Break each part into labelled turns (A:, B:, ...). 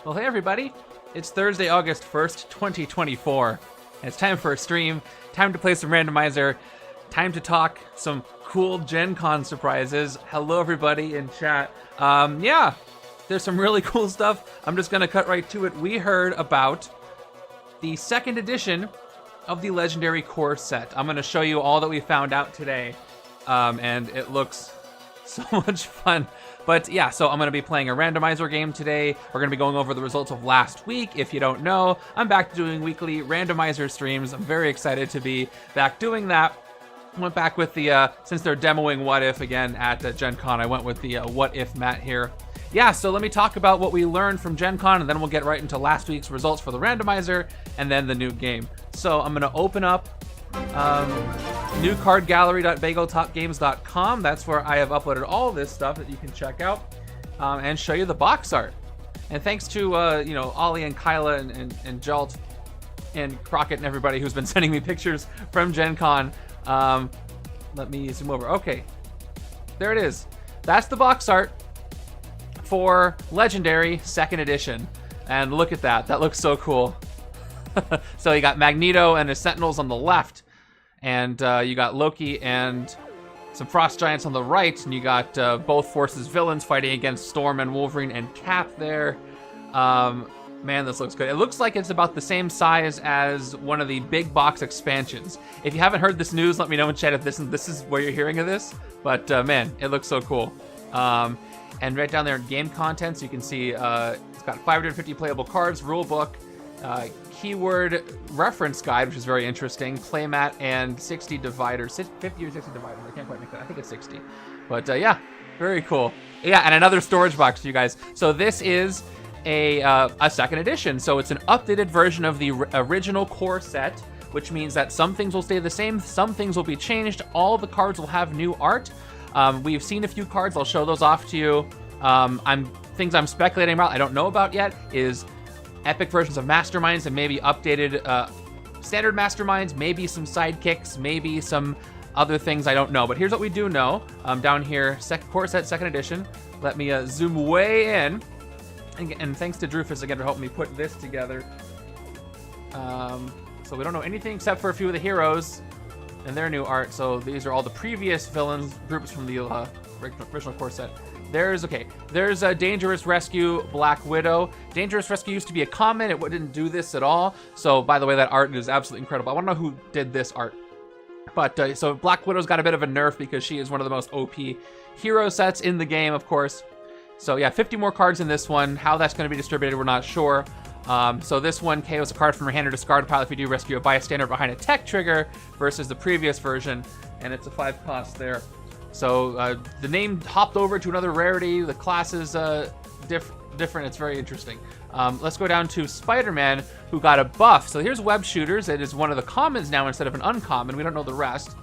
A: Well, hey everybody, it's Thursday, August 1st, 2024, and it's time for a stream, time to play some Randomizer, time to talk some cool Gen Con surprises. Hello everybody in chat. Yeah, there's some really cool stuff. I'm just gonna cut right to it. We heard about the second edition of the Legendary Core set. I'm gonna show you all that we found out today, and it looks so much fun. But yeah, so I'm going to be playing a randomizer game today. We're going to be going over the results of last week. If you don't know, I'm back to doing weekly randomizer streams. I'm very excited to be back doing that. Went back with the, since they're demoing What If again at Gen Con, I went with the What If mat here. Yeah, so let me talk about what we learned from Gen Con, and then we'll get right into last week's results for the randomizer, and then the new game. So I'm going to open up newcardgallery.bageltopgames.com. That's where I have uploaded all this stuff that you can check out, and show you the box art. And thanks to Ollie and Kyla and Jalt and Crockett and everybody who's been sending me pictures from Gen Con. Let me zoom over. Okay, there it is. That's the box art for Legendary 2nd Edition. And look at that. That looks so cool. So you got Magneto and his Sentinels on the left, and you got Loki and some Frost Giants on the right, and you got both forces villains fighting against Storm and Wolverine and Cap there. Man, this looks good. It looks like it's about the same size as one of the big box expansions. If you haven't heard this news, let me know in chat if this is where you're hearing of this. But man, it looks so cool. And right down there in game contents, you can see it's got 550 playable cards, rule book, keyword reference guide, which is very interesting, playmat, and 60 dividers, 50 or 60 dividers. I can't quite make that. I think it's 60. But yeah, very cool. Yeah, and another storage box for you guys. So this is a 2nd edition. So it's an updated version of the original core set, which means that some things will stay the same, some things will be changed. All the cards will have new art. We've seen a few cards. I'll show those off to you. Things I'm speculating about, I don't know about yet, is epic versions of Masterminds and maybe updated standard Masterminds, maybe some sidekicks, maybe some other things I don't know. But here's what we do know. Down here, core set 2nd edition. Let me zoom way in. And thanks to Drufus again for helping me put this together. So we don't know anything except for a few of the heroes and their new art. So these are all the previous villains groups from the original core set. There's Dangerous Rescue, Black Widow. Dangerous Rescue used to be a common. It didn't do this at all. So, by the way, that art is absolutely incredible. I want to know who did this art. But, so Black Widow's got a bit of a nerf because she is one of the most OP hero sets in the game, of course. So, yeah, 50 more cards in this one. How that's going to be distributed, we're not sure. So this one KOs a card from your hand or discard pile if you do rescue a bystander behind a tech trigger versus the previous version. And it's a 5 cost there. So the name hopped over to another rarity. The class is different. It's very interesting. Let's go down to Spider-Man, who got a buff. So here's Web Shooters. It is one of the commons now instead of an uncommon. We don't know the rest.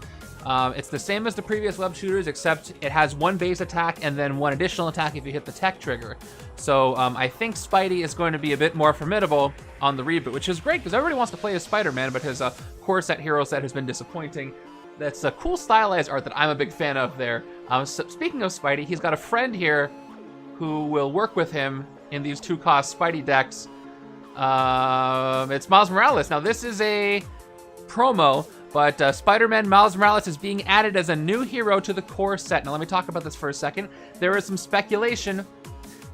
A: It's the same as the previous Web Shooters, except it has 1 base attack and then 1 additional attack if you hit the tech trigger. So I think Spidey is going to be a bit more formidable on the reboot, which is great because everybody wants to play as Spider-Man, but his core set hero set has been disappointing. That's a cool stylized art that I'm a big fan of there. So speaking of Spidey, he's got a friend here who will work with him in these 2-cost Spidey decks. It's Miles Morales. Now, this is a promo, but Spider-Man Miles Morales is being added as a new hero to the core set. Now, let me talk about this for a second. There is some speculation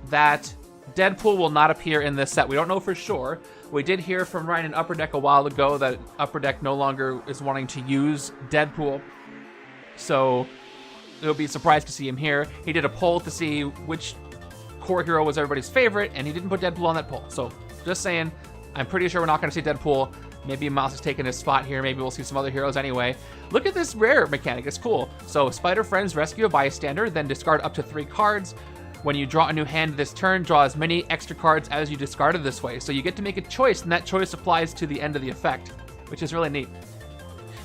A: that Deadpool will not appear in this set. We don't know for sure. We did hear from Ryan in Upper Deck a while ago that Upper Deck no longer is wanting to use Deadpool. So it'll be a surprise to see him here. He did a poll to see which core hero was everybody's favorite, and he didn't put Deadpool on that poll. So just saying, I'm pretty sure we're not going to see Deadpool. Maybe Miles is taking his spot here. Maybe we'll see some other heroes anyway. Look at this rare mechanic. It's cool. So Spider Friends rescue a bystander, then discard up to 3 cards. When you draw a new hand this turn, draw as many extra cards as you discarded this way. So you get to make a choice, and that choice applies to the end of the effect, which is really neat.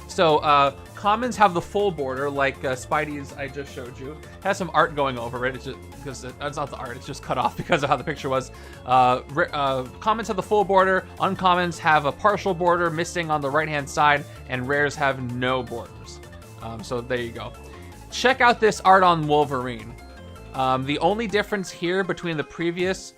A: So commons have the full border, like Spidey's I just showed you. It has some art going over it. It's just because it's not the art; it's just cut off because of how the picture was. Commons have the full border. Uncommons have a partial border, missing on the right-hand side, and rares have no borders. So there you go. Check out this art on Wolverine. The only difference here between the previous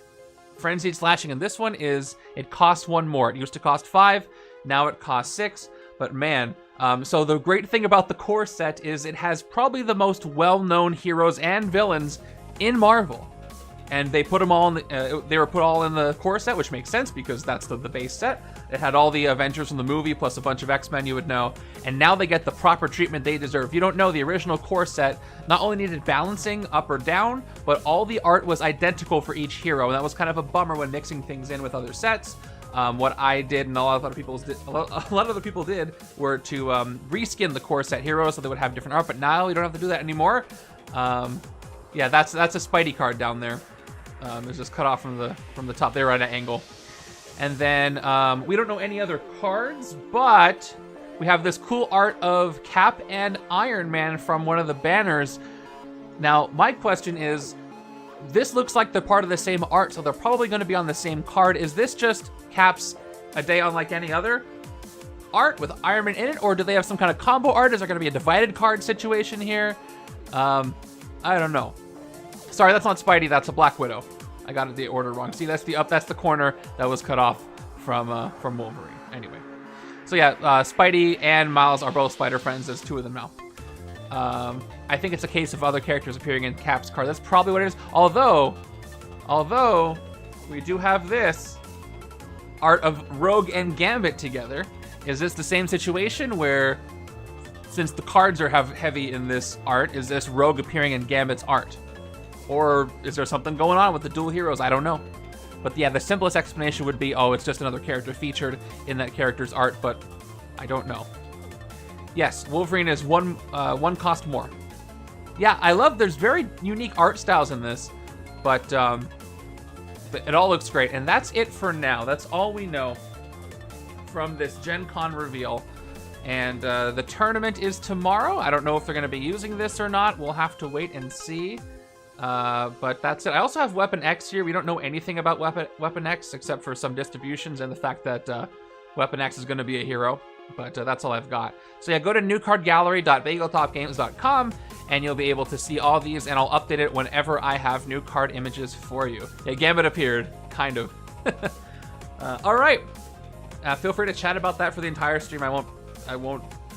A: Frenzied Slashing in this one is, it costs 1 more. It used to cost 5, now it costs 6. But man, so the great thing about the core set is it has probably the most well-known heroes and villains in Marvel. And they put them all in they were put all in the core set, which makes sense because that's the base set. It had all the Avengers from the movie plus a bunch of X-Men you would know. And now they get the proper treatment they deserve. If you don't know, the original core set not only needed balancing up or down, but all the art was identical for each hero. And that was kind of a bummer when mixing things in with other sets. What I did and a lot of other people did were to reskin the core set heroes so they would have different art. But now you don't have to do that anymore. Yeah, that's a Spidey card down there. It's just cut off from the top. They were at an angle. And then we don't know any other cards, but we have this cool art of Cap and Iron Man from one of the banners. Now, my question is, this looks like they're part of the same art, so they're probably going to be on the same card. Is this just Cap's A Day Unlike Any Other art with Iron Man in it, or do they have some kind of combo art? Is there going to be a divided card situation here? I don't know. Sorry, that's not Spidey, that's a Black Widow. I got the order wrong. See, that's the corner that was cut off from Wolverine. Anyway. So yeah, Spidey and Miles are both Spider-Friends. There's 2 of them now. I think it's a case of other characters appearing in Cap's card. That's probably what it is. Although, we do have this art of Rogue and Gambit together. Is this the same situation where, since the cards are heavy in this art, is this Rogue appearing in Gambit's art? Or is there something going on with the dual heroes? I don't know. But yeah, the simplest explanation would be, oh, it's just another character featured in that character's art, but I don't know. Yes, Wolverine is one cost more. Yeah, I love, there's very unique art styles in this, but it all looks great. And that's it for now. That's all we know from this Gen Con reveal. And the tournament is tomorrow. I don't know if they're going to be using this or not. We'll have to wait and see. But that's it. I also have Weapon X here. We don't know anything about Weapon X except for some distributions and the fact that Weapon X is going to be a hero. But that's all I've got. So yeah, go to newcardgallery.bageltopgames.com and you'll be able to see all these, and I'll update it whenever I have new card images for you. Yeah, Gambit appeared, kind of. All right. Feel free to chat about that for the entire stream. I won't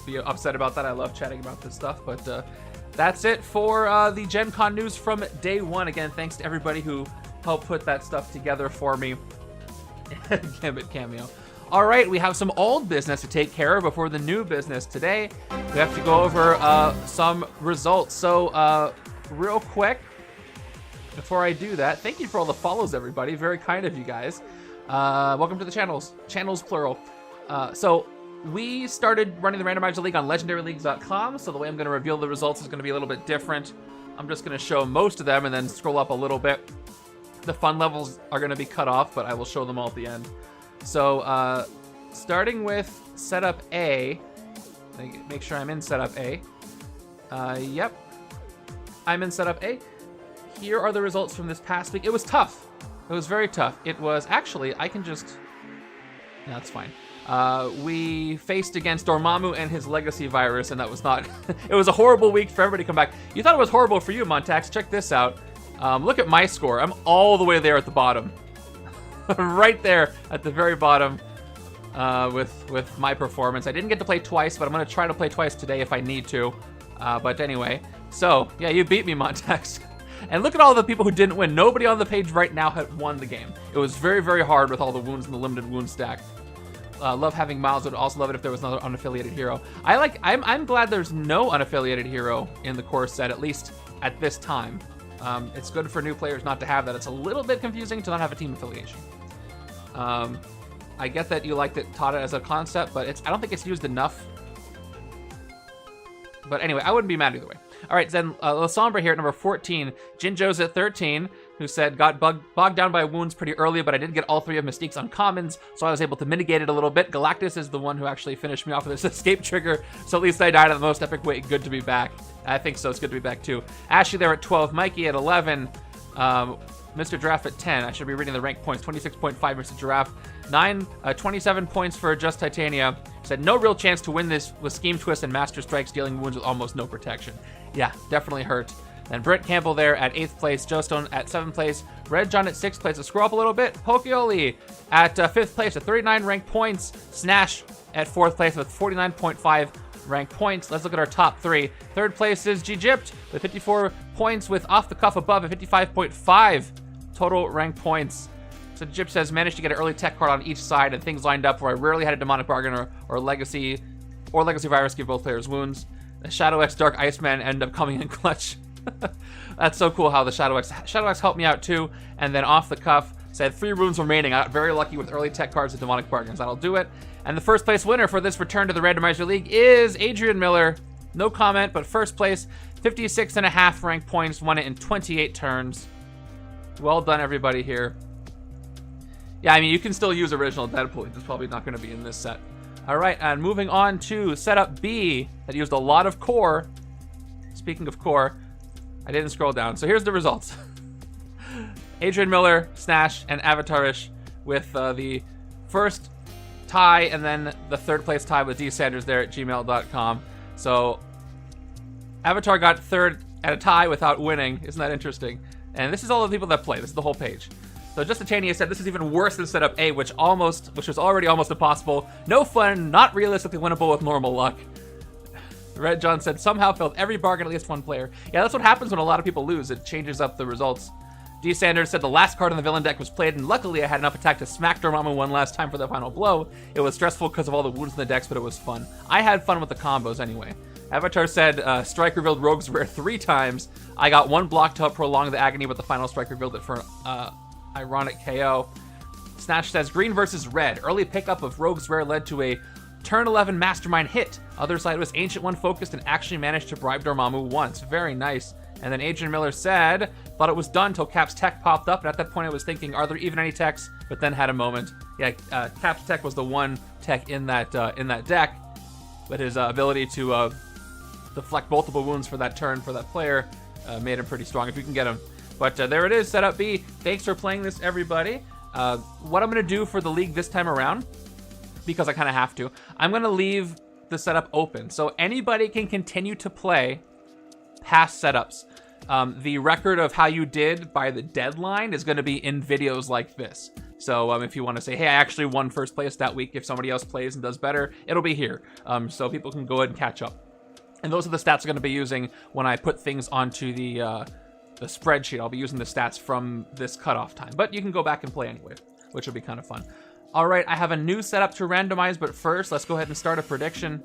A: be upset about that. I love chatting about this stuff, but that's it for the Gen Con news from day 1. Again, thanks to everybody who helped put that stuff together for me. Gambit cameo. All right, we have some old business to take care of before the new business today. We have to go over some results. So real quick, before I do that, thank you for all the follows, everybody. Very kind of you guys. Welcome to the channels plural. So we started running the Randomizer League on legendaryleagues.com, so the way I'm going to reveal the results is going to be a little bit different. I'm just going to show most of them and then scroll up a little bit. The fun levels are going to be cut off, but I will show them all at the end. So starting with setup A, make sure I'm in setup A. Yep, I'm in setup A. Here are the results from this past week. It was tough. It was very tough. It was actually, I can just, no, that's fine. We faced against Dormammu and his legacy virus, and that was not, it was a horrible week for everybody to come back. You thought it was horrible for you, Montax. Check this out. Look at my score. I'm all the way there at the bottom. Right there at the very bottom with my performance. I didn't get to play twice, but I'm going to try to play twice today if I need to. But anyway, so yeah, you beat me, Montax. And look at all the people who didn't win. Nobody on the page right now had won the game. It was very, very hard with all the wounds and the limited wound stack. Love having Miles. Would also love it if there was another unaffiliated hero. I'm glad there's no unaffiliated hero in the core set, at least at this time. It's good for new players not to have that. It's a little bit confusing to not have a team affiliation. I get that you liked it, taught it as a concept, but I don't think it's used enough. But anyway, I wouldn't be mad either way. All right, then La Sombra here at number 14. Jinjo's at 13, who said, got bogged down by wounds pretty early, but I did get all 3 of Mystique's uncommons, so I was able to mitigate it a little bit. Galactus is the one who actually finished me off with this escape trigger, so at least I died in the most epic way. Good to be back. I think so. It's good to be back, too. Ashley there at 12. Mikey at 11. Mr. Giraffe at 10. I should be reading the rank points. 26.5, Mr. Giraffe. 27 points for Just Titania. Said, no real chance to win this with Scheme Twist and Master Strikes, dealing wounds with almost no protection. Yeah, definitely hurt. Then Britt Campbell there at 8th place, Joe Stone at 7th place, Red John at 6th place. Let's scroll up a little bit. Pokeoli at 5th place at 39 ranked points. Snash at 4th place with 49.5 ranked points. Let's look at our top 3. 3rd place is G-Gypt with 54 points with Off the Cuff above at 55.5 total ranked points. So Gypt has managed to get an early tech card on each side and things lined up where I rarely had a Demonic Bargain or Legacy Virus give both players wounds. The Shadow X Dark Iceman end up coming in clutch. That's so cool how the Shadow X helped me out too. And then Off the Cuff said 3 runes remaining. I got very lucky with early tech cards and Demonic Bargains. That'll do it. And the first place winner for this return to the Randomizer League is Adrian Miller. No comment, but first place, 56.5 ranked points, won it in 28 turns. Well done, everybody here. Yeah, I mean, you can still use original Deadpool. It's probably not going to be in this set. All right, and moving on to setup B that used a lot of core. Speaking of core, I didn't scroll down. So here's the results. Adrian Miller, Snash, and Avatarish with the first tie and then the 3rd place tie with D. Sanders there at gmail.com. So Avatar got 3rd at a tie without winning. Isn't that interesting? And this is all the people that play. This is the whole page. So Just Titania said this is even worse than setup A, which was already almost impossible. No fun, not realistically winnable with normal luck. Red John said somehow filled every bargain at least one player. Yeah, that's what happens when a lot of people lose. It changes up the results. D. Sanders said the last card on the villain deck was played, and luckily I had enough attack to smack Dormammu one last time for the final blow. It was stressful because of all the wounds in the decks, but it was fun. I had fun with the combos anyway. Avatar said Strike revealed Rogue's Rare 3 times. I got 1 block to help prolong the agony, but the final Strike revealed it for ironic KO. Snash says Green versus Red. Early pickup of Rogue's Rare led to a turn 11 Mastermind hit. Other side was Ancient One focused and actually managed to bribe Dormammu once. Very nice. And then Adrian Miller said, thought it was done till Cap's tech popped up, and at that point I was thinking, are there even any techs? But then had a moment. Yeah, Cap's tech was the one tech in that deck, but his ability to deflect multiple wounds for that turn for that player made him pretty strong if you can get him. But there it is, setup B. Thanks for playing this, everybody. What I'm going to do for the league this time around, because I kind of have to, I'm going to leave the setup open. So anybody can continue to play past setups. The record of how you did by the deadline is going to be in videos like this. So if you want to say, hey, I actually won first place that week, if somebody else plays and does better, it'll be here. So people can go ahead and catch up. And those are the stats I'm going to be using when I put things onto the spreadsheet. I'll be using the stats from this cutoff time. But you can go back and play anyway, which will be kind of fun. All right, I have a new setup to randomize, but first, let's go ahead and start a prediction.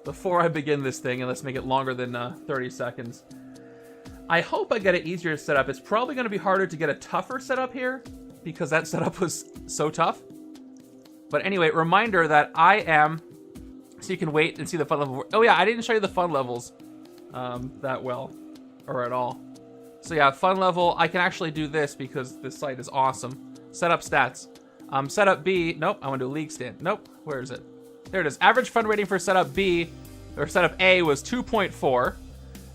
A: Before I begin this thing, and let's make it longer than 30 seconds. I hope I get an easier setup. It's probably going to be harder to get a tougher setup here, because that setup was so tough. But anyway, reminder that I am, so you can wait and see the fun level. Oh yeah, I didn't show you the fun levels that well, or at all. So yeah, fun level, I can actually do this because this site is awesome. Setup stats. Setup B, nope, I want to do league stand. Nope, where is it? There it is. Average fun rating for setup B, or setup A was 2.4,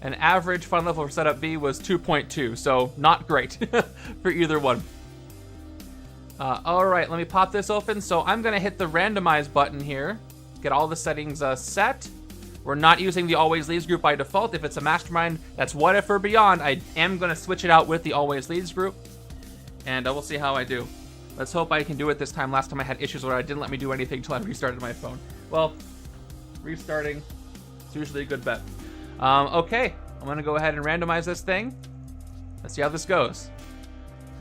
A: and average fun level for setup B was 2.2, so not great for either one. All right, let me pop this open. So I'm gonna hit the randomize button here, get all the settings set. We're not using the Always Leads group by default. If it's a Mastermind that's What If or Beyond, I am gonna switch it out with the Always Leads group, and we'll see how I do. Let's hope I can do it this time. Last time I had issues where I didn't let me do anything until I restarted my phone. Well, restarting is usually a good bet. Okay, I'm gonna go ahead and randomize this thing. Let's see how this goes.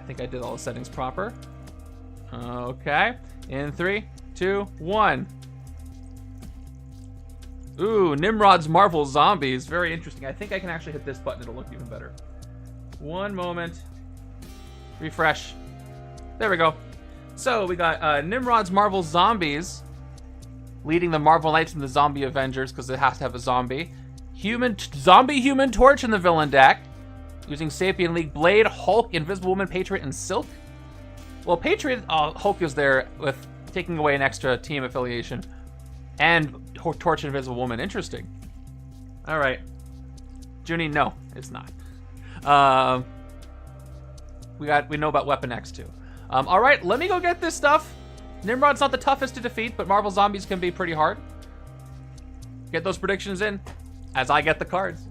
A: I think I did all the settings proper. Okay, in 3, 2, 1. Ooh, Nimrod's Marvel Zombies. Very interesting. I think I can actually hit this button. It'll look even better. One moment. Refresh. There we go. So we got Nimrod's Marvel Zombies leading the Marvel Knights and the Zombie Avengers because it has to have a zombie. Zombie Human Torch in the villain deck using Sapien League Blade, Hulk, Invisible Woman, Patriot, and Silk. Well, Patriot, Hulk is there with taking away an extra team affiliation. And Torch Invisible Woman. Interesting. All right. Junie, no, it's not. We know about Weapon X too. All right, let me go get this stuff. Nimrod's not the toughest to defeat, but Marvel Zombies can be pretty hard. Get those predictions in as I get the cards.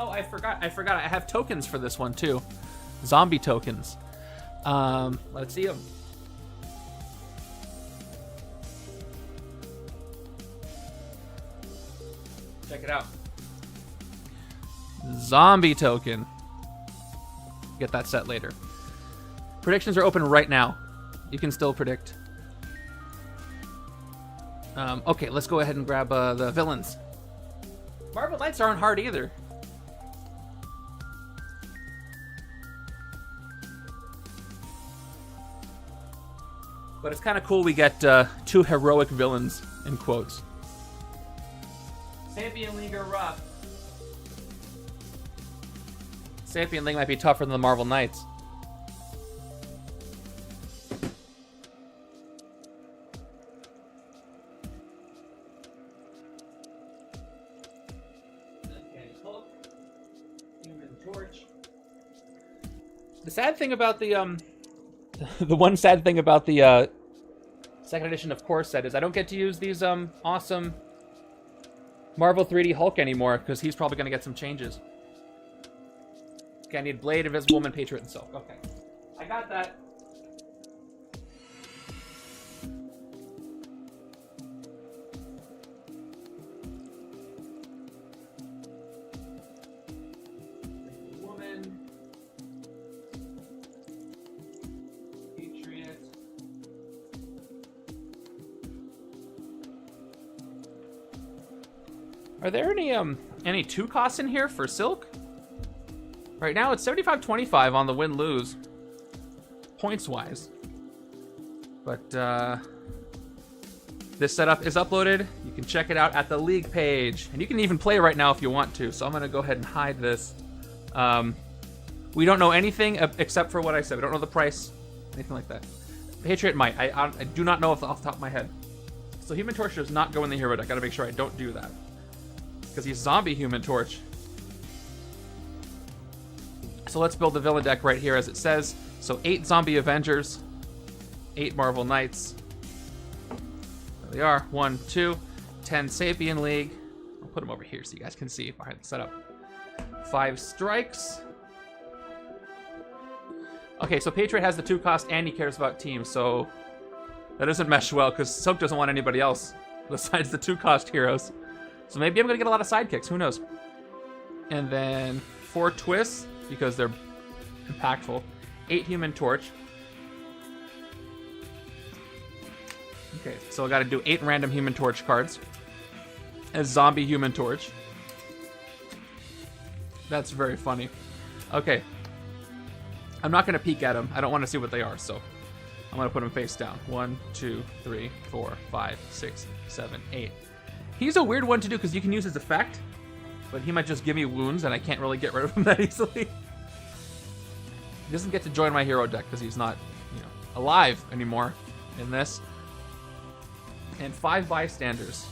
A: Oh, I forgot. I have tokens for this one too. Zombie tokens. Let's see them. Check it out. Zombie token. Get that set later. Predictions are open right now. You can still predict. Okay, let's go ahead and grab the villains. Marble Knights aren't hard either. But it's kind of cool we get 2 heroic villains, in quotes. Sapien League are rough. Sapien League might be tougher than the Marvel Knights. The sad thing about the the one sad thing about the second edition of Core set is I don't get to use these awesome Marvel 3D Hulk anymore because he's probably going to get some changes. Okay, I need Blade, Invisible Woman, Patriot, and Silk. Okay, I got that. Are there any 2 costs in here for Silk? Right now it's 75-25 on the win-lose, points-wise. But this setup is uploaded. You can check it out at the League page. And you can even play right now if you want to. So I'm going to go ahead and hide this. We don't know anything except for what I said. We don't know the price, anything like that. Patriot might. I do not know off the top of my head. So Human Torch does not go in the hero deck. I got to make sure I don't do that. Because he's zombie Human Torch. So let's build the villain deck right here as it says. So 8 zombie Avengers, 8 Marvel Knights. There they are. 1, 2, 10 Sapien League. I'll put them over here so you guys can see behind the setup. 5 strikes. Okay, so Patriot has the 2 cost and he cares about teams, so that doesn't mesh well because Silk doesn't want anybody else besides the 2 cost heroes. So maybe I'm going to get a lot of sidekicks. Who knows? And then 4 twists, because they're impactful. 8 Human Torch. Okay, so I got to do 8 random Human Torch cards. As zombie Human Torch. That's very funny. Okay. I'm not going to peek at them. I don't want to see what they are, so I'm going to put them face down. 1, 2, 3, 4, 5, 6, 7, 8. He's a weird one to do because you can use his effect, but he might just give me wounds and I can't really get rid of him that easily. He doesn't get to join my hero deck because he's not, alive anymore in this. And 5 bystanders.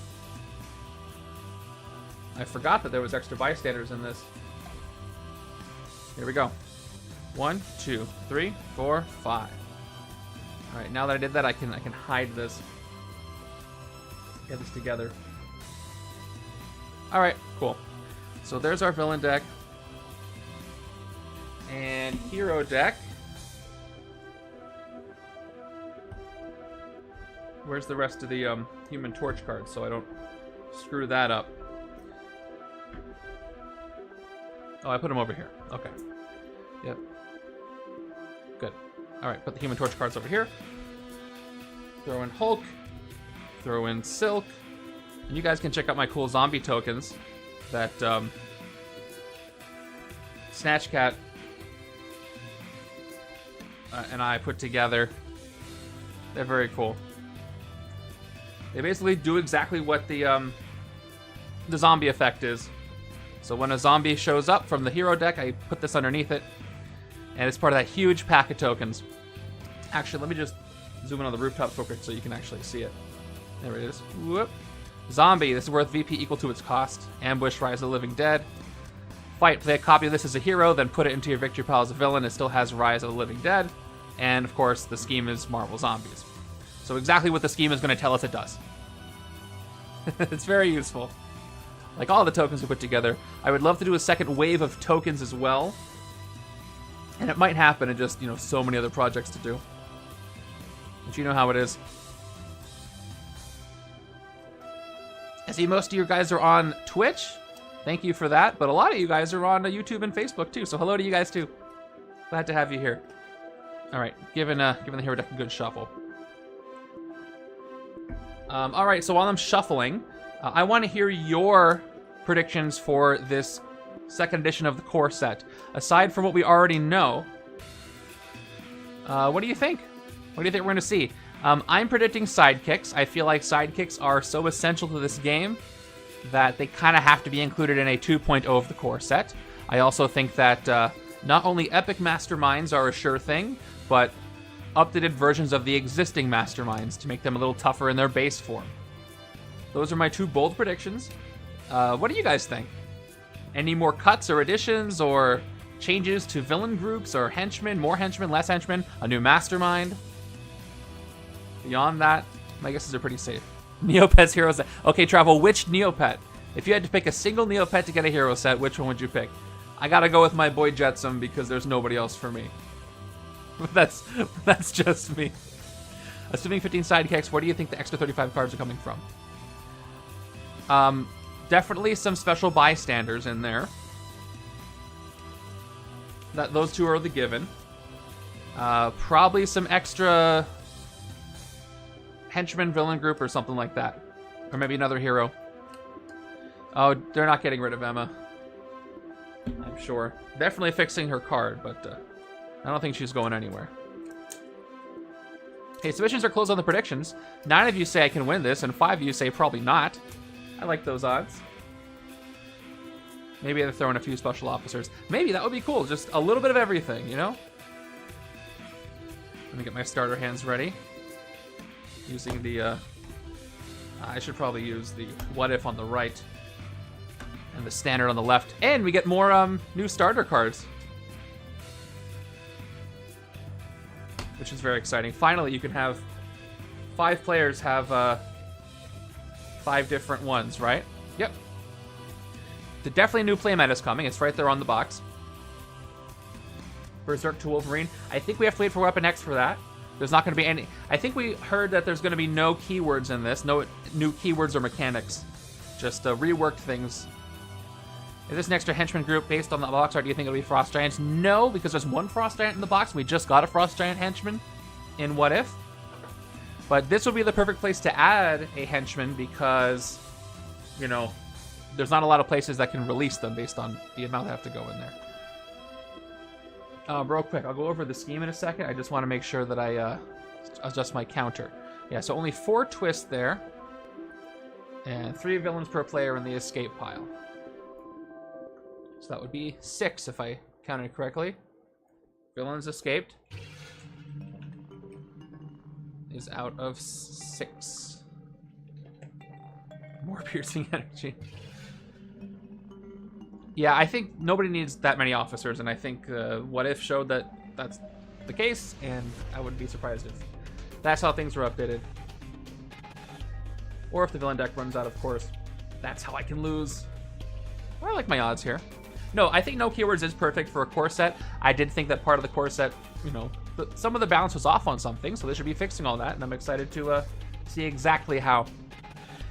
A: I forgot that there was extra bystanders in this. Here we go. 1, 2, 3, 4, 5. All right, now that I did that, I can hide this. Get this together. All right, cool. So there's our villain deck. And hero deck. Where's the rest of the Human Torch cards so I don't screw that up? Oh, I put them over here. Okay. Yep. Good. All right, put the Human Torch cards over here. Throw in Hulk. Throw in Silk. And you guys can check out my cool zombie tokens that Snatch Cat and I put together. They're very cool. They basically do exactly what the zombie effect is. So when a zombie shows up from the hero deck, I put this underneath it, and it's part of that huge pack of tokens. Actually, let me just zoom in on the rooftop so quick so you can actually see it. There it is. Whoop. Zombie, this is worth VP equal to its cost. Ambush, Rise of the Living Dead. Fight, play a copy of this as a hero, then put it into your victory pile as a villain. It still has Rise of the Living Dead. And, of course, the scheme is Marvel Zombies. So exactly what the scheme is going to tell us it does. It's very useful. like all the tokens we put together. I would love to do a second wave of tokens as well. And it might happen in just, you know, so many other projects to do. But you know how it is. I see most of you guys are on Twitch. Thank you for that. But a lot of you guys are on YouTube and Facebook too. So hello to you guys too. Glad to have you here. All right, giving the hero deck a good shuffle. All right, so while I'm shuffling, I want to hear your predictions for this second edition of the core set. Aside from what we already know, what do you think? What do you think we're going to see? I'm predicting sidekicks. I feel like sidekicks are so essential to this game that they kind of have to be included in a 2.0 of the core set. I also think that not only epic masterminds are a sure thing, but updated versions of the existing masterminds to make them a little tougher in their base form. Those are my 2 bold predictions. What do you guys think? Any more cuts or additions or changes to villain groups or henchmen, more henchmen, less henchmen, a new mastermind? Beyond that, my guesses are pretty safe. Neopets hero set. Okay, Travel, which Neopet? If you had to pick a single Neopet to get a hero set, which one would you pick? I gotta go with my boy Jetsam because there's nobody else for me. That's just me. Assuming 15 sidekicks, where do you think the extra 35 cards are coming from? Definitely some special bystanders in there. Those 2 are the given. Probably some extra henchman villain group or something like that. Or maybe another hero. Oh, they're not getting rid of Emma. I'm sure. Definitely fixing her card, but I don't think she's going anywhere. Okay, submissions are closed on the predictions. 9 of you say I can win this, and 5 of you say probably not. I like those odds. Maybe they're throwing a few special officers. Maybe that would be cool. Just a little bit of everything, you know? Let me get my starter hands ready. Using the, I should probably use the what if on the right. And the standard on the left. And we get more new starter cards. Which is very exciting. Finally, you can have 5 players have 5 different ones, right? Yep. Definitely a new playmat is coming. It's right there on the box. Berserk to Wolverine. I think we have to wait for Weapon X for that. There's not going to be any... I think we heard that there's going to be no keywords in this. No new keywords or mechanics. Just reworked things. Is this an extra henchman group based on the box art? Do you think it'll be Frost Giants? No, because there's 1 Frost Giant in the box. We just got a Frost Giant henchman in What If. But this would be the perfect place to add a henchman because, you know, there's not a lot of places that can release them based on the amount that have to go in there. Real quick, I'll go over the scheme in a second. I just want to make sure that I adjust my counter. Yeah, so only 4 twists there. And 3 villains per player in the escape pile. So that would be 6 if I counted correctly. Villains escaped. Is out of 6. More piercing energy. Yeah, I think nobody needs that many officers, and I think What If showed that that's the case, and I wouldn't be surprised if that's how things were updated. Or if the villain deck runs out, of course. That's how I can lose. Well, I like my odds here. No, I think no keywords is perfect for a core set. I did think that part of the core set, you know, some of the balance was off on something, so they should be fixing all that, and I'm excited to see exactly how.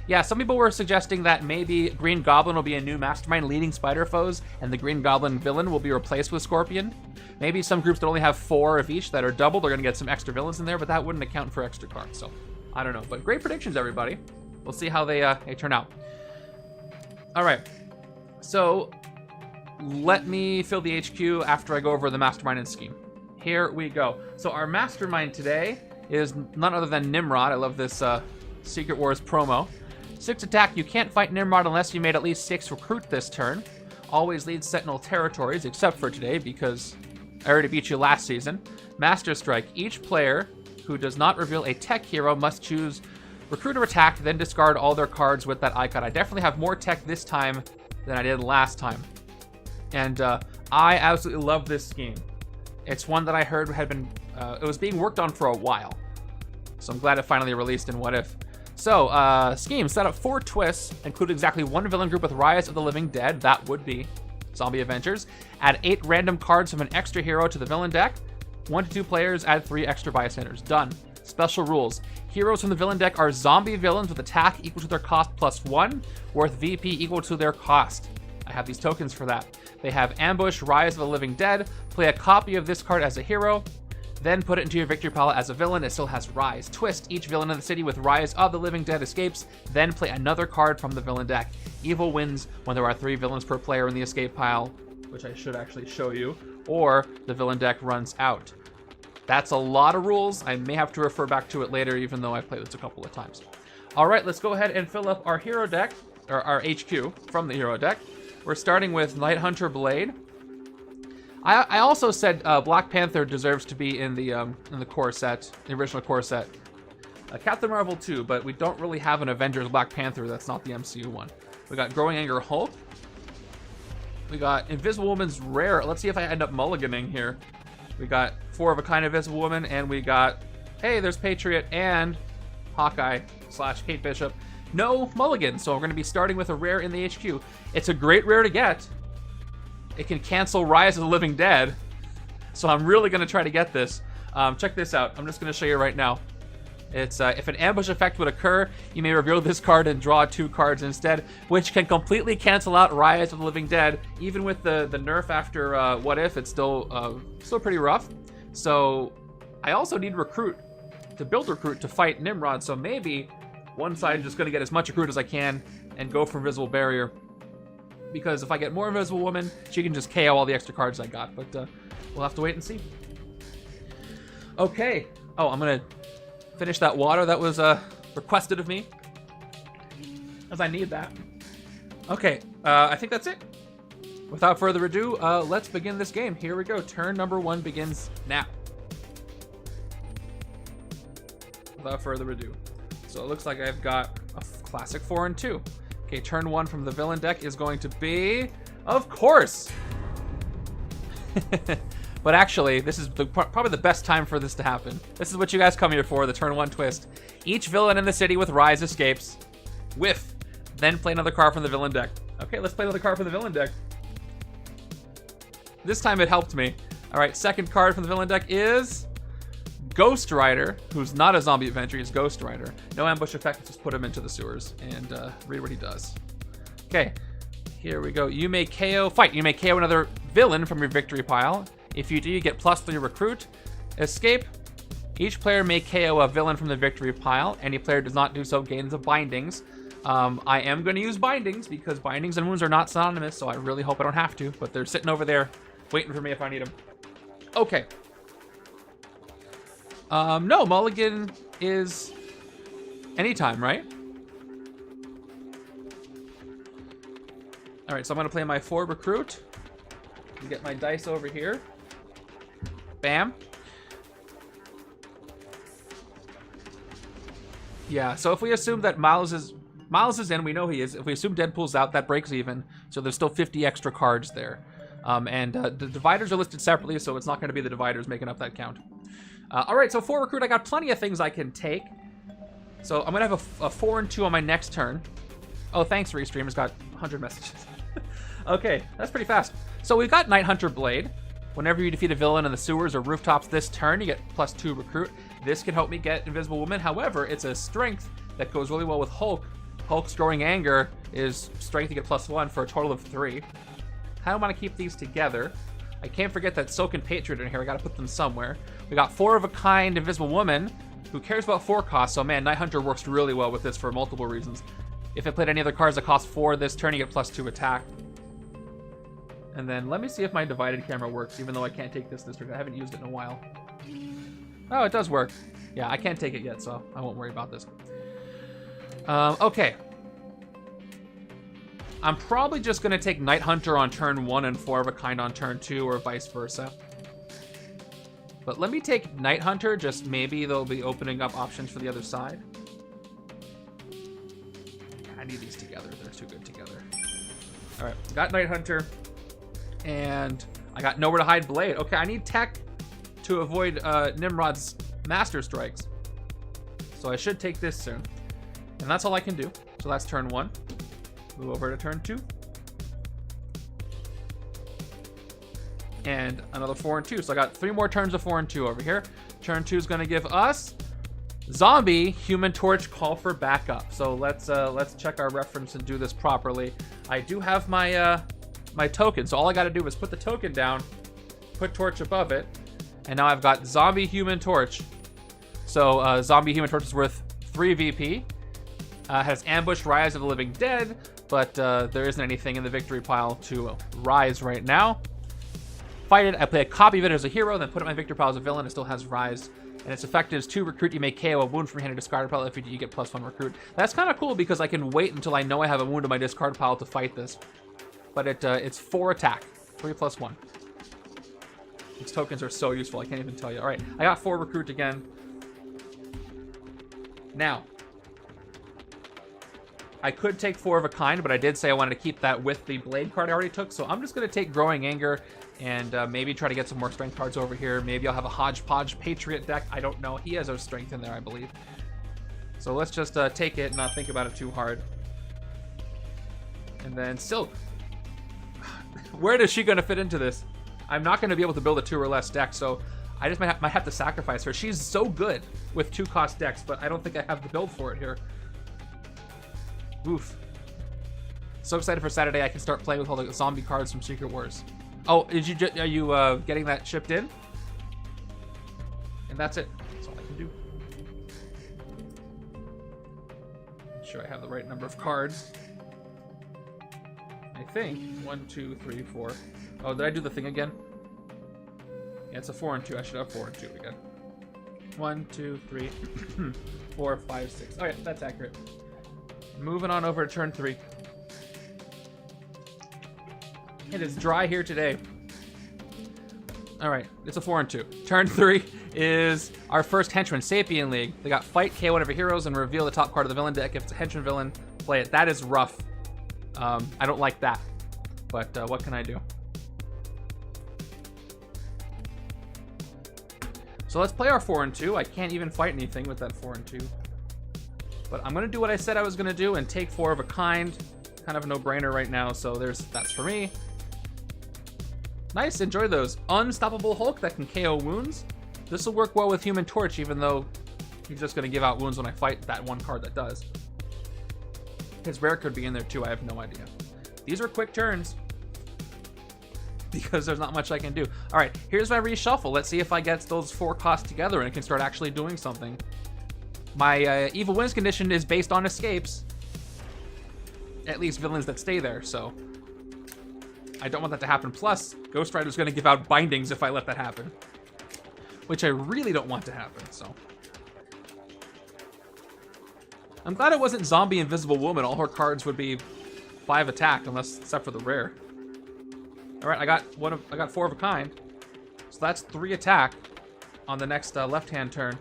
A: Yeah, some people were suggesting that maybe Green Goblin will be a new mastermind leading spider foes, and the Green Goblin villain will be replaced with Scorpion. Maybe some groups that only have 4 of each that are double, they're going to get some extra villains in there, but that wouldn't account for extra cards, so I don't know. But great predictions, everybody. We'll see how they turn out. All right, so let me fill the HQ after I go over the mastermind and scheme. Here we go. So our mastermind today is none other than Nimrod. I love this Secret Wars promo. 6 attack, you can't fight Nimrod unless you made at least 6 recruit this turn. Always leads Sentinel territories, except for today, because I already beat you last season. Master Strike, each player who does not reveal a tech hero must choose recruit or attack, then discard all their cards with that icon. I definitely have more tech this time than I did last time. And I absolutely love this scheme. It's one that I heard had been, it was being worked on for a while. So I'm glad it finally released in What If. So, scheme, set up 4 twists, include exactly 1 villain group with Rise of the Living Dead, that would be Zombie Avengers. Add 8 random cards from an extra hero to the villain deck. 1 to 2 players, add 3 extra bystanders. Done. Special rules. Heroes from the villain deck are zombie villains with attack equal to their cost +1, worth VP equal to their cost. I have these tokens for that. They have Ambush, Rise of the Living Dead. Play a copy of this card as a hero. Then put it into your victory pile as a villain. It still has Rise. Twist. Each villain in the city with Rise of the Living Dead escapes. Then play another card from the villain deck. Evil wins when there are 3 villains per player in the escape pile, which I should actually show you, or the villain deck runs out. That's a lot of rules. I may have to refer back to it later, even though I've played this a couple of times. All right, let's go ahead and fill up our hero deck, or our HQ from the hero deck. We're starting with Night Hunter Blade. I also said Black Panther deserves to be in the core set, the original core set. Captain Marvel too, but we don't really have an Avengers Black Panther that's not the MCU one. We got Growing Anger Hulk. We got Invisible Woman's rare. Let's see if I end up mulliganing here. We got 4 of a kind Invisible Woman, and we got, hey, there's Patriot and Hawkeye / Kate Bishop. No mulligan, so we're going to be starting with a rare in the HQ. It's a great rare to get. It can cancel Rise of the Living Dead, so I'm really going to try to get this. Check this out. I'm just going to show you right now. It's if an ambush effect would occur, you may reveal this card and draw 2 cards instead, which can completely cancel out Rise of the Living Dead. Even with the nerf after What If, it's still pretty rough. So I also need Recruit to build Recruit to fight Nimrod. So maybe one side is just going to get as much Recruit as I can and go for Invisible Barrier. Because if I get more Invisible Woman, she can just KO all the extra cards I got. But we'll have to wait and see. Okay. Oh, I'm going to finish that water that was requested of me, as I need that. Okay, I think that's it. Without further ado, let's begin this game. Here we go. Turn number 1 begins now. Without further ado. So it looks like I've got a classic 4 and 2. Okay, turn 1 from the villain deck is going to be, of course. But actually, this is probably the best time for this to happen. This is what you guys come here for, the turn 1 twist. Each villain in the city with Rise escapes. Whiff. Then play another card from the villain deck. Okay, let's play another card from the villain deck. This time it helped me. All right, second card from the villain deck is Ghost Rider, who's not a zombie Avenger, he's Ghost Rider. No ambush effect, just put him into the sewers and read what he does. Okay, here we go. You may KO, fight. You may KO another villain from your victory pile. If you do, you get +3 Recruit. Escape. Each player may KO a villain from the victory pile. Any player does not do so gains a Bindings. I am going to use Bindings because Bindings and Wounds are not synonymous, so I really hope I don't have to, but they're sitting over there waiting for me if I need them. Okay. No, mulligan is anytime, right? All right, so I'm going to play my 4 Recruit. Get my dice over here. Bam. Yeah, so if we assume that Miles is in, we know he is. If we assume Deadpool's out, that breaks even. So there's still 50 extra cards there. And the dividers are listed separately, so it's not going to be the dividers making up that count. All right, so 4 Recruit, I got plenty of things I can take. So I'm going to have a 4 and 2 on my next turn. Oh, thanks, Restream. It's got 100 messages. Okay, that's pretty fast. So we've got Night Hunter Blade. Whenever you defeat a villain in the sewers or rooftops this turn, you get +2 Recruit. This can help me get Invisible Woman. However, it's a strength that goes really well with Hulk. Hulk's Growing Anger is strength, you get +1 for a total of 3. I want to keep these together. I can't forget that Soak and Patriot in here. I got to put them somewhere. We got 4 of a kind Invisible Woman, who cares about 4 costs. So man, Night Hunter works really well with this for multiple reasons. If I played any other cards that cost 4 this turn, you get +2 attack. And then let me see if my divided camera works, even though I can't take this turn. I haven't used it in a while. Oh, it does work. Yeah, I can't take it yet, so I won't worry about this. Okay. I'm probably just going to take Night Hunter on turn 1 and 4 of a kind on turn 2, or vice versa. But let me take Night Hunter, just maybe they'll be opening up options for the other side. I need these together. They're too good together. All right, got Night Hunter. And I got nowhere to hide Blade. Okay, I need tech to avoid Nimrod's Master Strikes. So I should take this soon. And that's all I can do. So that's turn 1. Move over to turn 2. And another 4 and 2. So I got 3 more turns of 4 and 2 over here. Turn 2 is going to give us zombie, Human Torch, call for backup. So let's check our reference and do this properly. I do have my my token, so all I got to do is put the token down, put torch above it, and now I've got zombie, Human Torch. So zombie, Human Torch is worth 3 VP. Has ambushed Rise of the Living Dead, but there isn't anything in the victory pile to rise right now. Fight it. I play a copy of it as a hero, then put it in my victory pile as a villain. It still has rise. And its effect is to recruit. You may KO a wound from your hand or discard pile. If you do, you get +1 recruit. That's kind of cool because I can wait until I know I have a wound in my discard pile to fight this. But it's 4 attack. 3 + 1. These tokens are so useful. I can't even tell you. All right. I got 4 recruit again. Now, I could take 4 of a kind, but I did say I wanted to keep that with the blade card I already took. So I'm just going to take Growing Anger and maybe try to get some more strength cards over here. Maybe I'll have a hodgepodge Patriot deck. I don't know. He has a strength in there, I believe. So let's just take it and not think about it too hard. And then Silk. Where is she going to fit into this? I'm not going to be able to build a 2 or less deck, so I just might have to sacrifice her. She's so good with 2-cost decks, but I don't think I have the build for it here. Oof. So excited for Saturday. I can start playing with all the zombie cards from Secret Wars. Oh, are you getting that shipped in? And that's it. That's all I can do. Make sure I have the right number of cards. I think 1, 2, 3, 4. Oh, did I do the thing again? Yeah, it's a 4 and 2. I should have 4 and 2 again. 1, 2, 3, 4, 5, 6. Oh yeah, that's accurate. Moving on over to turn 3. It is dry here today. All right, it's a 4 and 2. Turn 3 is our first Henchman, Sapien League. They got fight, KO one of your heroes, and reveal the top card of the villain deck. If it's a Henchman villain, play it. That is rough. I don't like that, but what can I do? So let's play our 4 and 2. I can't even fight anything with that 4 and 2. But I'm going to do what I said I was going to do and take 4 of a kind. Kind of a no-brainer right now, so that's for me. Nice, enjoy those. Unstoppable Hulk that can KO wounds. This will work well with Human Torch, even though he's just going to give out wounds when I fight that one card that does. His rare could be in there too, I have no idea. These are quick turns because there's not much I can do. All right, here's my reshuffle. Let's see if I get those 4 costs together and I can start actually doing something. My Evil Wins condition is based on escapes. At least villains that stay there, so I don't want that to happen. Plus, Ghost Rider's going to give out bindings if I let that happen, which I really don't want to happen, so. I'm glad it wasn't Zombie Invisible Woman. All her cards would be 5 attack, except for the rare. All right, I got 4 of a kind, so that's 3 attack on the next left-hand turn.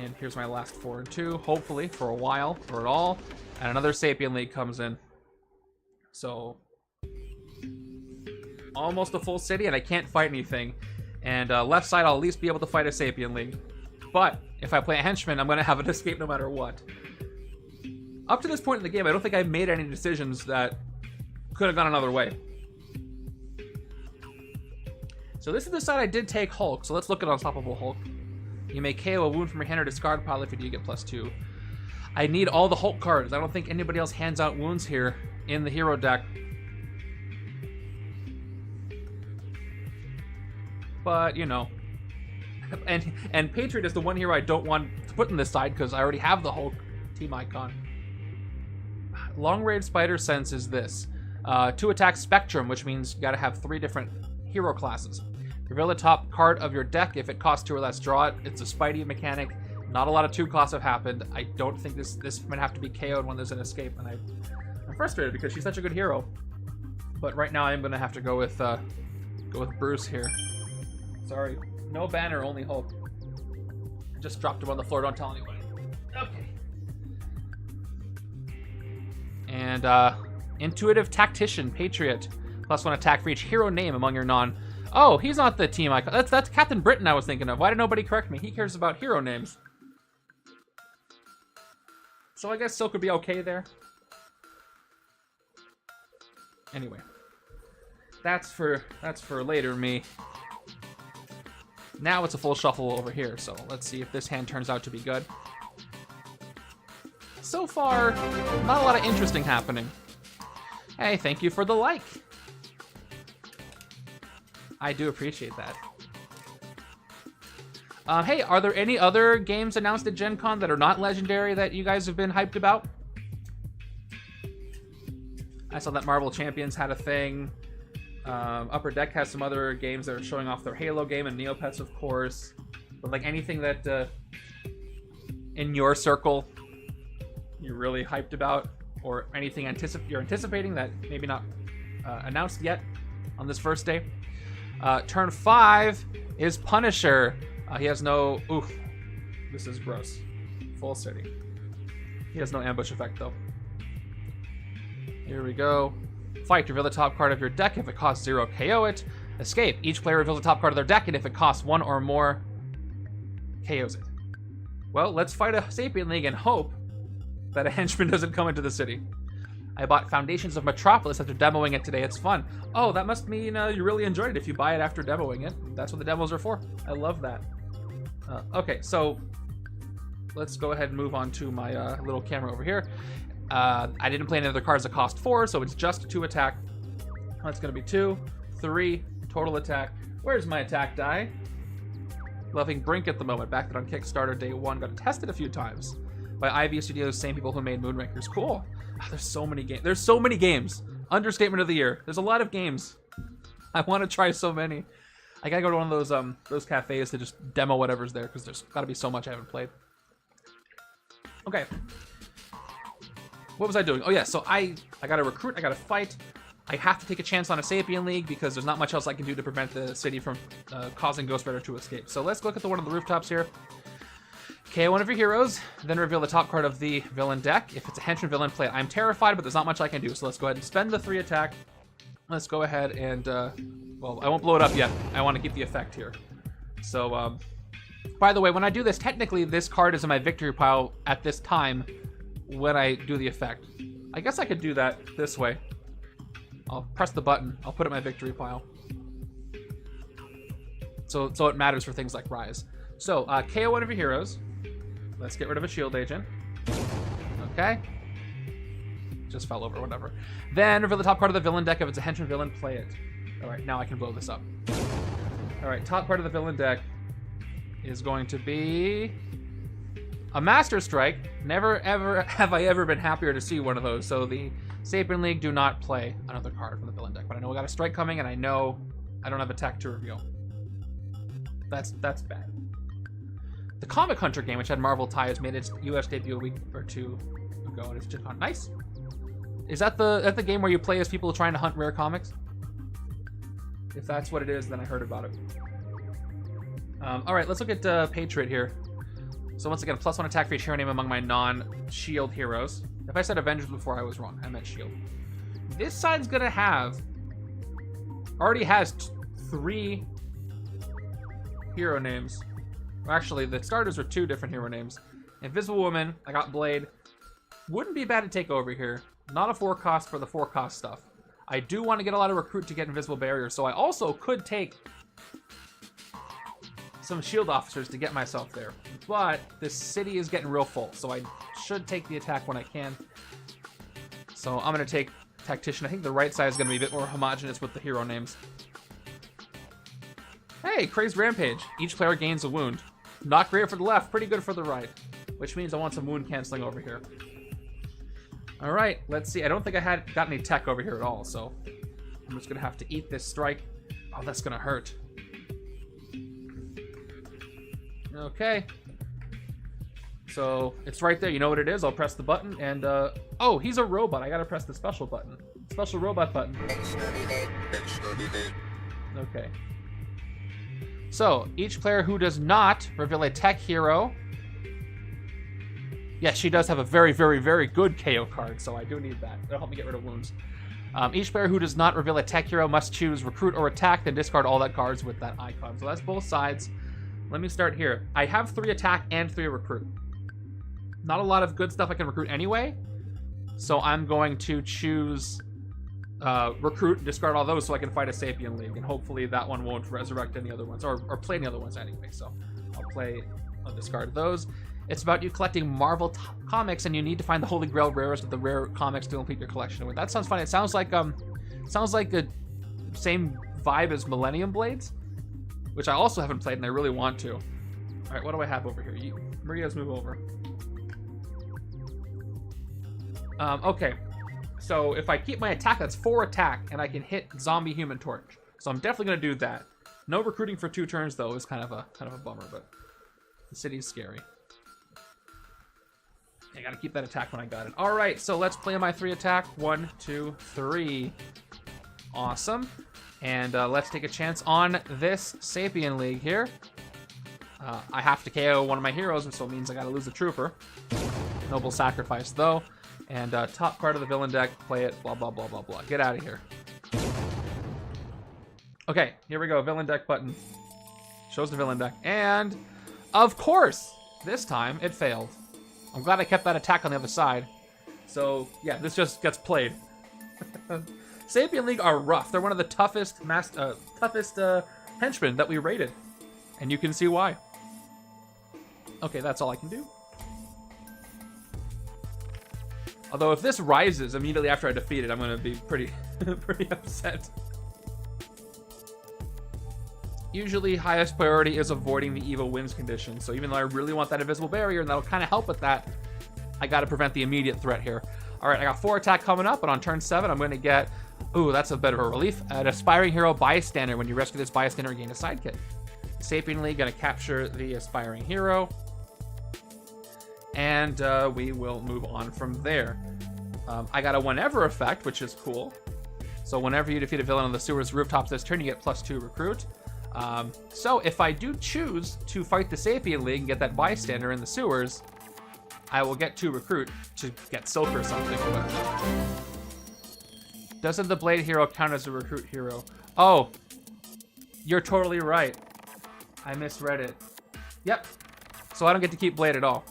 A: And here's my last 4 and 2, hopefully for a while, for it all. And another Sapien League comes in. So almost a full city, and I can't fight anything. And left side, I'll at least be able to fight a Sapien League. But if I play a Henchman, I'm going to have an escape no matter what. Up to this point in the game, I don't think I've made any decisions that could have gone another way. So this is the side I did take Hulk, so let's look at Unstoppable Hulk. You may KO a wound from your hand or discard pile if you do, you get +2. I need all the Hulk cards. I don't think anybody else hands out wounds here in the hero deck. But, you know. And Patriot is the one hero I don't want to put in this side because I already have the Hulk team icon. Long Range Spider Sense is this. 2 attack Spectrum, which means you gotta have 3 different hero classes. Reveal the top card of your deck. If it costs 2 or less, draw it. It's a Spidey mechanic. Not a lot of 2 costs have happened. I don't think this might have to be KO'd when there's an escape, and I'm frustrated because she's such a good hero. But right now I'm gonna have to go with Bruce here. Sorry, no banner, only Hulk. Just dropped him on the floor. Don't tell anyone. Okay. And Intuitive Tactician, Patriot. +1 attack for each hero name among your non. Oh, he's not the team icon. That's Captain Britain I was thinking of. Why did nobody correct me? He cares about hero names. So I guess Silk would be okay there. Anyway. That's for later me. Now it's a full shuffle over here, so let's see if this hand turns out to be good. So far, not a lot of interesting happening. Hey, thank you for the like. I do appreciate that. Hey, are there any other games announced at Gen Con that are not legendary that you guys have been hyped about? I saw that Marvel Champions had a thing. Upper Deck has some other games that are showing off their Halo game, and Neopets, of course. But like anything that in your circle you're really hyped about, or anything you're anticipating that maybe not announced yet on this first day. Turn 5 is Punisher. He has no... Oof. This is gross. Full city. He has no ambush effect, though. Here we go. Fight. Reveal the top card of your deck. If it costs 0, KO it. Escape. Each player reveals the top card of their deck, and if it costs 1 or more, KOs it. Well, let's fight a Sapien League and hope that a henchman doesn't come into the city. I bought Foundations of Metropolis after demoing it today. It's fun. Oh, that must mean you really enjoyed it if you buy it after demoing it. That's what the demos are for. I love that. Okay, so let's go ahead and move on to my little camera over here. I didn't play any other cards that cost 4, so it's just 2 attack. That's going to be 2, 3 total attack. Where's my attack die? Loving Brink at the moment. Backed it on Kickstarter day 1. Got tested a few times by IV Studios, same people who made Moonrakers. Cool. Oh, there's so many games. There's so many games. Understatement of the year. There's a lot of games. I want to try so many. I gotta go to one of those cafes to just demo whatever's there, because there's got to be so much I haven't played. Okay. What was I doing? Oh yeah, so I got to recruit. I got to fight. I have to take a chance on a Sapien League because there's not much else I can do to prevent the city from causing Ghost Rider to escape. So let's look at the one on the rooftops here. KO one of your heroes, then reveal the top card of the villain deck. If it's a henchman villain, play it. I'm terrified, but there's not much I can do. So let's go ahead and spend the 3 attack. Let's go ahead and, well, I won't blow it up yet. I want to keep the effect here. So, by the way, when I do this, technically this card is in my victory pile at this time when I do the effect. I guess I could do that this way. I'll press the button. I'll put it in my victory pile. So it matters for things like Rise. So, KO one of your heroes. Let's get rid of a shield agent. Okay. Just fell over, whatever. Then reveal the top card of the villain deck. If it's a henchman villain, play it. Alright, now I can blow this up. Alright, top card of the villain deck is going to be a Master Strike. Never ever have I ever been happier to see one of those. So the Sapien League do not play another card from the villain deck. But I know we got a strike coming, and I know I don't have a tech to reveal. That's bad. The Comic Hunter game, which had Marvel ties, made its US debut a week or 2 ago, and it's just nice. Is that the game where you play as people trying to hunt rare comics? If that's what it is, then I heard about it. All right, let's look at Patriot here. So once again, +1 attack for each hero name among my non-shield heroes. If I said Avengers before, I was wrong. I meant shield. This side's gonna already has 3 hero names. Well, actually, the starters are 2 different hero names. Invisible Woman, I got Blade. Wouldn't be bad to take over here. Not a 4 cost for the 4 cost stuff. I do want to get a lot of recruit to get Invisible Barrier, so I also could take some shield officers to get myself there. But this city is getting real full, so I should take the attack when I can. So I'm going to take Tactician. I think the right side is going to be a bit more homogenous with the hero names. Hey, Crazed Rampage. Each player gains a wound. Not great for the left, pretty good for the right. Which means I want some wound canceling over here. Alright, let's see. I don't think I got any tech over here at all, so I'm just going to have to eat this strike. Oh, that's going to hurt. Okay. So, it's right there. You know what it is. I'll press the button, and, oh, he's a robot. I got to press the special button. Special robot button. Okay. So, each player who does not reveal a tech hero... Yes, she does have a very, very, very good KO card, so I do need that. That'll help me get rid of wounds. Each player who does not reveal a tech hero must choose recruit or attack, then discard all that cards with that icon. So that's both sides. Let me start here. I have 3 attack and 3 recruit. not a lot of good stuff I can recruit anyway. So I'm going to choose recruit and discard all those so I can fight a Sapien League. And hopefully that one won't resurrect any other ones or play any other ones anyway. So I'll discard those. It's about you collecting Marvel comics, and you need to find the Holy Grail rares with the rare comics to complete your collection with. That sounds funny. It sounds like the same vibe as Millennium Blades, which I also haven't played and I really want to. All right, what do I have over here? Maria's move over. Okay, so if I keep my attack, that's 4 attack, and I can hit Zombie Human Torch. So I'm definitely gonna do that. No recruiting for 2 turns though is kind of a bummer, but the city's scary. I gotta keep that attack when I got it. All right, so let's play my 3 attack. 1, 2, 3. Awesome. And let's take a chance on this Sapien League here. I have to KO one of my heroes, so it means I gotta lose a trooper. Noble sacrifice though. And top card of the villain deck, play it, blah, blah, blah, blah, blah. Get out of here. Okay, here we go, villain deck button. Shows the villain deck. And, of course, this time it failed. I'm glad I kept that attack on the other side. So, yeah, this just gets played. Sapien League are rough. They're one of the toughest henchmen that we rated. And you can see why. Okay, that's all I can do. Although if this rises immediately after I defeat it, I'm going to be pretty upset. Usually, highest priority is avoiding the evil winds condition. So even though I really want that invisible barrier, and that'll kind of help with that, I got to prevent the immediate threat here. All right, I got 4 attack coming up, and on turn 7, I'm going to get, ooh, that's a bit of a relief, an Aspiring Hero Bystander. When you rescue this Bystander, gain a sidekick. Sapien League going to capture the Aspiring Hero. And we will move on from there. I got a whenever effect, which is cool. So whenever you defeat a villain on the sewers rooftops this turn, you get +2 recruit. So if I do choose to fight the Sapien League and get that bystander in the sewers, I will get 2 recruit to get silk or something. But doesn't the blade hero count as a recruit hero? Oh, you're totally right. I misread it. Yep. So I don't get to keep blade at all.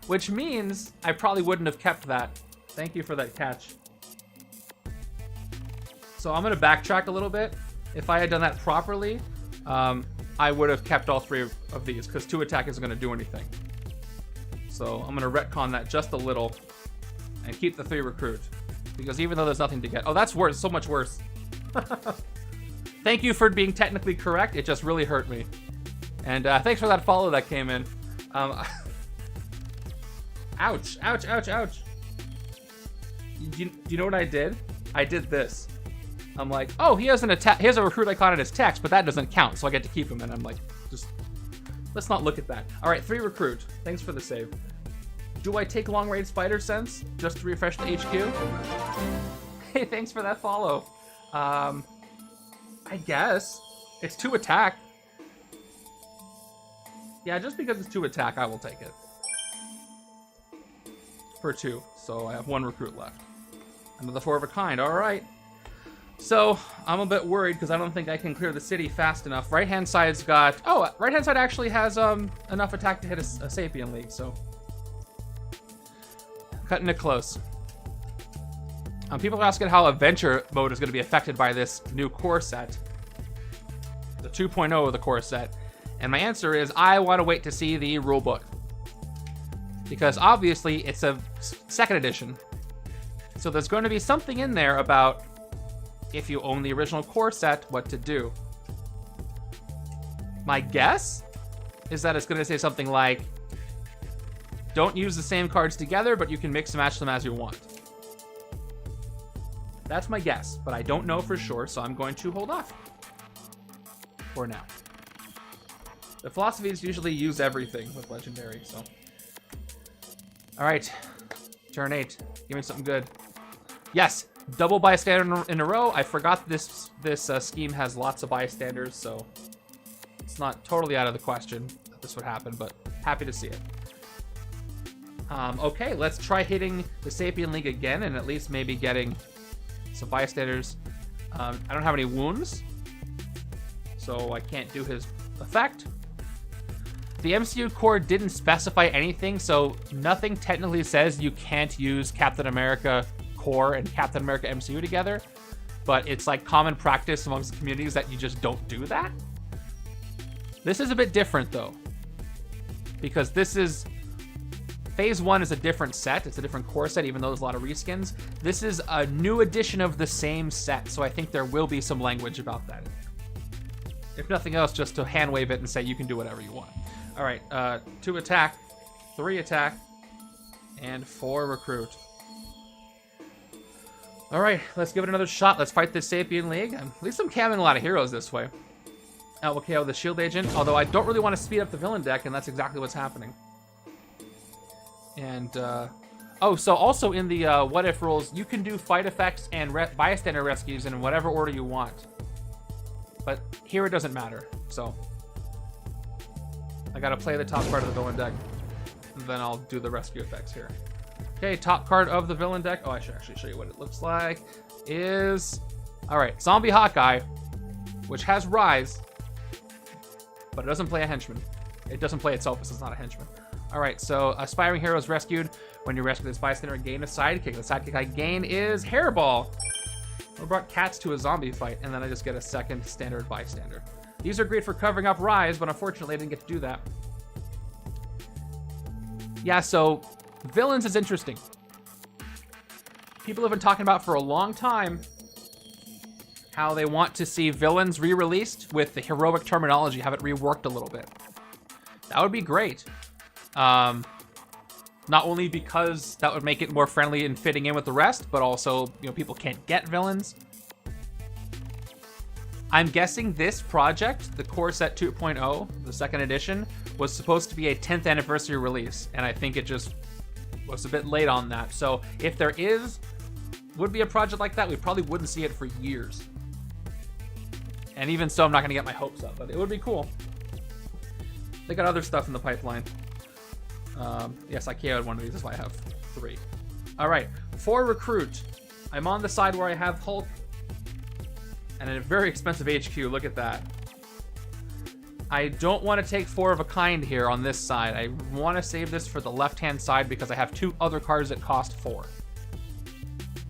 A: Which means I probably wouldn't have kept that. Thank you for that catch. So I'm going to backtrack a little bit. If I had done that properly, I would have kept all 3 of these, because 2 attack isn't going to do anything. So I'm going to retcon that just a little and keep the 3 recruit. Because even though there's nothing to get... Oh, that's worse. So much worse. Thank you for being technically correct. It just really hurt me. And thanks for that follow that came in. Ouch, ouch, ouch, ouch. Do you know what I did? I did this. I'm like, oh, he has an attack. He has a recruit icon in his text, but that doesn't count, so I get to keep him. And I'm like, just let's not look at that. All right, 3 recruit. Thanks for the save. Do I take long range spider sense just to refresh the HQ? Hey, thanks for that follow. I guess it's 2 attack. Yeah, just because it's 2 attack, I will take it. For 2, so I have 1 recruit left. Another 4 of a kind, all right. So I'm a bit worried because I don't think I can clear the city fast enough. Right-hand side's got, oh, right-hand side actually has enough attack to hit a Sapien League, so. Cutting it close. People are asking how adventure mode is going to be affected by this new core set. The 2.0 of the core set. And my answer is I want to wait to see the rulebook. Because obviously it's a 2nd edition. So there's going to be something in there about if you own the original core set, what to do. My guess is that it's going to say something like, don't use the same cards together, but you can mix and match them as you want. That's my guess, but I don't know for sure, so I'm going to hold off for now. The philosophy is usually use everything with Legendary, so. All right, turn 8. Give me something good. Yes, double bystander in a row. I forgot this scheme has lots of bystanders, so it's not totally out of the question that this would happen, but happy to see it. Okay, let's try hitting the Sapien League again and at least maybe getting some bystanders. I don't have any wounds, so I can't do his effect. the MCU core didn't specify anything, so nothing technically says you can't use Captain America core and Captain America MCU together, but it's like common practice amongst the communities that you just don't do that. This is a bit different though, because this is Phase 1 is a different set. It's a different core set, even though there's a lot of reskins. This is a new edition of the same set, so I think there will be some language about that. If nothing else, just to hand wave it and say you can do whatever you want. All right, 2 attack, 3 attack, and 4 recruit. All right, let's give it another shot. Let's fight this Sapien League. At least I'm camming a lot of heroes this way. We'll KO the Shield Agent, although I don't really want to speed up the villain deck, and that's exactly what's happening. And, oh, so also in the what if rules, you can do fight effects and bystander rescues in whatever order you want. But here it doesn't matter, so. I gotta play the top card of the villain deck, and then I'll do the rescue effects here. Okay, top card of the villain deck, oh, I should actually show you what it looks like, is, all right, Zombie Hawkeye, which has Rise, but it doesn't play a henchman. It doesn't play itself, because it's not a henchman. All right, so aspiring hero is rescued. When you rescue this bystander, gain a sidekick. The sidekick I gain is Hairball. I brought cats to a zombie fight, and then I just get a second standard bystander. These are great for covering up Rise, but unfortunately I didn't get to do that. Yeah, so villains is interesting. People have been talking about for a long time how they want to see villains re-released with the heroic terminology, have it reworked a little bit. That would be great. Not only because that would make it more friendly and fitting in with the rest, but also, you know, people can't get villains. I'm guessing this project, the Core Set 2.0, the second edition, was supposed to be a 10th anniversary release, and I think it just was a bit late on that. So if there would be a project like that, we probably wouldn't see it for years. And even so, I'm not gonna get my hopes up, but it would be cool. They got other stuff in the pipeline. Yes, I KO'd one of these, that's why I have 3. All right, 4 recruit. I'm on the side where I have Hulk and a very expensive HQ, look at that. I don't want to take 4 of a kind here on this side. I want to save this for the left-hand side because I have 2 other cards that cost 4.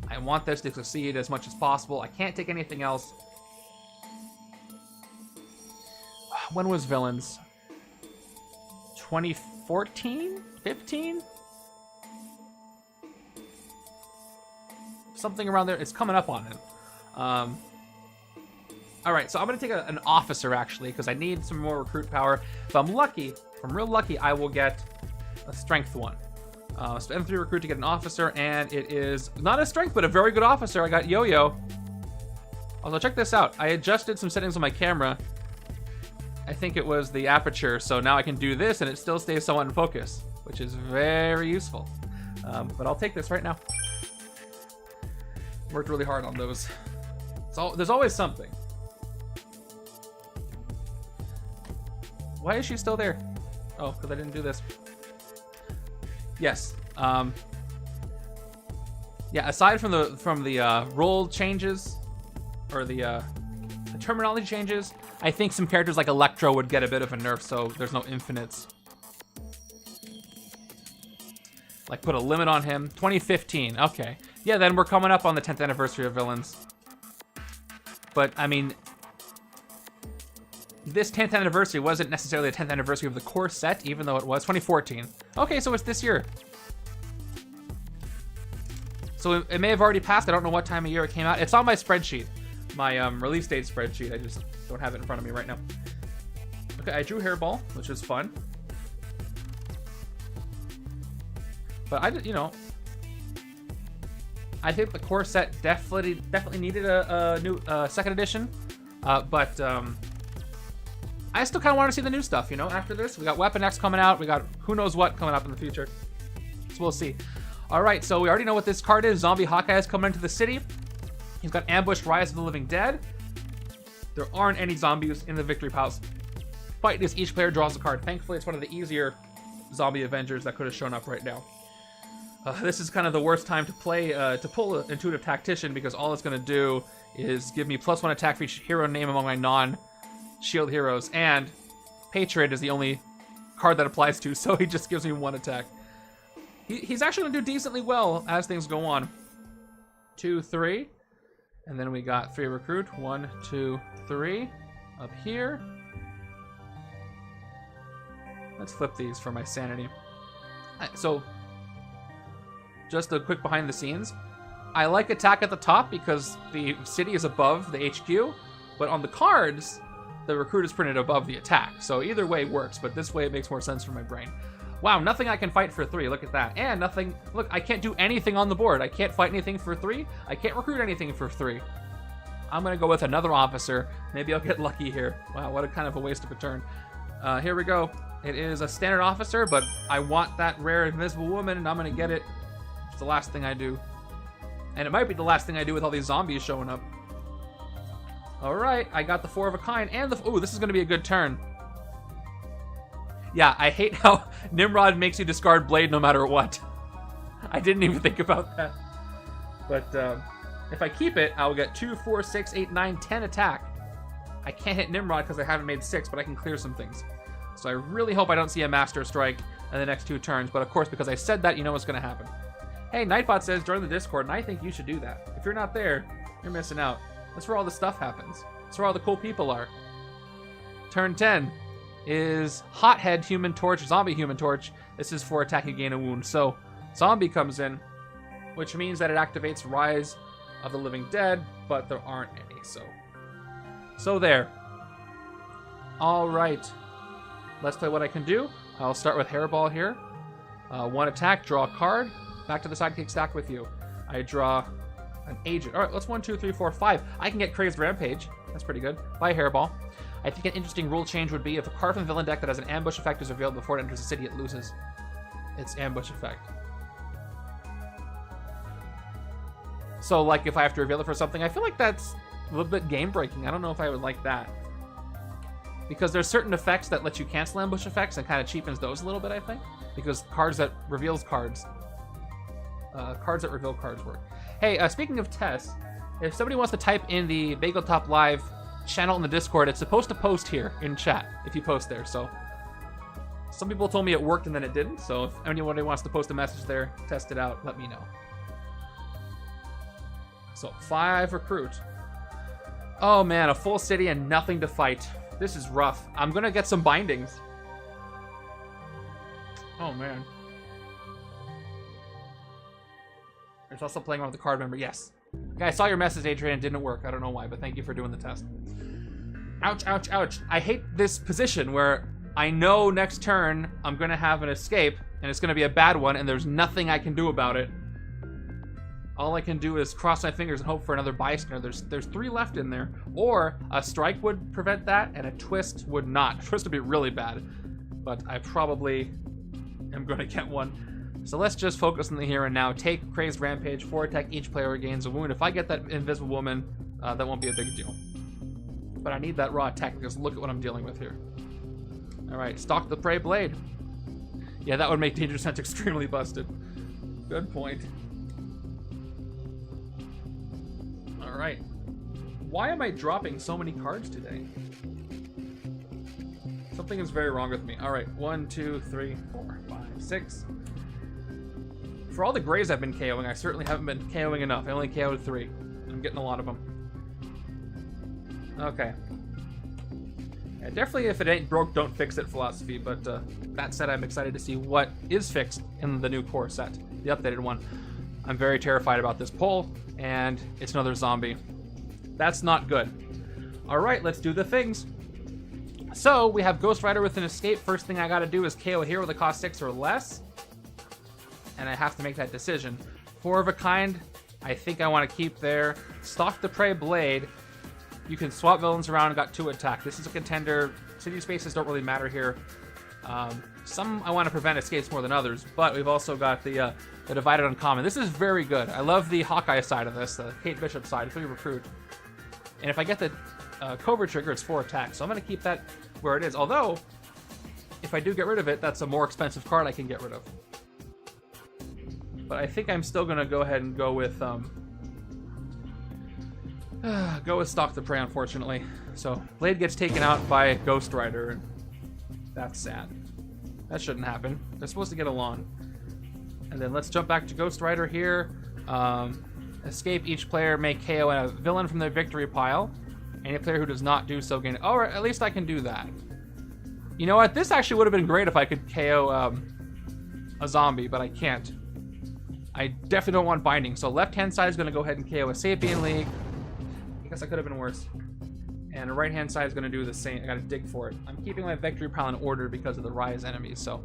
A: I want this to succeed as much as possible. I can't take anything else. When was Villains? 2014? 15? Something around there. It's coming up on it. All right, so I'm gonna take an officer actually because I need some more recruit power. If I'm lucky, if I'm real lucky, I will get a strength one. So M3 recruit to get an officer, and it is not a strength, but a very good officer. I got Yo-Yo. Although check this out. I adjusted some settings on my camera. I think it was the aperture, so now I can do this and it still stays somewhat in focus, which is very useful. But I'll take this right now. Worked really hard on those. So there's always something. Why is she still there? Oh, because I didn't do this. Yes. Yeah. Aside from the role changes, or the terminology changes, I think some characters like Electro would get a bit of a nerf, so there's no infinites. Like put a limit on him. 2015. Okay. Yeah. Then we're coming up on the 10th anniversary of Villains. But I mean, this 10th anniversary wasn't necessarily the 10th anniversary of the core set, even though it was 2014. Okay, so it's this year. So it may have already passed. I don't know what time of year it came out. It's on my spreadsheet, my release date spreadsheet. I just don't have it in front of me right now. Okay, I drew Hairball, which is fun. But I think the core set definitely needed a new second edition. But I still kind of want to see the new stuff, you know, after this. We got Weapon X coming out. We got who knows what coming up in the future. So we'll see. All right, so we already know what this card is. Zombie Hawkeye is coming into the city. He's got Ambushed Rise of the Living Dead. There aren't any zombies in the Victory Palace. Fight is each player draws a card. Thankfully, it's one of the easier zombie Avengers that could have shown up right now. This is kind of the worst time to play, to pull an Intuitive Tactician, because all it's going to do is give me +1 attack for each hero name among my non-shield heroes, and Patriot is the only card that applies to, so he just gives me 1 attack. He's actually going to do decently well as things go on. 2, 3. And then we got 3 recruit. 1, 2, 3. Up here. Let's flip these for my sanity. So, just a quick behind the scenes. I like attack at the top because the city is above the HQ, but on the cards, the recruit is printed above the attack. So either way works, but this way it makes more sense for my brain. Wow, nothing I can fight for 3. Look at that. And nothing... Look, I can't do anything on the board. I can't fight anything for 3. I can't recruit anything for 3. I'm going to go with another officer. Maybe I'll get lucky here. Wow, what a kind of a waste of a turn. Here we go. It is a standard officer, but I want that rare invisible woman, and I'm going to get it. It's the last thing I do. And it might be the last thing I do with all these zombies showing up. Alright, I got the 4 of a kind, and the... Ooh, this is going to be a good turn. Yeah, I hate how Nimrod makes you discard Blade no matter what. I didn't even think about that. But if I keep it, I'll get 2, 4, 6, 8, 9, 10 attack. I can't hit Nimrod because I haven't made 6, but I can clear some things. So I really hope I don't see a Master Strike in the next 2 turns. But of course, because I said that, you know what's going to happen. Hey, Nightbot says, join the Discord, and I think you should do that. If you're not there, you're missing out. That's where all the stuff happens. That's where all the cool people are. Turn 10 is Hothead Human Torch, Zombie Human Torch. This is for attack and gain a wound. So, Zombie comes in, which means that it activates Rise of the Living Dead, but there aren't any, so there. Alright. Let's play what I can do. I'll start with Hairball here. 1 attack, draw a card. Back to the sidekick stack with you. I draw an agent. Alright, let's 1, 2, 3, 4, 5. I can get Crazed Rampage. That's pretty good. Bye, Hairball. I think an interesting rule change would be if a card from the villain deck that has an ambush effect is revealed before it enters the city, it loses its ambush effect. So, like, if I have to reveal it for something, I feel like that's a little bit game-breaking. I don't know if I would like that. Because there's certain effects that let you cancel ambush effects and kind of cheapens those a little bit, I think. Because cards that reveals cards. Cards that reveal cards work. Hey, speaking of tests, if somebody wants to type in the Bagel Top Live channel in the Discord, it's supposed to post here in chat if you post there. So some people told me it worked and then it didn't. So if anybody wants to post a message there, test it out, let me know. So 5 recruit. Oh man, a full city and nothing to fight. This is rough. I'm gonna get some bindings. Oh man. There's also playing around with the card member. Yes. Okay, I saw your message, Adrian. It didn't work. I don't know why, but thank you for doing the test. Ouch, ouch, ouch. I hate this position where I know next turn I'm going to have an escape, and it's going to be a bad one, and there's nothing I can do about it. All I can do is cross my fingers and hope for another bystander. There's 3 left in there. Or a strike would prevent that, and a twist would not. Twist would be really bad, but I probably am going to get one. So let's just focus on the here and now. Take Crazed Rampage, 4 attack, each player gains a wound. If I get that Invisible Woman, that won't be a big deal. But I need that raw attack because look at what I'm dealing with here. Alright, Stalk the Prey Blade. Yeah, that would make Danger Sense extremely busted. Good point. Alright. Why am I dropping so many cards today? Something is very wrong with me. Alright, 1, 2, 3, 4, 5, 6. For all the grays I've been KOing, I certainly haven't been KOing enough. I only KO'd 3. I'm getting a lot of them. Okay. Yeah, definitely if it ain't broke, don't fix it philosophy, but that said, I'm excited to see what is fixed in the new core set, the updated one. I'm very terrified about this pull, and it's another zombie. That's not good. Alright, let's do the things. So, we have Ghost Rider with an escape. First thing I gotta do is KO a hero that costs 6 or less. And I have to make that decision. 4 of a kind, I think I want to keep there. Stalk the Prey Blade. You can swap villains around and got 2 attack. This is a contender. City spaces don't really matter here. Some I want to prevent escapes more than others, but we've also got the Divided Uncommon. This is very good. I love the Hawkeye side of this, the Kate Bishop side, 3 recruit. And if I get the Cobra trigger, it's 4 attacks. So I'm going to keep that where it is. Although, if I do get rid of it, that's a more expensive card I can get rid of. But I think I'm still going to go ahead and go with Stalk the Prey, unfortunately. So Blade gets taken out by Ghost Rider, and that's sad. That shouldn't happen. They're supposed to get along. And then let's jump back to Ghost Rider here. Escape. Each player may KO a villain from their victory pile. Any player who does not do so gain... Oh, at least I can do that. You know what? This actually would have been great if I could KO a zombie, but I can't. I definitely don't want binding. So left-hand side is going to go ahead and KO a Sapien League. I guess I could have been worse. And the right-hand side is going to do the same. I got to dig for it. I'm keeping my victory pile in order because of the Rise enemies, so...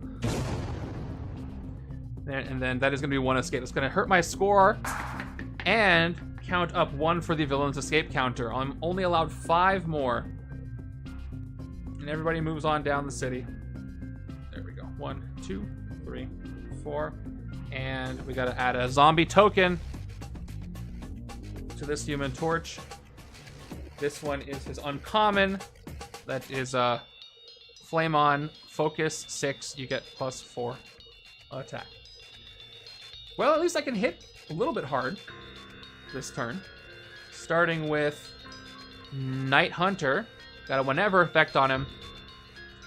A: And then that is going to be one escape. It's going to hurt my score and count up 1 for the villain's escape counter. I'm only allowed 5 more. And everybody moves on down the city. There we go. 1, 2, 3, 4. And we got to add a zombie token to this Human Torch. This one is his uncommon. That is Flame On, Focus 6. You get +4 attack. Well, at least I can hit a little bit hard this turn. Starting with Night Hunter. Got a whenever effect on him.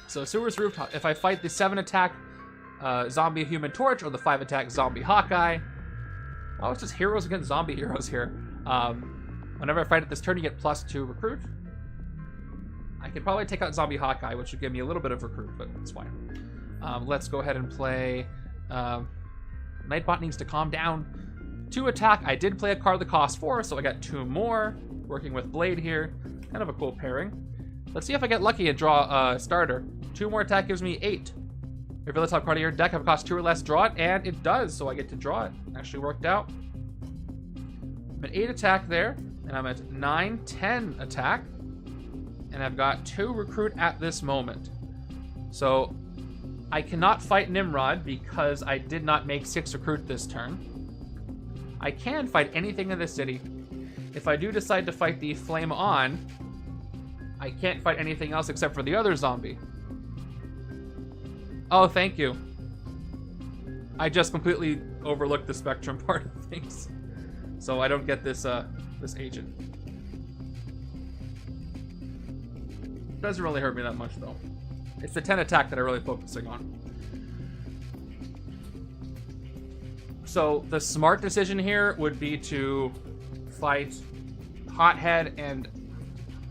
A: So Sewer's Rooftop. If I fight the 7 attack zombie Human Torch or the 5 attack zombie Hawkeye. Oh, it's just heroes against zombie heroes here. Whenever I fight at this turn, you get +2 recruit. I could probably take out zombie Hawkeye, which would give me a little bit of recruit, but it's fine. Let's go ahead and play... Nightbot needs to calm down. 2 attack. I did play a card that costs 4, so I got 2 more. Working with Blade here. Kind of a cool pairing. Let's see if I get lucky and draw a starter. 2 more attack gives me 8. If you top card of your deck, if it costs 2 or less, draw it, and it does, so I get to draw it. Actually worked out. I'm at 8 attack there, and I'm at 9, 10 attack. And I've got 2 recruit at this moment. So I cannot fight Nimrod because I did not make 6 recruit this turn. I can fight anything in the city. If I do decide to fight the Flame On, I can't fight anything else except for the other zombie. Oh, thank you. I just completely overlooked the Spectrum part of things. So I don't get this this agent. Doesn't really hurt me that much though. It's the 10 attack that I'm really focusing on. So the smart decision here would be to fight Hothead and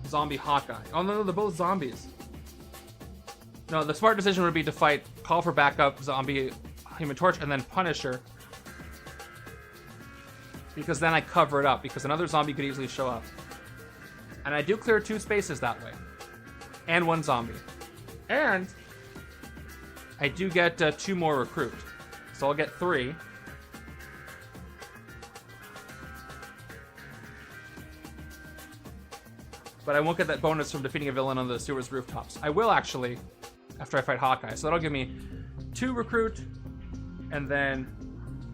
A: Zombie Hawkeye. Oh no, they're both zombies. No, the smart decision would be to fight Call for Backup, Zombie Human Torch, and then Punisher. Because then I cover it up, because another zombie could easily show up. And I do clear 2 spaces that way. And 1 zombie. And I do get 2 more recruit. So I'll get 3. But I won't get that bonus from defeating a villain on the Sewer's Rooftops. I will actually, after I fight Hawkeye. So that'll give me 2 recruit, and then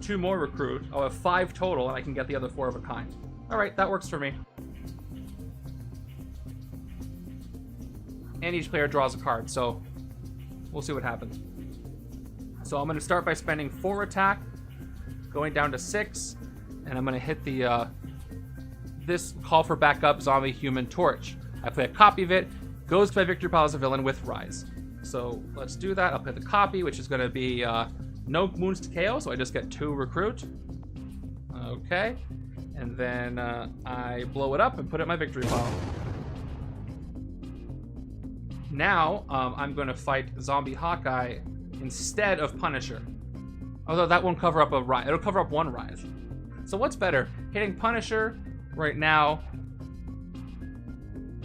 A: 2 more recruit. I'll have 5 total, and I can get the other 4 of a kind. Alright, that works for me. And each player draws a card, so we'll see what happens. So I'm going to start by spending 4 attack, going down to 6, and I'm going to hit the this Call for Backup Zombie Human Torch. I play a copy of it, goes to my victory pile as a villain with Rise. So let's do that. I'll play the copy, which is going to be no wounds to KO, so I just get 2 recruit. Okay. And then I blow it up and put it in my victory pile. Now, I'm going to fight Zombie Hawkeye instead of Punisher. Although that won't cover up a Rise. It'll cover up 1 Rise. So what's better? Hitting Punisher right now,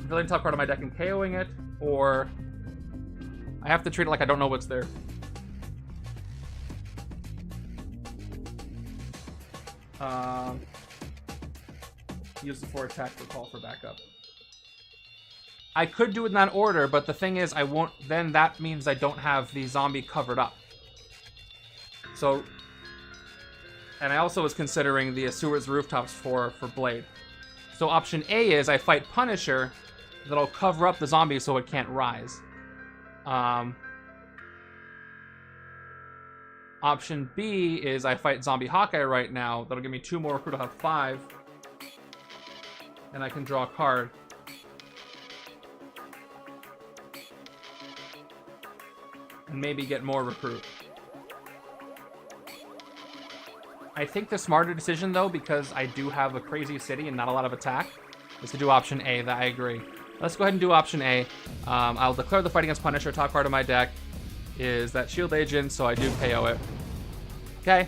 A: filling top card of my deck and KOing it, or I have to treat it like I don't know what's there. Use the 4 attack for Call for Backup. I could do it in that order, but the thing is, I won't. Then that means I don't have the zombie covered up. So, and I also was considering the Sewer's Rooftops for Blade. So option A is I fight Punisher, that'll cover up the zombie so it can't rise. Option B is I fight Zombie Hawkeye right now, that'll give me 2 more recruit, I'll have 5. And I can draw a card. and maybe get more recruit. I think the smarter decision, though, because I do have a crazy city and not a lot of attack, is to do option A. That I agree. Let's go ahead and do option A. I'll declare the fight against Punisher. Top card of my deck is that shield agent, so I do KO it. Okay.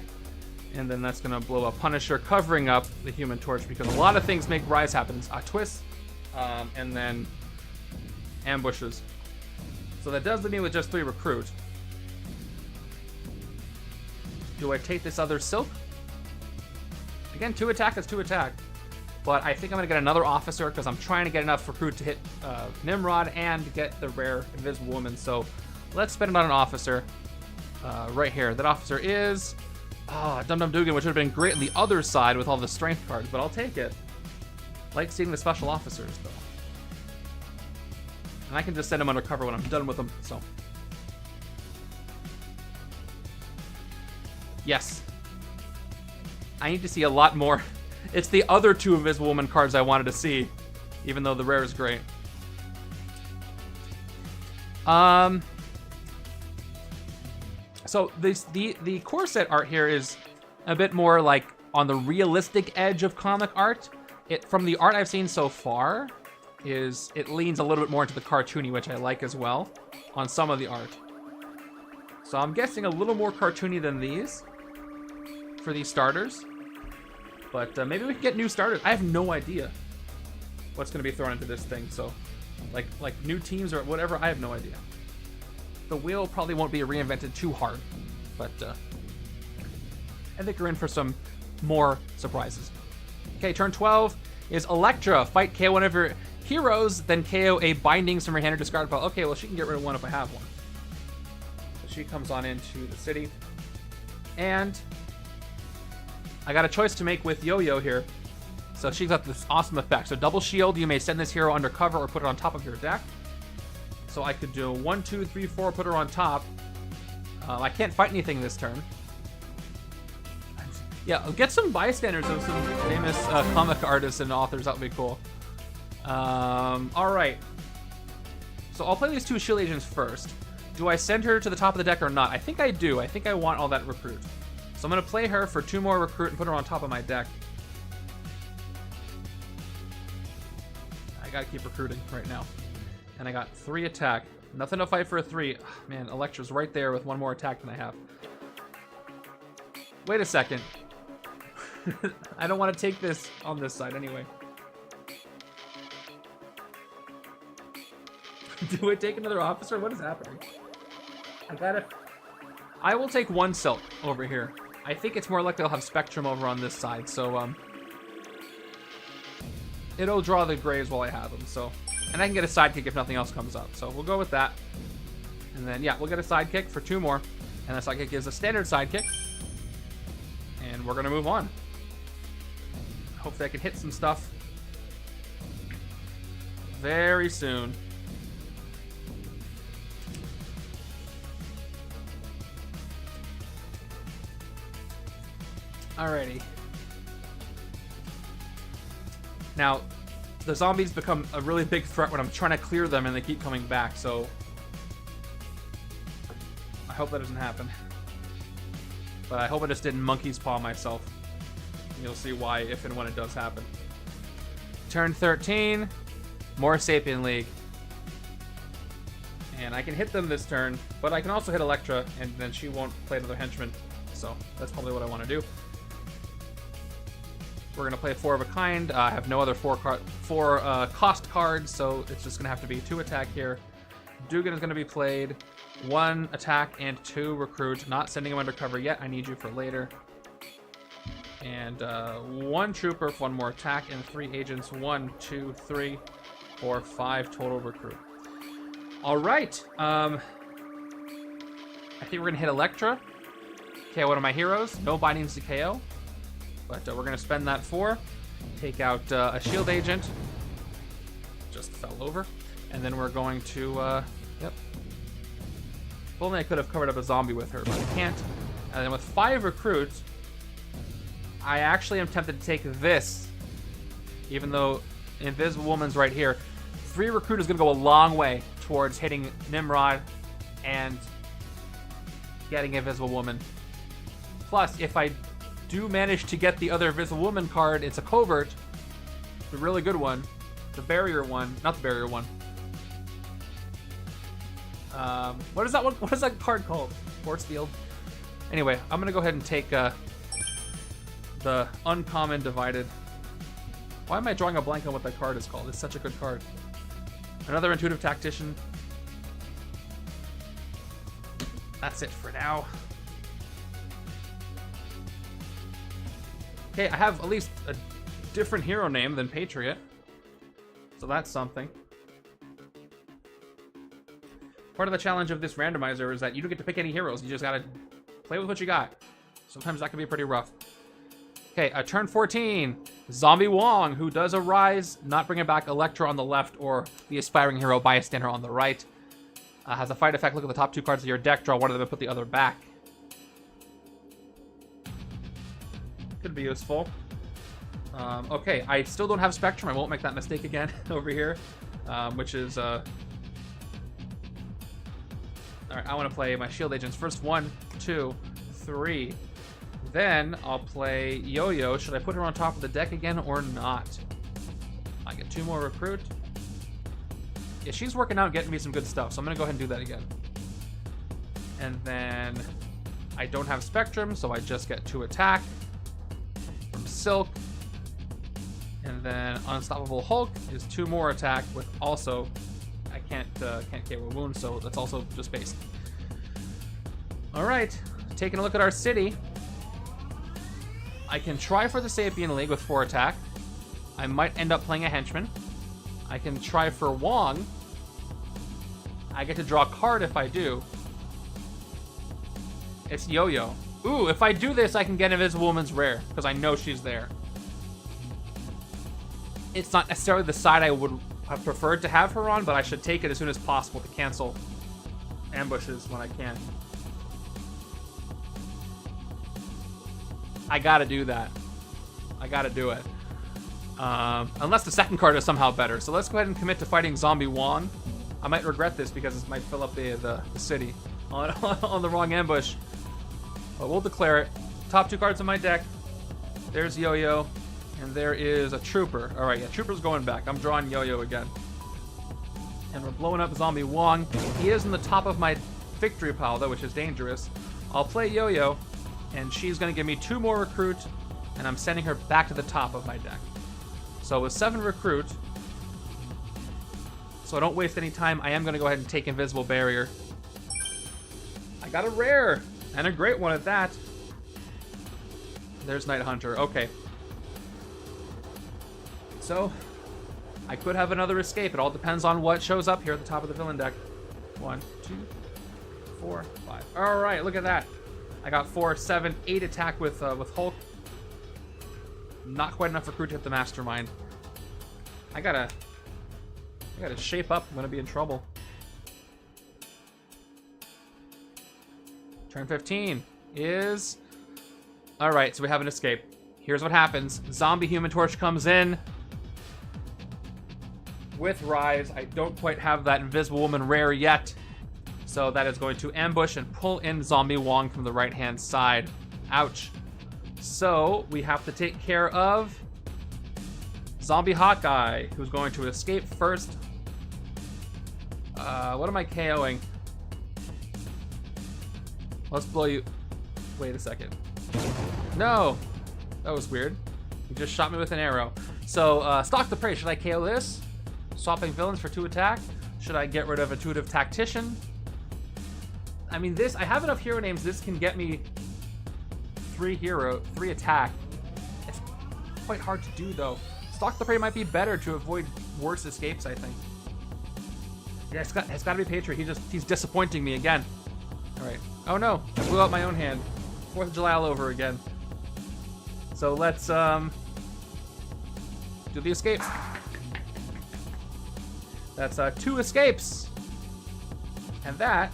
A: And then that's going to blow up Punisher, covering up the Human Torch, because a lot of things make Rise happen. Twists, and then ambushes. So that does leave me with just 3 recruit. Do I take this other Silk? Again, 2 attack is 2 attack. But I think I'm going to get another Officer because I'm trying to get enough recruit to hit Nimrod and get the rare Invisible Woman. So let's spend it on an Officer right here. That Officer is Dum Dum Dugan, which would have been great on the other side with all the strength cards, but I'll take it. Like seeing the special officers, though. And I can just send them undercover when I'm done with them, so. Yes. I need to see a lot more. It's the other 2 Invisible Woman cards I wanted to see, even though the rare is great. So the core set art here is a bit more like on the realistic edge of comic art. From the art I've seen so far, it leans a little bit more into the cartoony, which I like as well, on some of the art. So I'm guessing a little more cartoony than these for these starters. But maybe we can get new starters. I have no idea what's going to be thrown into this thing. So, like new teams or whatever, I have no idea. The wheel probably won't be reinvented too hard, but I think we're in for some more surprises. Okay, turn 12 is Electra. Fight, KO one of your heroes, then KO a Bindings from your hand or discard pile. Okay, well, she can get rid of one if I have one. So she comes on into the city. And I got a choice to make with Yo-Yo here. So she's got this awesome effect. So double shield, you may send this hero undercover or put it on top of your deck. So I could do 1, 2, 3, 4, put her on top. I can't fight anything this turn. Yeah, I'll get some bystanders of some famous comic artists and authors. That would be cool. All right. So I'll play these 2 shield agents first. Do I send her to the top of the deck or not? I think I do. I think I want all that recruit. So I'm going to play her for 2 more recruit and put her on top of my deck. I got to keep recruiting right now. And I got 3 attack. Nothing to fight for a 3. Oh, man, Electra's right there with 1 more attack than I have. Wait a second. I don't want to take this on this side anyway. Do I take another officer? What is happening? I will take 1 Silk over here. I think it's more likely I'll have Spectrum over on this side, so it'll draw the grays while I have them, so. And I can get a sidekick if nothing else comes up, so we'll go with that. And then, yeah, we'll get a sidekick for 2 more. And the sidekick is a standard sidekick. And we're going to move on. Hopefully I can hit some stuff very soon. Alrighty. Now, the zombies become a really big threat when I'm trying to clear them and they keep coming back, so I hope that doesn't happen. But I hope I just didn't monkey's paw myself. You'll see why if and when it does happen. Turn 13, more Sapien League. And I can hit them this turn, but I can also hit Electra, and then she won't play another henchman. So that's probably what I want to do. We're going to play 4 of a kind. I have no other 4 cost cards, so it's just going to have to be 2 attack here. Dugan is going to be played. 1 attack and 2 recruit. Not sending him undercover yet. I need you for later. And 1 trooper for 1 more attack and 3 agents. 1, 2, 3, 4, 5 total recruit. All right. I think we're going to hit Electra. KO one of my heroes. No bindings to KO. But we're going to spend that 4. Take out a shield agent. Just fell over. And then we're going to... Yep. If only I could have covered up a zombie with her, but I can't. And then with 5 recruits, I actually am tempted to take this. Even though Invisible Woman's right here. 3 recruit is going to go a long way towards hitting Nimrod and getting Invisible Woman. Plus, if I do manage to get the other Invisible Woman card, it's a covert. The really good one. The barrier one. Not the barrier one. What is that one? What is that card called? Force Field. Anyway, I'm gonna go ahead and take the Uncommon Divided. Why am I drawing a blank on what that card is called? It's such a good card. Another Intuitive Tactician. That's it for now. Okay, I have at least a different hero name than Patriot. So that's something. Part of the challenge of this randomizer is that you don't get to pick any heroes. You just gotta play with what you got. Sometimes that can be pretty rough. Okay, turn 14. Zombie Wong, who does arise, not bringing back Electro on the left or the Aspiring Hero Bystander on the right. Has a fight effect. Look at the top 2 cards of your deck. Draw one of them and put the other back. Could be useful. Okay, I still don't have Spectrum. I won't make that mistake again over here, which is... Alright, I want to play my Shield Agents. First 1, 2, 3. Then I'll play Yo-Yo. Should I put her on top of the deck again or not? I get 2 more Recruit. Yeah, she's working out, getting me some good stuff, so I'm going to go ahead and do that again. And then I don't have Spectrum, so I just get 2 attack from Silk. And then Unstoppable Hulk is 2 more attack with also... I can't KO Wound, so that's also just base. Alright, taking a look at our city. I can try for the Sapien League with 4 attack. I might end up playing a Henchman. I can try for Wong. I get to draw a card if I do. It's Yo-Yo. Ooh, if I do this, I can get Invisible Woman's rare, because I know she's there. It's not necessarily the side I would have preferred to have her on, but I should take it as soon as possible to cancel ambushes when I can. I gotta do that. I gotta do it. Unless the second card is somehow better. So let's go ahead and commit to fighting Zombie Wong. I might regret this because it might fill up the city on the wrong ambush. But we'll declare it. Top 2 cards in my deck. There's Yo-Yo. And there is a Trooper. Alright, yeah, Trooper's going back. I'm drawing Yo-Yo again. And we're blowing up Zombie Wong. He is in the top of my victory pile, though, which is dangerous. I'll play Yo-Yo, and she's going to give me 2 more Recruit, and I'm sending her back to the top of my deck. So with 7 Recruit, so I don't waste any time, I am going to go ahead and take Invisible Barrier. I got a rare, and a great one at that. There's Night Hunter. Okay. So, I could have another escape. It all depends on what shows up here at the top of the villain deck. 1, 2, 4, 5. All right, look at that. I got 4, 7, 8 attack with Hulk. Not quite enough Recruit to hit the Mastermind. I gotta shape up. I'm gonna be in trouble. Turn 15 is... All right, so we have an escape. Here's what happens. Zombie Human Torch comes in. With Rise, I don't quite have that Invisible Woman rare yet. So that is going to ambush and pull in Zombie Wong from the right-hand side. Ouch. So we have to take care of Zombie Hawkeye, who's going to escape first. What am I KOing? Let's blow you. Wait a second. No! That was weird. He just shot me with an arrow. So, Stalk the Prey. Should I KO this? Swapping villains for 2 attack? Should I get rid of Intuitive Tactician? I mean, I have enough hero names. This can get me 3 attack. It's quite hard to do, though. Stalk the Prey might be better to avoid worse escapes, I think. Yeah, it's got to be Patriot. He's disappointing me again. All right. Oh no, I blew out my own hand. 4th of July all over again. So let's do the escape. That's 2 escapes. And that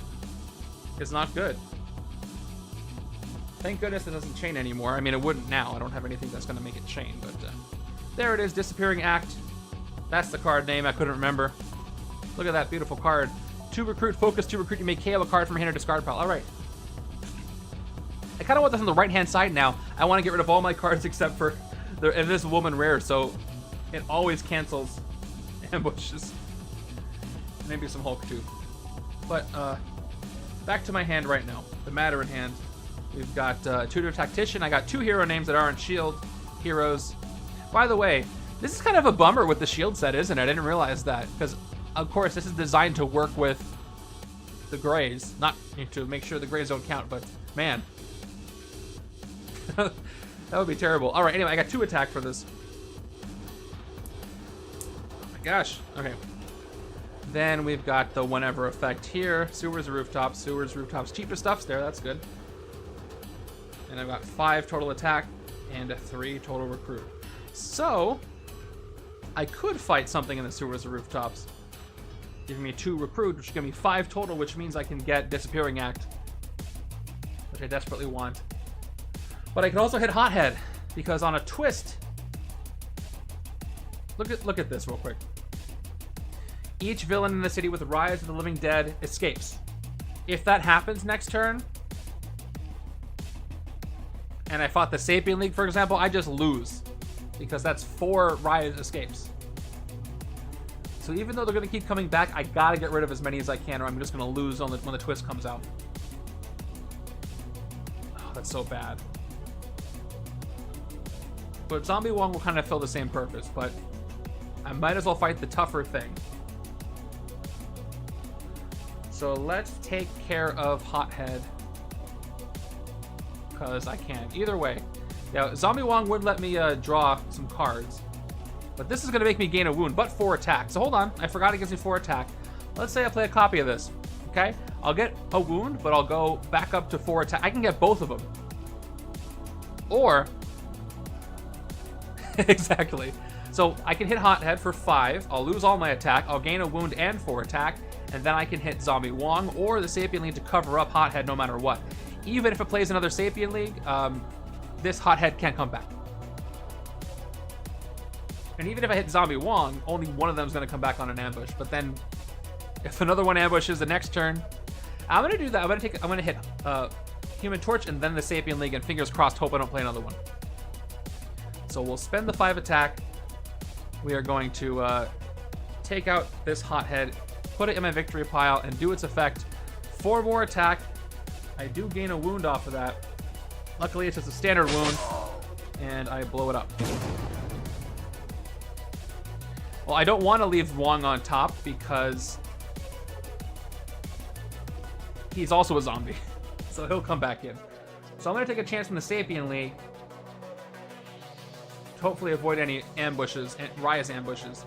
A: is not good. Thank goodness it doesn't chain anymore. I mean, it wouldn't now. I don't have anything that's going to make it chain, but there it is, Disappearing Act. That's the card name. I couldn't remember. Look at that beautiful card. 2 recruit, focus 2 recruit. You may KO a card from hand or discard pile. All right. I kind of want this on the right-hand side now. I want to get rid of all my cards except for this woman rare, so it always cancels ambushes. Maybe some Hulk too. But back to my hand right now. The matter in hand. We've got Tutor Tactician. I got 2 hero names that aren't shield heroes. By the way, this is kind of a bummer with the shield set, isn't it? I didn't realize that, because of course this is designed to work with the grays, not to make sure the grays don't count, but man. That would be terrible. All right, anyway, I got 2 attack for this. Oh my gosh. Okay. Then we've got the whenever effect here. Sewers, rooftops, cheaper stuff's there. That's good. And I've got 5 total attack and a 3 total recruit. So I could fight something in the sewers or rooftops, giving me 2 recruit, which give me 5 total, which means I can get Disappearing Act, which I desperately want. But I can also hit Hothead, because on a twist, look at this real quick. Each villain in the city with Rise of the Living Dead escapes. If that happens next turn, and I fought the Sapien League, for example, I just lose, because that's 4 Rise escapes. So even though they're going to keep coming back, I gotta get rid of as many as I can, or I'm just going to lose when the twist comes out. Oh, that's so bad. But Zombie Wong will kind of fill the same purpose, but I might as well fight the tougher thing. So let's take care of Hothead, because I can. Either way. Yeah, Zombie Wong would let me draw some cards, but this is going to make me gain a wound, but 4 attack. So hold on, I forgot it gives me 4 attack. Let's say I play a copy of this, okay? I'll get a wound, but I'll go back up to 4 attack. I can get both of them. Or... exactly. So I can hit Hothead for 5. I'll lose all my attack. I'll gain a wound and 4 attack. And then I can hit Zombie Wong or the Sapien League to cover up Hothead no matter what. Even if it plays another Sapien League, this Hothead can't come back. And even if I hit Zombie Wong, only one of them is going to come back on an ambush. But then if another one ambushes the next turn, I'm going to do that. I'm going to hit Human Torch and then the Sapien League, and fingers crossed, hope I don't play another one. So we'll spend the 5 attack. We are going to take out this Hothead, put it in my victory pile, and do its effect. 4 more attack. I do gain a wound off of that. Luckily, it's just a standard wound, and I blow it up. Well, I don't want to leave Wong on top because he's also a zombie, so he'll come back in. So I'm going to take a chance from the Sapien League to hopefully avoid any ambushes, Riot's ambushes.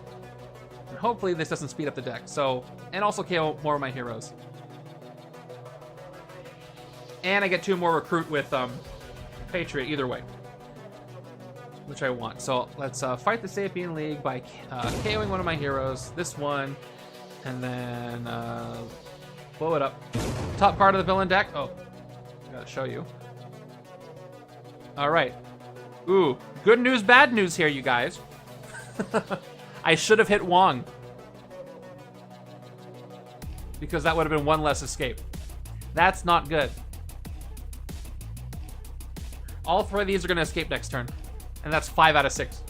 A: And hopefully this doesn't speed up the deck. So, and also KO more of my heroes. And I get 2 more recruit with Patriot either way, which I want. So let's fight the Sapien League by KOing one of my heroes, this one, and then blow it up. Top card of the villain deck. Oh, I gotta show you. All right. Ooh, good news, bad news here, you guys. I should have hit Wong, because that would have been 1 less escape. That's not good. All 3 of these are going to escape next turn, and that's 5 out of 6.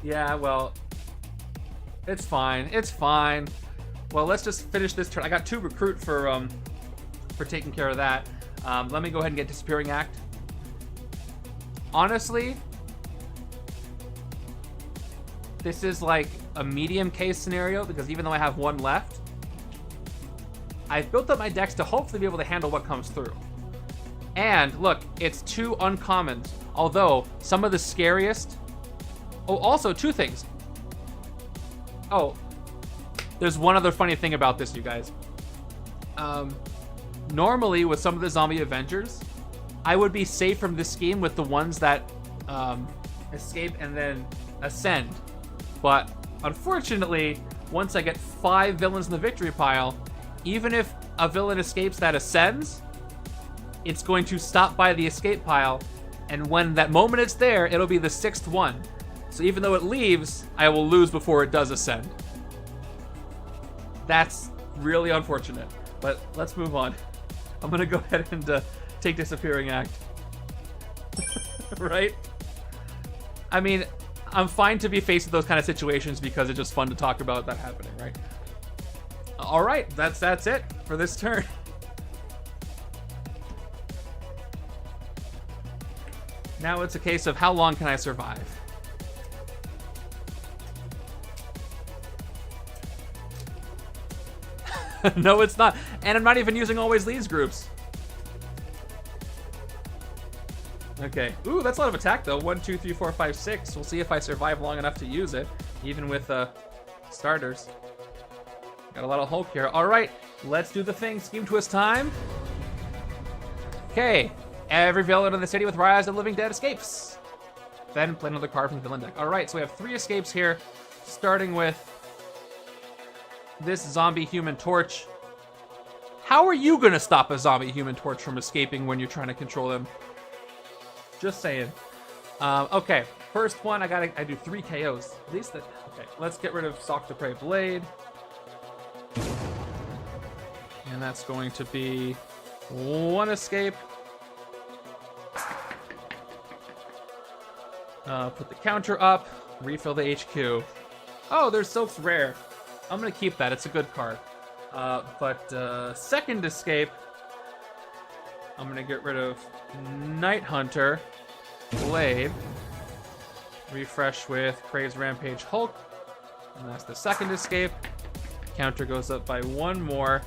A: Yeah, well, it's fine. It's fine. Well, let's just finish this turn. I got 2 recruit for taking care of that. Let me go ahead and get Disappearing Act. Honestly, this is like a medium case scenario, because even though I have 1 left, I've built up my decks to hopefully be able to handle what comes through. And look, it's 2 uncommons, although some of the scariest... Oh, also 2 things. Oh, there's one other funny thing about this, you guys. Normally, with some of the zombie Avengers, I would be safe from this scheme with the ones that escape and then ascend. But unfortunately, once I get 5 villains in the victory pile, even if a villain escapes that ascends, it's going to stop by the escape pile, and when that moment it's there, it'll be the 6th one. So even though it leaves, I will lose before it does ascend. That's really unfortunate. But let's move on. I'm gonna go ahead and take Disappearing Act. Right? I mean, I'm fine to be faced with those kind of situations because it's just fun to talk about that happening, right? All right, that's it for this turn. Now it's a case of how long can I survive? No, it's not. And I'm not even using Always Leads groups. Okay. Ooh, that's a lot of attack, though. 1, 2, 3, 4, 5, 6. We'll see if I survive long enough to use it, even with starters. Got a lot of Hulk here. All right, let's do the thing. Scheme Twist time. Okay. Every villain in the city with Rise of the Living Dead escapes. Then play another card from the villain deck. All right, so we have 3 escapes here, starting with this zombie Human Torch. How are you gonna stop a zombie Human Torch from escaping when you're trying to control him? Just saying. Okay, first one, I do 3 KOs. At least that. Okay, let's get rid of Stalk the Prey Blade. And that's going to be 1 escape. Put the counter up, refill the HQ. Oh, there's Silk's Rare. I'm gonna keep that, it's a good card. But second escape, I'm gonna get rid of Night Hunter, Blade, refresh with Crazed Rampage Hulk, and that's the second escape. Counter goes up by 1 more,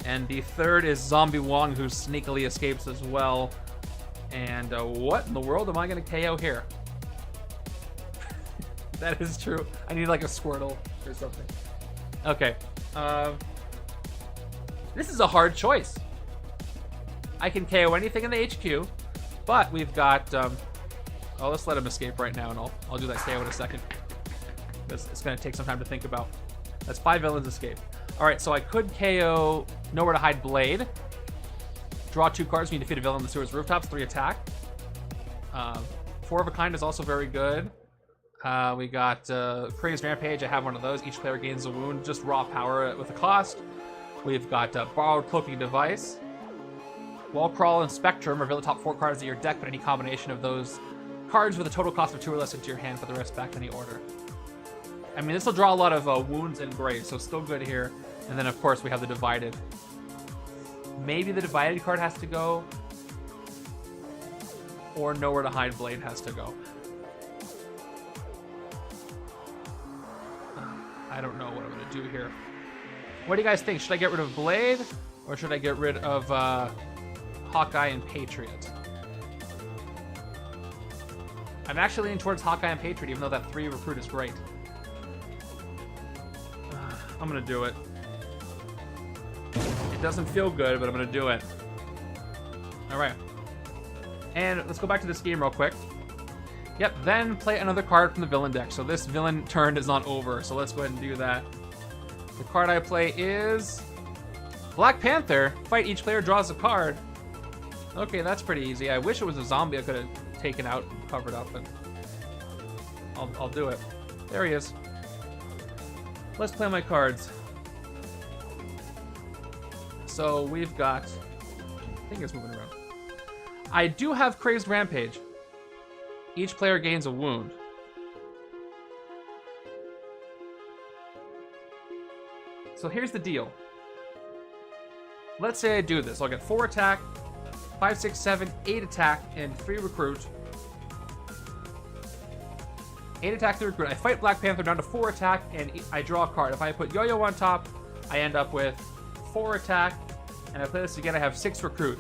A: and the third is Zombie Wong, who sneakily escapes as well. And what in the world am I gonna KO here? That is true. I need like a Squirtle or something. Okay. This is a hard choice. I can KO anything in the HQ, but we've got. Oh, let's let him escape right now, and I'll do that KO in a second. It's gonna take some time to think about. That's 5 villains escape. All right, so I could KO Nowhere to Hide Blade. Draw 2 cards when you defeat a villain on the sewer's rooftops. 3 attack. 4 of a Kind is also very good. We got Crazed Rampage. I have one of those. Each player gains a wound. Just raw power with a cost. We've got Borrowed Cloaking Device. Wall Crawl and Spectrum reveal the top 4 cards of your deck, but any combination of those cards with a total cost of 2 or less into your hand for the rest back in any order. I mean, this will draw a lot of wounds and graves, so still good here. And then, of course, we have the Divided. Maybe the Divided card has to go. Or Nowhere to Hide Blade has to go. I don't know what I'm going to do here. What do you guys think? Should I get rid of Blade? Or should I get rid of Hawkeye and Patriot? I'm actually leaning towards Hawkeye and Patriot, even though that 3 recruit is great. I'm going to do it. It doesn't feel good, but I'm going to do it. All right. And let's go back to the scheme real quick. Yep, then play another card from the villain deck. So this villain turn is not over, so let's go ahead and do that. The card I play is Black Panther. Fight, each player draws a card. Okay, that's pretty easy. I wish it was a zombie I could have taken out and covered up, but I'll do it. There he is. Let's play my cards. So we've got, I think it's moving around. I do have Crazed Rampage. Each player gains a wound. So here's the deal. Let's say I do this. I'll get 4 attack, 5, 6, 7, 8 attack, and 3 recruit. 8 attack, 3 recruit. I fight Black Panther down to 4 attack, and I draw a card. If I put Yo-Yo on top, I end up with 4 attack, and I play this again, I have 6 recruit.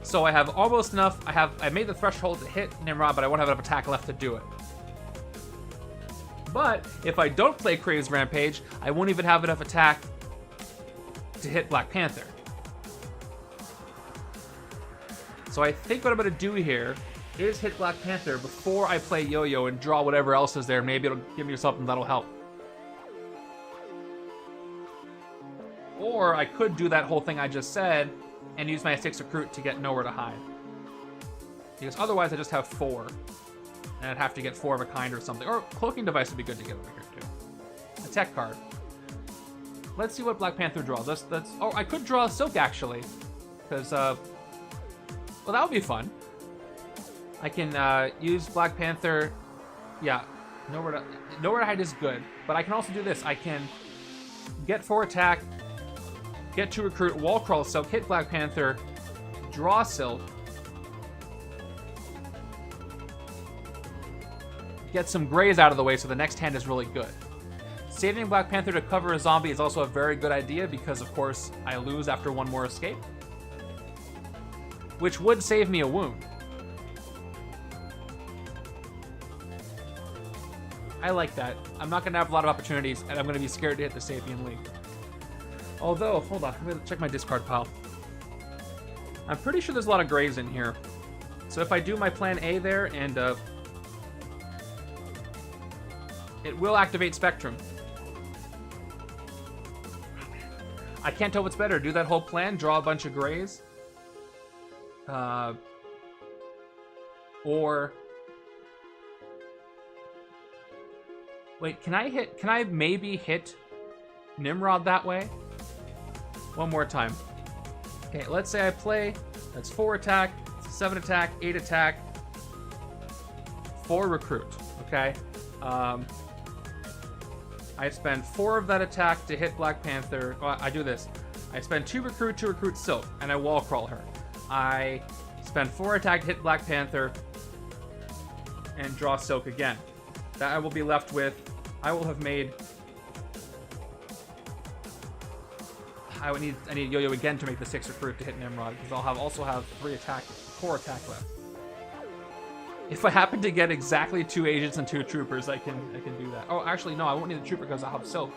A: So I have almost enough. I made the threshold to hit Nimrod, but I won't have enough attack left to do it. But if I don't play Crazed Rampage, I won't even have enough attack to hit Black Panther. So I think what I'm going to do here is hit Black Panther before I play Yo-Yo and draw whatever else is there. Maybe it'll give me something that'll help. Or I could do that whole thing I just said and use my 6 recruit to get Nowhere to Hide. Because otherwise I just have 4. And I'd have to get 4 of a kind or something. Or Cloaking Device would be good to get over here too. A tech card. let's see what Black Panther draws. Let's. Oh, I could draw Silk actually, because well, that would be fun. I can use Black Panther. Yeah, nowhere to hide is good, but I can also do this. I can get 4 attack, get 2 recruit, wall crawl Silk, hit Black Panther, draw Silk, get some grays out of the way so the next hand is really good. Saving Black Panther to cover a zombie is also a very good idea because, of course, I lose after 1 more escape, which would save me a wound. I like that. I'm not going to have a lot of opportunities, and I'm going to be scared to hit the Sapien League. Although, hold on, let me check my discard pile. I'm pretty sure there's a lot of grays in here. So if I do my plan A there, and it will activate Spectrum. I can't tell what's better. Do that whole plan, draw a bunch of grays. Or... Wait, can I maybe hit Nimrod that way? One more time. Okay, let's say I play, that's 4 attack, 7 attack, 8 attack, 4 recruit, okay? I spend 4 of that attack to hit Black Panther. Oh, I do this. I spend 2 recruit to recruit Silk, and I wall crawl her. I spend 4 attack to hit Black Panther, and draw Silk again. That I will be left with. I will have made. I need Yo-Yo again to make the 6 recruit to hit Nimrod because I'll also have 4 attack left. If I happen to get exactly 2 agents and 2 troopers, I can do that. Oh, actually no, I won't need the trooper because I'll have Silk.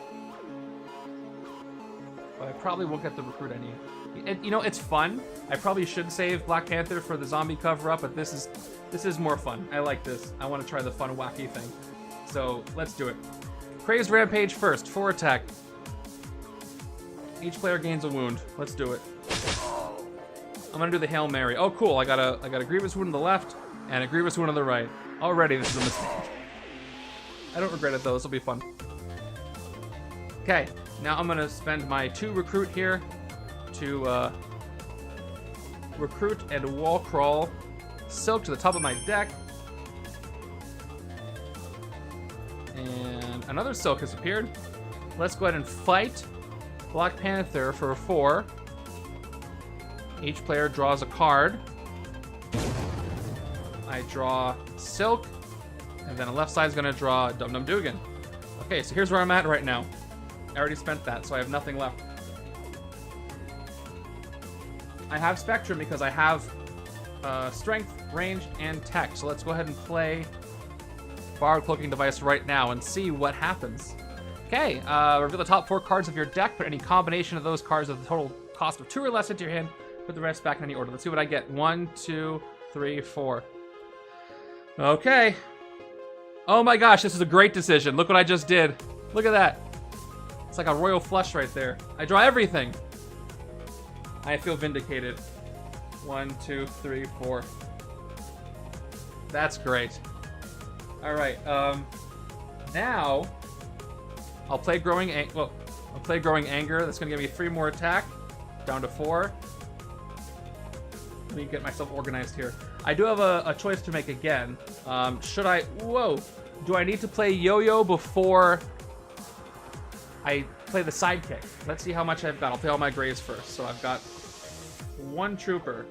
A: But I probably won't get the recruit I need. And, you know, it's fun. I probably should save Black Panther for the zombie cover-up, but this is more fun. I like this. I want to try the fun, wacky thing. So, let's do it. Crazed Rampage first. 4 attack. Each player gains a wound. Let's do it. I'm gonna do the Hail Mary. Oh, cool. I got a Grievous wound on the left and a Grievous wound on the right. Already, this is a mistake. I don't regret it, though. This will be fun. Okay. Now I'm gonna spend my 2 recruit here to recruit and wall crawl Silk to the top of my deck. And another Silk has appeared. Let's go ahead and fight Black Panther for 4. Each player draws a card. I draw Silk, and then the left side's gonna draw Dum Dum Dugan. Okay, so here's where I'm at right now. I already spent that, so I have nothing left. I have Spectrum because I have Strength, Range, and Tech. So let's go ahead and play Borrowed Cloaking Device right now and see what happens. Okay, reveal the top 4 cards of your deck. Put any combination of those cards with the total cost of 2 or less into your hand. Put the rest back in any order. Let's see what I get. 1, 2, 3, 4. Okay. Oh my gosh, this is a great decision. Look what I just did. Look at that. It's like a royal flush right there. I draw everything. I feel vindicated. 1, 2, 3, 4. That's great. All right. Now I'll play Growing Anger. That's gonna give me 3 more attack, down to 4. Let me get myself organized here. I do have a choice to make again. Should I? Whoa! Do I need to play Yo-Yo before I play the sidekick? Let's see how much I've got. I'll play all my grays first. So I've got 1 trooper,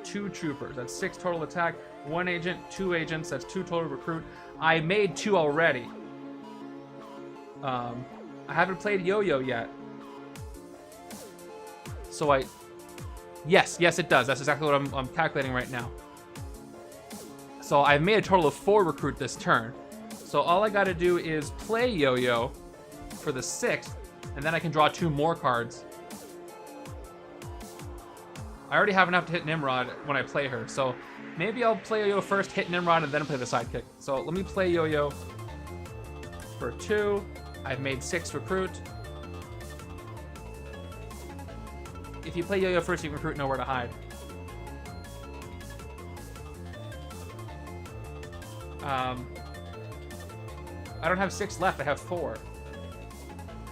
A: 2 troopers. That's 6 total attack. 1 agent, 2 agents. That's 2 total recruit. I made 2 already. I haven't played Yo-Yo yet. So yes, it does. That's exactly what I'm calculating right now. So I've made a total of 4 recruit this turn. So all I gotta do is play Yo-Yo for the 6th, and then I can draw 2 more cards. I already have enough to hit Nimrod when I play her, so maybe I'll play Yo-Yo first, hit Nimrod, and then play the sidekick. So let me play Yo-Yo for 2. I've made 6 recruit. If you play Yo-Yo first, you can recruit nowhere to hide. I don't have 6 left, I have 4.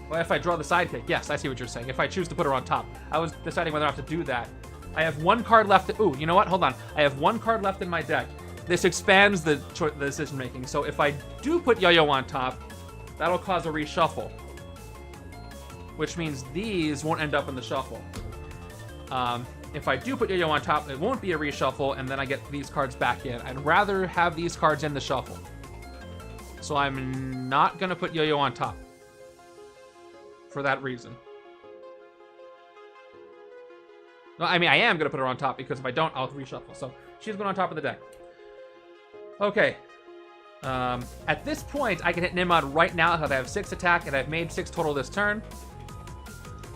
A: Well, if I draw the sidekick, yes, I see what you're saying. If I choose to put her on top. I was deciding whether or not to do that. I have one card left. Ooh, you know what? Hold on. I have one card left in my deck. This expands the decision making. So if I do put Yo-Yo on top, that'll cause a reshuffle. Which means these won't end up in the shuffle. If I do put Yo-Yo on top, it won't be a reshuffle, and then I get these cards back in. I'd rather have these cards in the shuffle. So I'm not going to put Yo-Yo on top. For that reason. No, I mean, I am going to put her on top, because if I don't, I'll reshuffle. So she's going on top of the deck. Okay. At this point, I can hit Nimrod right now because I have 6 attack, and I've made 6 total this turn.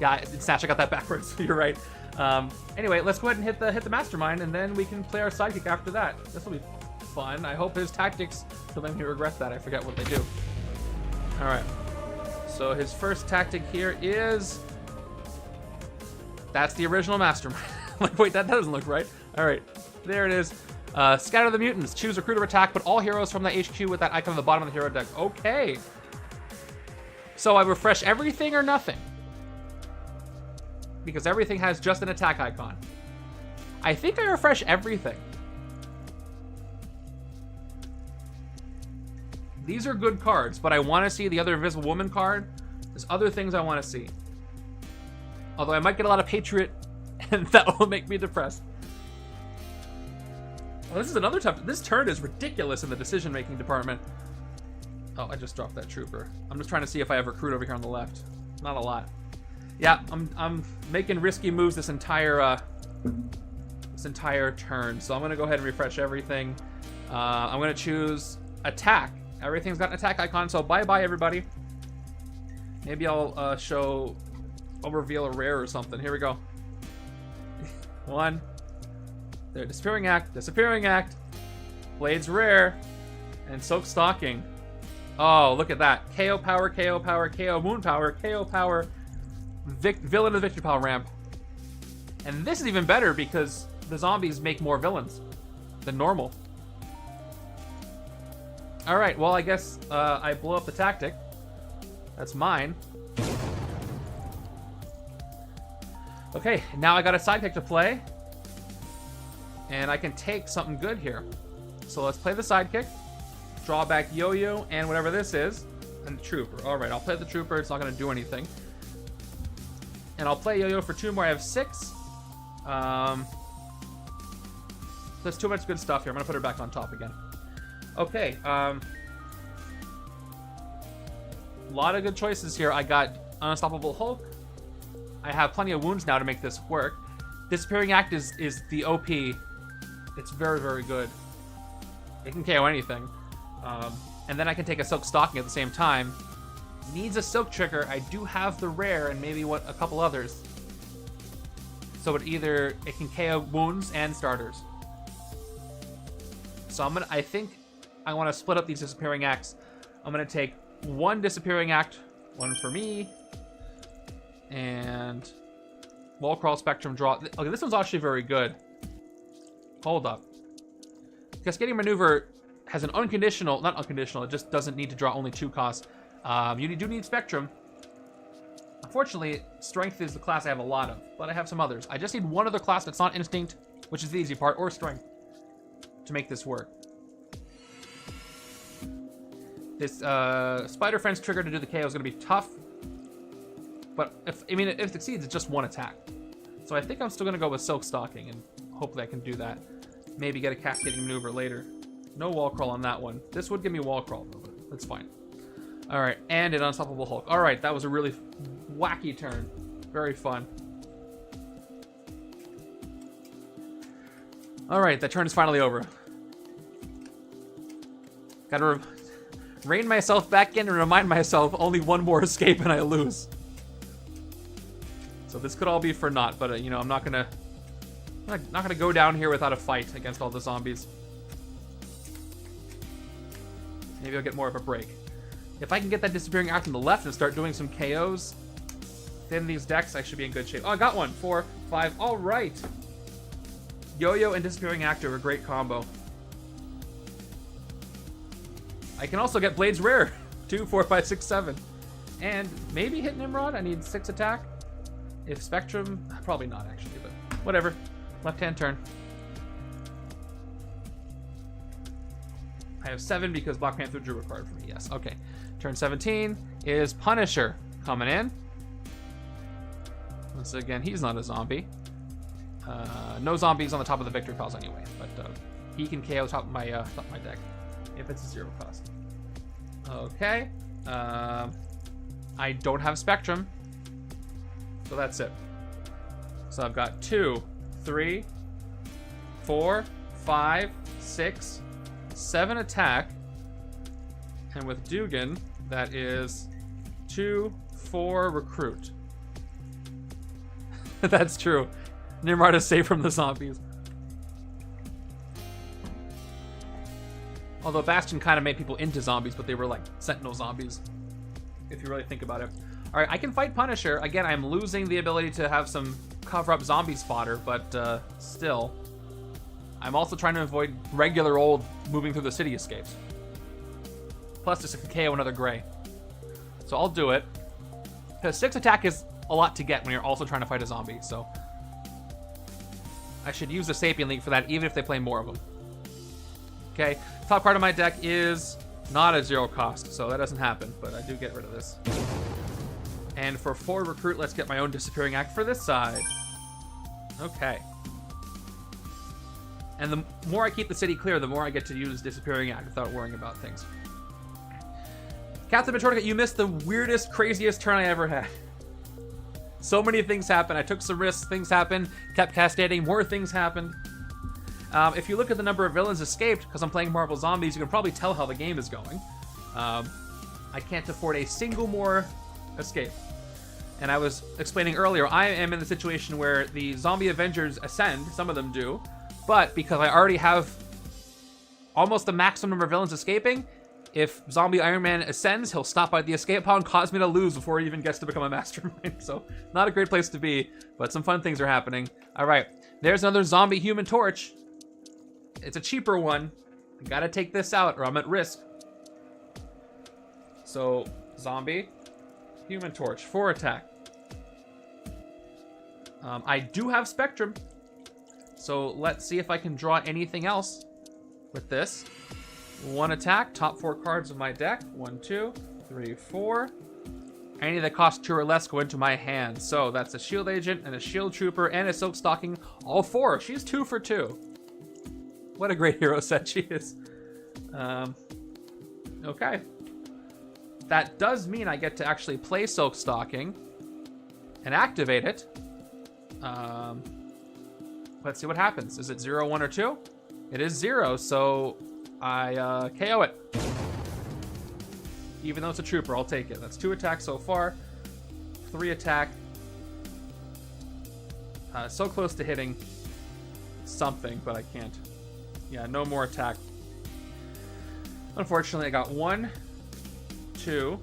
A: Yeah, Snatch, I got that backwards. You're right. Anyway, let's go ahead and hit the Mastermind, and then we can play our sidekick after that. This will be fun. I hope his tactics don't make me regret that. I forget what they do. All right. So his first tactic here is... That's the original Mastermind. Like, wait, that doesn't look right. All right, there it is. Scatter the mutants. Choose recruiter attack. Put all heroes from the HQ with that icon on the bottom of the hero deck. Okay. So I refresh everything or nothing? Because everything has just an attack icon. I think I refresh everything. These are good cards, but I want to see the other Invisible Woman card. There's other things I want to see. Although I might get a lot of Patriot, and that will make me depressed. Well, this is another tough... This turn is ridiculous in the decision-making department. Oh, I just dropped that trooper. I'm just trying to see if I have recruit over here on the left. Not a lot. Yeah, I'm making risky moves this entire turn. So I'm going to go ahead and refresh everything. I'm going to choose attack. Everything's got an attack icon, so bye-bye, everybody. Maybe I'll reveal a rare or something. Here we go. 1. There, Disappearing Act, Blades Rare, and Soak Stalking. Oh, look at that. KO power, KO moon power, KO power, villain of the victory pile ramp. And this is even better because the zombies make more villains than normal. Alright, well, I guess I blow up the tactic. That's mine. Okay, now I got a sidekick to play. And I can take something good here. So let's play the sidekick. Draw back Yo-Yo and whatever this is. And the trooper. Alright, I'll play the trooper. It's not going to do anything. And I'll play Yo-Yo for 2 more. I have 6. There's too much good stuff here. I'm going to put her back on top again. Okay. A lot of good choices here. I got Unstoppable Hulk. I have plenty of wounds now to make this work. Disappearing Act is the OP. It's very, very good. It can KO anything. And then I can take a Silk Stalking at the same time. Needs a Silk Trigger. I do have the rare and maybe a couple others. So it can KO wounds and starters. So I think I want to split up these Disappearing Acts. I'm gonna take 1 Disappearing Act, 1 for me, and Wall Crawl, Spectrum, Draw. Okay, this one's actually very good. Hold up. Cascading Maneuver has an unconditional, not unconditional, it just doesn't need to draw only 2 costs. You do need Spectrum. Unfortunately, Strength is the class I have a lot of, but I have some others. I just need one other class that's not Instinct, which is the easy part, or Strength, to make this work. This Spider Friend's trigger to do the KO is going to be tough. But if it succeeds, it's just 1 attack. So I think I'm still going to go with Silk Stalking, and hopefully I can do that. Maybe get a Cascading Maneuver later. No Wall Crawl on that one. This would give me Wall Crawl, though, but that's fine. Alright, and an Unstoppable Hulk. Alright, that was a really wacky turn. Very fun. Alright, that turn is finally over. Gotta rein myself back in and remind myself only 1 more escape and I lose. So this could all be for naught, but I'm not gonna go down here without a fight against all the zombies. Maybe I'll get more of a break. If I can get that Disappearing Act on the left and start doing some KOs, then these decks I should be in good shape. Oh, I got 1, 4, 5. All right. Yo-Yo and Disappearing Act are a great combo. I can also get Blades Rare. 2, 4, 5, 6, 7. And maybe hit Nimrod. I need 6 attack. If Spectrum, probably not actually, but whatever. Left-hand turn. I have 7 because Black Panther drew a card for me. Yes, okay. Turn 17 is Punisher coming in. Once again, he's not a zombie. No zombies on the top of the victory piles anyway, but he can KO top of my deck if it's a 0 cost. Okay. I don't have Spectrum, so that's it. So I've got 2, 3, 4, 5, 6, 7 attack, and with Dugan, that is 2, 4 recruit. That's true. Nimrod is safe from the zombies. Although Bastion kind of made people into zombies, but they were like Sentinel zombies, if you really think about it. All right, I can fight Punisher. Again, I'm losing the ability to have some cover-up zombies fodder, but still. I'm also trying to avoid regular old moving through the city escapes. Plus, just a KO another gray. So I'll do it. Because 6 attack is a lot to get when you're also trying to fight a zombie, so I should use the Sapien League for that, even if they play more of them. Okay, top part of my deck is not a 0 cost, so that doesn't happen, but I do get rid of this. And for 4 recruit, let's get my own Disappearing Act for this side. Okay. And the more I keep the city clear, the more I get to use Disappearing Act without worrying about things. Captain Patriot, you missed the weirdest, craziest turn I ever had. So many things happened. I took some risks. Things happened. Kept cascading. More things happened. If you look at the number of villains escaped, because I'm playing Marvel Zombies, you can probably tell how the game is going. I can't afford a single more escape. And I was explaining earlier, I am in the situation where the zombie Avengers ascend. Some of them do. But because I already have almost the maximum number of villains escaping, if Zombie Iron Man ascends, he'll stop by the escape pod and cause me to lose before he even gets to become a Mastermind. So, not a great place to be, but some fun things are happening. All right, there's another zombie Human Torch. It's a cheaper one. I gotta take this out or I'm at risk. So, zombie, Human Torch, 4 attack. I do have Spectrum, so let's see if I can draw anything else with this. 1 attack, top 4 cards of my deck. 1, 2, 3, 4. Any that cost 2 or less go into my hand. So that's a Shield Agent and a Shield Trooper and a Silk Stocking. All 4. She's 2 for 2. What a great hero set she is. Okay. That does mean I get to actually play Silk Stocking and activate it. Let's see what happens. Is it 0, 1, or 2? It is 0, so I KO it. Even though it's a trooper, I'll take it. That's 2 attacks so far. 3 attack. So close to hitting something, but I can't. Yeah, no more attack. Unfortunately, I got 1, 2,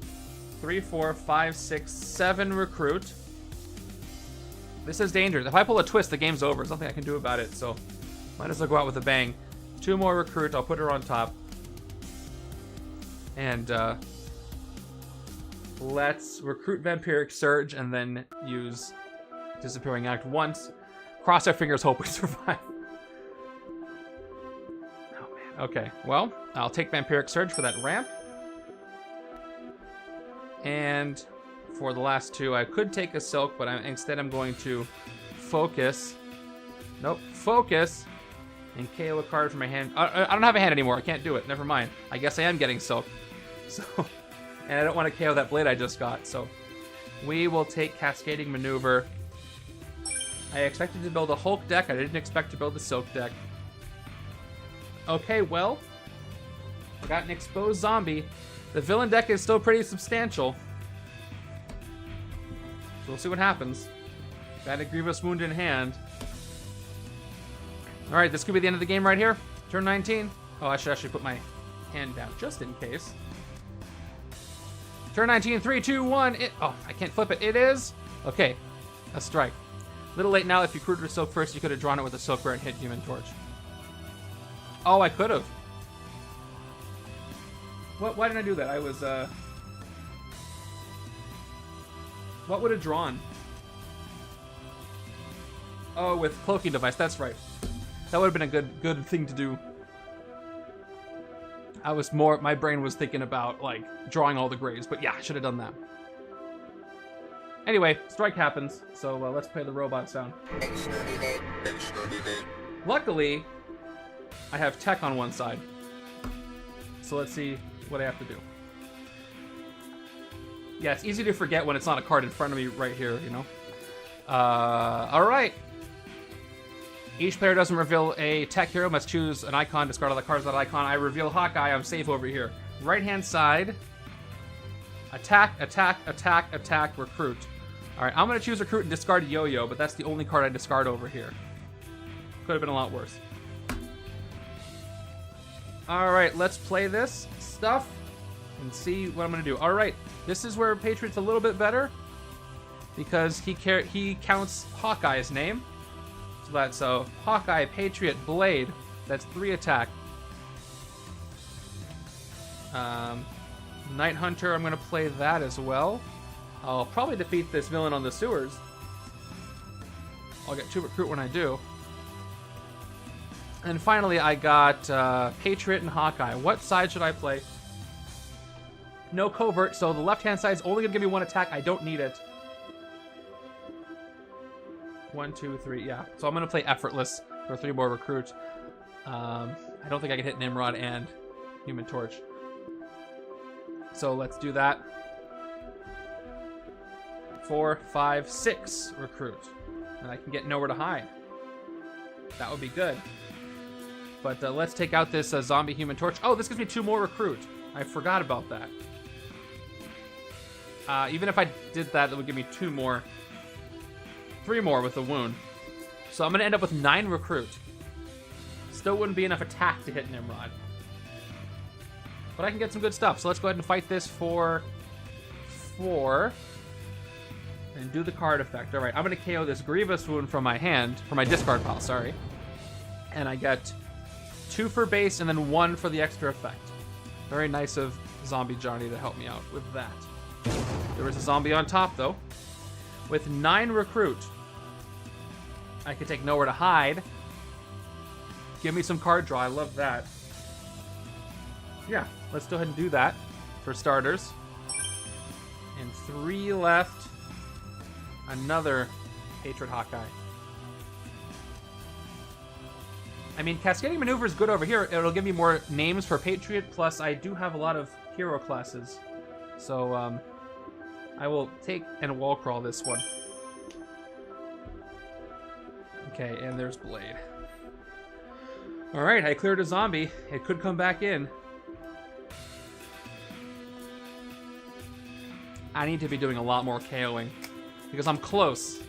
A: 3, 4, 5, 6, 7 recruit. This is dangerous. If I pull a twist, the game's over. There's nothing I can do about it, so might as well go out with a bang. 2 more recruit. I'll put her on top. And let's recruit Vampiric Surge and then use Disappearing Act once. Cross our fingers, hope we survive. Oh, man. Okay, well, I'll take Vampiric Surge for that ramp. And for the last 2, I could take a Silk, but instead I'm going to focus. Nope, focus. And KO a card from my hand. I don't have a hand anymore. I can't do it. Never mind. I guess I am getting Silk. So, and I don't want to KO that blade I just got. So we will take Cascading Maneuver. I expected to build a Hulk deck. I didn't expect to build the Silk deck. Okay, well, I got an exposed zombie. The villain deck is still pretty substantial. So we'll see what happens. Got a Grievous Wound in hand. Alright, this could be the end of the game right here. Turn 19. Oh, I should actually put my hand down just in case. Turn 19, 3, 2, 1. Oh, I can't flip it. It is. Okay, a strike. A little late now. If you recruited a Silk first, you could have drawn it with a Silk Rare and hit Human Torch. Oh, I could have. What? Why didn't I do that? I was, What would have drawn? Oh, with cloaking device. That's right. That would have been a good thing to do. My brain was thinking about, like, drawing all the graves. But yeah, I should have done that. Anyway, strike happens. So let's play the robot sound. Luckily, I have tech on one side. So let's see what I have to do. Yeah, it's easy to forget when it's not a card in front of me right here, you know? Alright. Each player doesn't reveal a tech hero, must choose an icon, discard all the cards of that icon. I reveal Hawkeye, I'm safe over here. Right-hand side. Attack, attack, attack, attack, recruit. Alright, I'm going to choose recruit and discard Yo-Yo, but that's the only card I discard over here. Could have been a lot worse. Alright, let's play this stuff and see what I'm going to do. Alright, this is where Patriot's a little bit because he counts Hawkeye's name. So that's Hawkeye, Patriot, Blade. That's 3 attack. Night Hunter, I'm going to play that as well. I'll probably defeat this villain on the sewers. I'll get 2 recruit when I do. And finally, I got Patriot and Hawkeye. What side should I play? No covert, so the left-hand side is only going to give me 1 attack. I don't need it. 1, 2, 3, yeah. So I'm going to play Effortless for 3 more recruits. I don't think I can hit Nimrod and Human Torch. So let's do that. 4, 5, 6 recruit. And I can get nowhere to hide. That would be good. But let's take out this zombie Human Torch. Oh, this gives me 2 more recruit. I forgot about that. Even if I did that, it would give me 2 more. 3 more with a wound. So I'm going to end up with 9 recruit. Still wouldn't be enough attack to hit Nimrod. But I can get some good stuff. So let's go ahead and fight this for 4. And do the card effect. Alright, I'm going to KO this Grievous Wound from my hand. From my discard pile, sorry. And I get 2 for base and then 1 for the extra effect. Very nice of Zombie Johnny to help me out with that. There was a zombie on top, though. With 9 recruit, I can take nowhere to hide. Give me some card draw. I love that. Yeah, let's go ahead and do that for starters. And 3 left. Another Patriot Hawkeye. I mean, Cascading Maneuver is good over here. It'll give me more names for Patriot, plus I do have a lot of hero classes. So, I will take and wall crawl this one. Okay, and there's Blade. Alright, I cleared a zombie. It could come back in. I need to be doing a lot more KOing, because I'm close.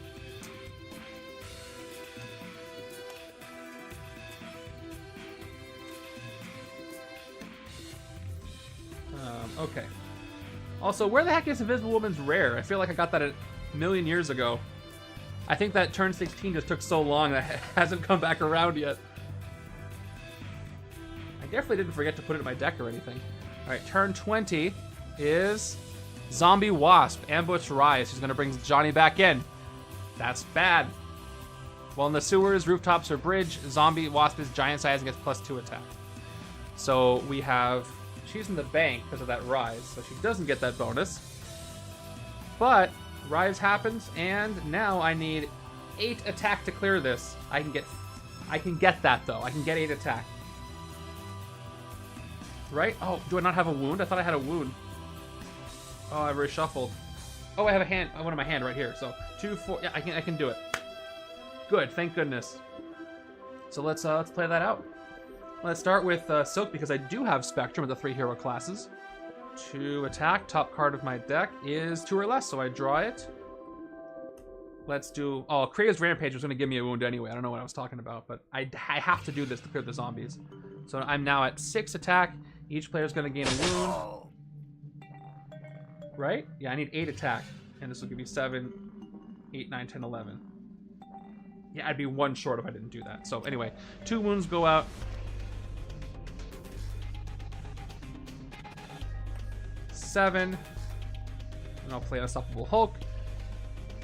A: Okay. Also, where the heck is Invisible Woman's rare? I feel like I got that a million years ago. I think that turn 16 just took so long that it hasn't come back around yet. I definitely didn't forget to put it in my deck or anything. Alright, turn 20 is Zombie Wasp, Ambush Rise. She's going to bring Johnny back in. That's bad. Well, in the sewers, rooftops, or bridge, Zombie Wasp is giant size and gets +2 attack. So we have... She's in the bank because of that Rise, so she doesn't get that bonus. But Rise happens, and now I need 8 attack to clear this. I can get that though. I can get 8 attack. Right? Oh, do I not have a wound? I thought I had a wound. Oh, I reshuffled. Oh, I have a hand. One in my hand right here. So 2, 4. Yeah, I can do it. Good. Thank goodness. So let's play that out. Let's start with Silk, because I do have Spectrum of the 3 hero classes. 2 attack. Top card of my deck is 2 or less, so I draw it. Let's do... Oh, Krea's Rampage was going to give me a wound anyway. I don't know what I was talking about, but I have to do this to clear the zombies. So I'm now at 6 attack. Each player is going to gain a wound. Right? Yeah, I need 8 attack. And this will give me 7, 8, 9, 10, 11. Yeah, I'd be 1 short if I didn't do that. So anyway, 2 wounds go out. 7. And I'll play Unstoppable Hulk.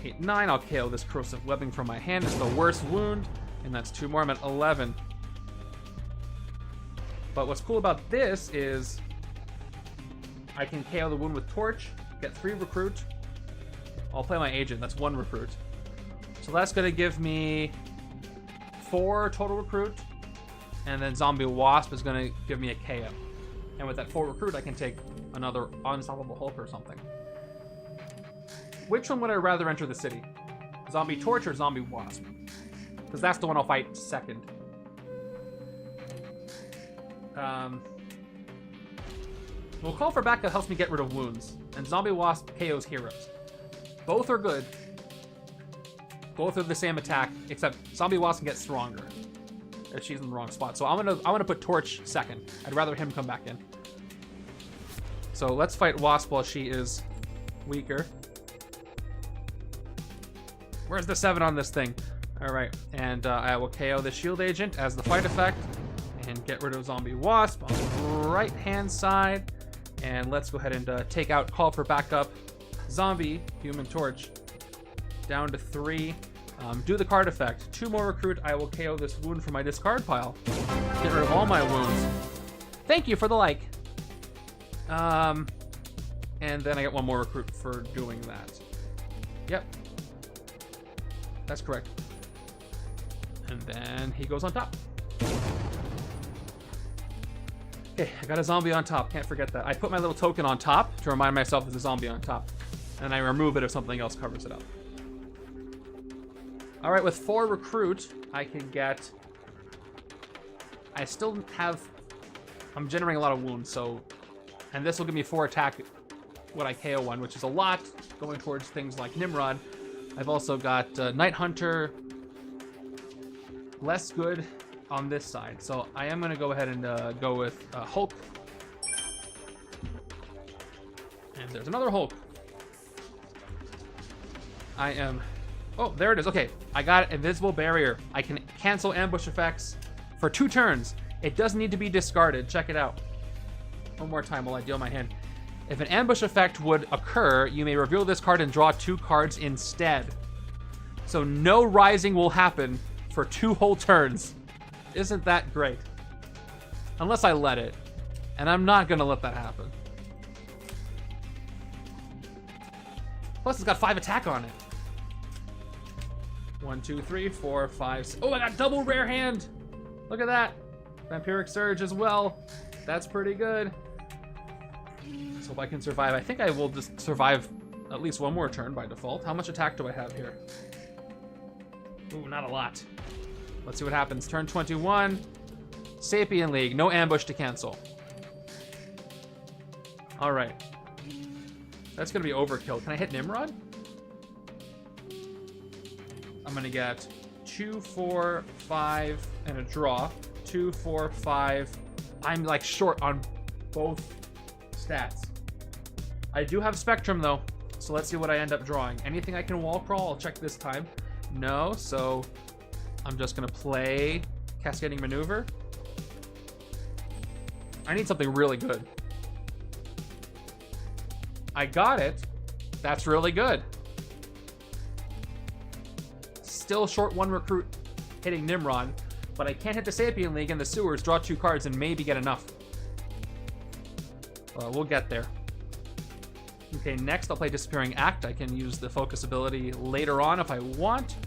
A: 8, 9. I'll KO this corrosive webbing from my hand. It's the worst wound, and that's 2 more. I'm at 11. But what's cool about this is I can KO the wound with Torch, get 3 recruit. I'll play my agent. That's 1 recruit. So that's going to give me 4 total recruit, and then Zombie Wasp is going to give me a KO. And with that 4 recruit, I can take another Unstoppable Hulk or something. Which one would I rather enter the city? Zombie Torch or Zombie Wasp? Because that's the one I'll fight second. We'll call for backup that helps me get rid of wounds. And Zombie Wasp KOs heroes. Both are good. Both are the same attack, except Zombie Wasp can get stronger. If she's in the wrong spot. So I'm gonna put Torch second. I'd rather him come back in. So let's fight Wasp while she is weaker. Where's the 7 on this thing? Alright, and I will KO the shield agent as the fight effect and get rid of Zombie Wasp on the right hand side. And let's go ahead and take out Call for Backup. Zombie, Human Torch, down to 3. Do the card effect. 2 more recruit. I will KO this wound from my discard pile. Get rid of all my wounds. Thank you for the like. And then I get 1 more recruit for doing that. Yep. That's correct. And then he goes on top. Okay, I got a zombie on top. Can't forget that. I put my little token on top to remind myself there's a zombie on top. And I remove it if something else covers it up. Alright, with 4 recruit, I can get... I still have... I'm generating a lot of wounds, so... And this will give me 4 attack when I KO one, which is a lot, going towards things like Nimrod. I've also got Night Hunter, less good on this side. So I am going to go ahead and go with Hulk. And there's another Hulk. I am... Oh, there it is. Okay, I got Invisible Barrier. I can cancel ambush effects for 2 turns. It doesn't need to be discarded. Check it out. One more time while I deal my hand. If an ambush effect would occur, you may reveal this card and draw 2 cards instead. So no rising will happen for 2 whole turns. Isn't that great? Unless I let it. And I'm not going to let that happen. Plus, it's got 5 attack on it. 1, 2, 3, 4, 5, 6. Oh, I got double rare hand. Look at that. Vampiric Surge as well. That's pretty good. Let's hope I can survive. I think I will just survive at least 1 more turn by default. How much attack do I have here? Ooh, not a lot. Let's see what happens. Turn 21. Sapien League. No ambush to cancel. All right. That's going to be overkill. Can I hit Nimrod? I'm going to get 2, 4, 5, and a draw. 2, 4, 5. I'm like short on both stats. I do have Spectrum though, so let's see what I end up drawing. Anything I can wall crawl, I'll check this time. No, so I'm just going to play Cascading Maneuver. I need something really good. I got it. That's really good. Still short 1 recruit hitting Nimrod, but I can't hit the Sapien League in the sewers, draw 2 cards, and maybe get enough. We'll get there. Okay, next I'll play Disappearing Act. I can use the focus ability later on if I want.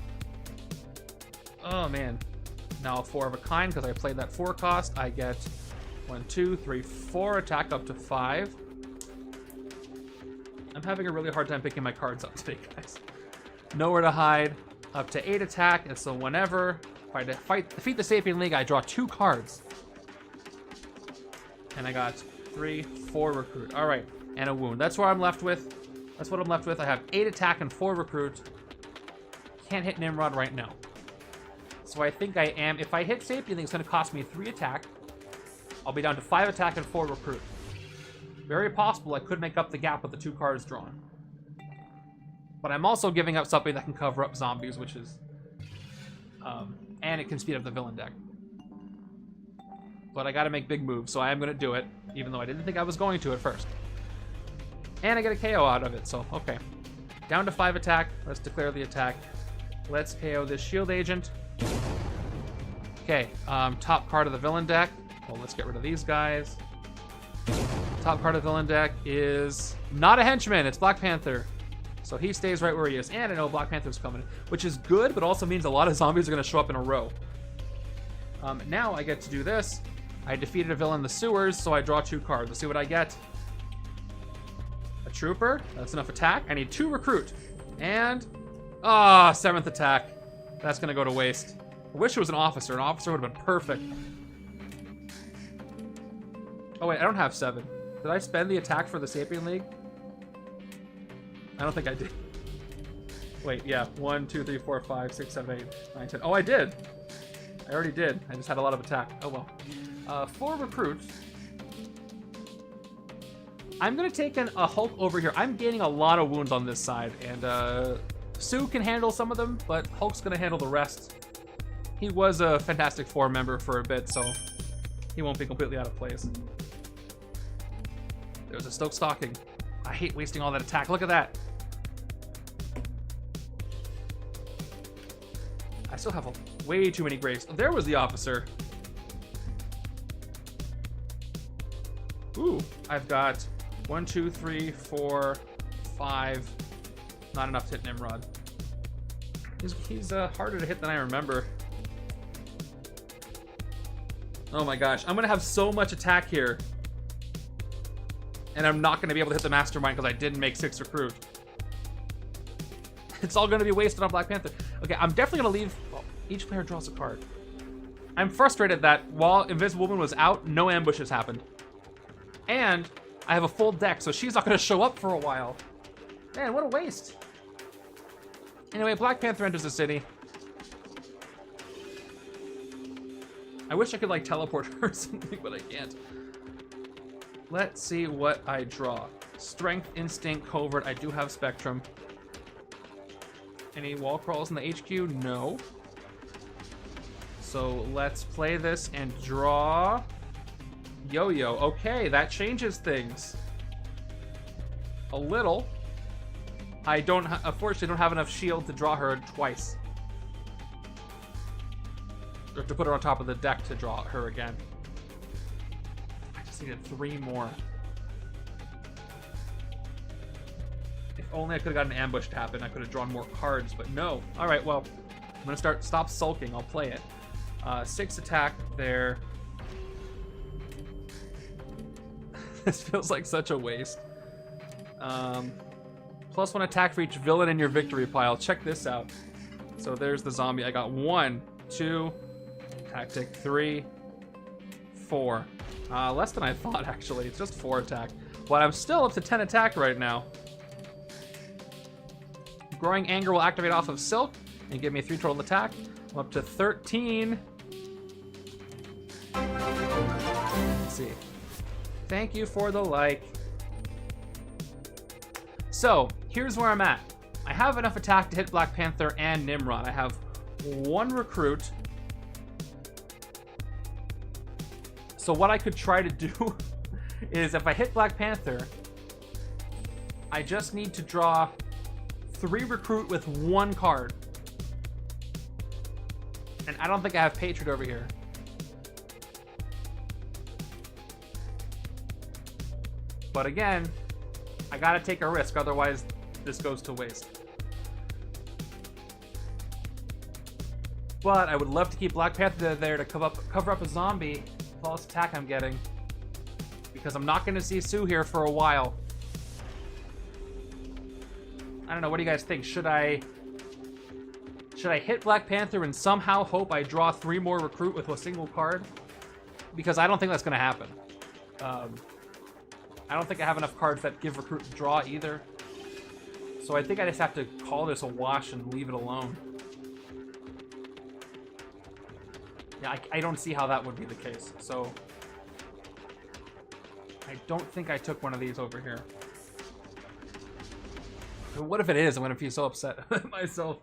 A: Oh man. Now 4 of a kind, because I played that 4 cost. I get 1, 2, 3, 4 attack up to 5. I'm having a really hard time picking my cards up today, guys. Nowhere to hide. Up to 8 attack, and so whenever I defeat the Sapien League, I draw 2 cards. And I got 3, 4 recruit. All right, and a wound. That's what I'm left with. That's what I'm left with. I have 8 attack and 4 recruit. Can't hit Nimrod right now. So I think I am. If I hit Sapien League, it's going to cost me 3 attack. I'll be down to 5 attack and 4 recruit. Very possible I could make up the gap with the 2 cards drawn. But I'm also giving up something that can cover up zombies, which is... and it can speed up the villain deck. But I gotta make big moves, so I am gonna do it, even though I didn't think I was going to at first. And I get a KO out of it, so okay. Down to 5 attack. Let's declare the attack. Let's KO this shield agent. Okay, top card of the villain deck. Well, let's get rid of these guys. Top card of the villain deck is not a henchman. It's Black Panther. So he stays right where he is. And I know Black Panther's coming, which is good, but also means a lot of zombies are going to show up in a row. Now I get to do this. I defeated a villain in the sewers, so I draw 2 cards. Let's see what I get. A trooper. That's enough attack. I need 2 recruit. And, 7th attack. That's going to go to waste. I wish it was an officer. An officer would have been perfect. Oh, wait, I don't have 7. Did I spend the attack for the Sapien League? I don't think I did. Wait, yeah. 1, 2, 3, 4, 5, 6, 7, 8, 9, 10. Oh, I did. I already did. I just had a lot of attack. Oh, well. 4 recruits. I'm going to take a Hulk over here. I'm gaining a lot of wounds on this side. And Sue can handle some of them, but Hulk's going to handle the rest. He was a Fantastic Four member for a bit, so he won't be completely out of place. There's a Stoke Stalking. I hate wasting all that attack. Look at that. I still have way too many graves. There was the officer. Ooh, I've got 1, 2, 3, 4, 5. Not enough to hit Nimrod. He's harder to hit than I remember. Oh my gosh, I'm gonna have so much attack here. And I'm not gonna be able to hit the Mastermind because I didn't make 6 recruit. It's all gonna be wasted on Black Panther. Okay, I'm definitely gonna leave. Well, each player draws a card. I'm frustrated that while Invisible Woman was out, no ambushes happened. And I have a full deck, so she's not gonna show up for a while. Man, what a waste. Anyway, Black Panther enters the city. I wish I could, like, teleport her or something, but I can't. Let's see what I draw. Strength, Instinct, Covert. I do have Spectrum. Any wall crawls in the HQ? No. So let's play this and draw Yo-Yo. Okay, that changes things. A little. I unfortunately don't have enough shield to draw her twice. Or to put her on top of the deck to draw her again. I just needed 3 more. If only I could have got an ambush to happen, I could have drawn more cards, but no. Alright, well, I'm gonna stop sulking, I'll play it. 6 attack there. This feels like such a waste. +1 attack for each villain in your victory pile. Check this out. So there's the zombie. I got 1, 2, tactic, 3, 4. Less than I thought, actually. It's just 4 attack. But I'm still up to 10 attack right now. Growing Anger will activate off of Silk and give me 3 total attack. I'm up to 13. Let's see. Thank you for the like. So, here's where I'm at. I have enough attack to hit Black Panther and Nimrod. I have 1 recruit. So what I could try to do is if I hit Black Panther, I just need to draw 3 recruit with 1 card. And I don't think I have Patriot over here. But again, I gotta take a risk, otherwise this goes to waste. But I would love to keep Black Panther there to cover up a zombie with all this attack I'm getting. Because I'm not gonna see Sue here for a while. I don't know, what do you guys think? Should I hit Black Panther and somehow hope I draw 3 more recruit with a single card? Because I don't think that's gonna happen. I don't think I have enough cards that give recruit draw either. So I think I just have to call this a wash and leave it alone. Yeah, I don't see how that would be the case. So I don't think I took one of these over here. But what if it is? I'm gonna be so upset at myself.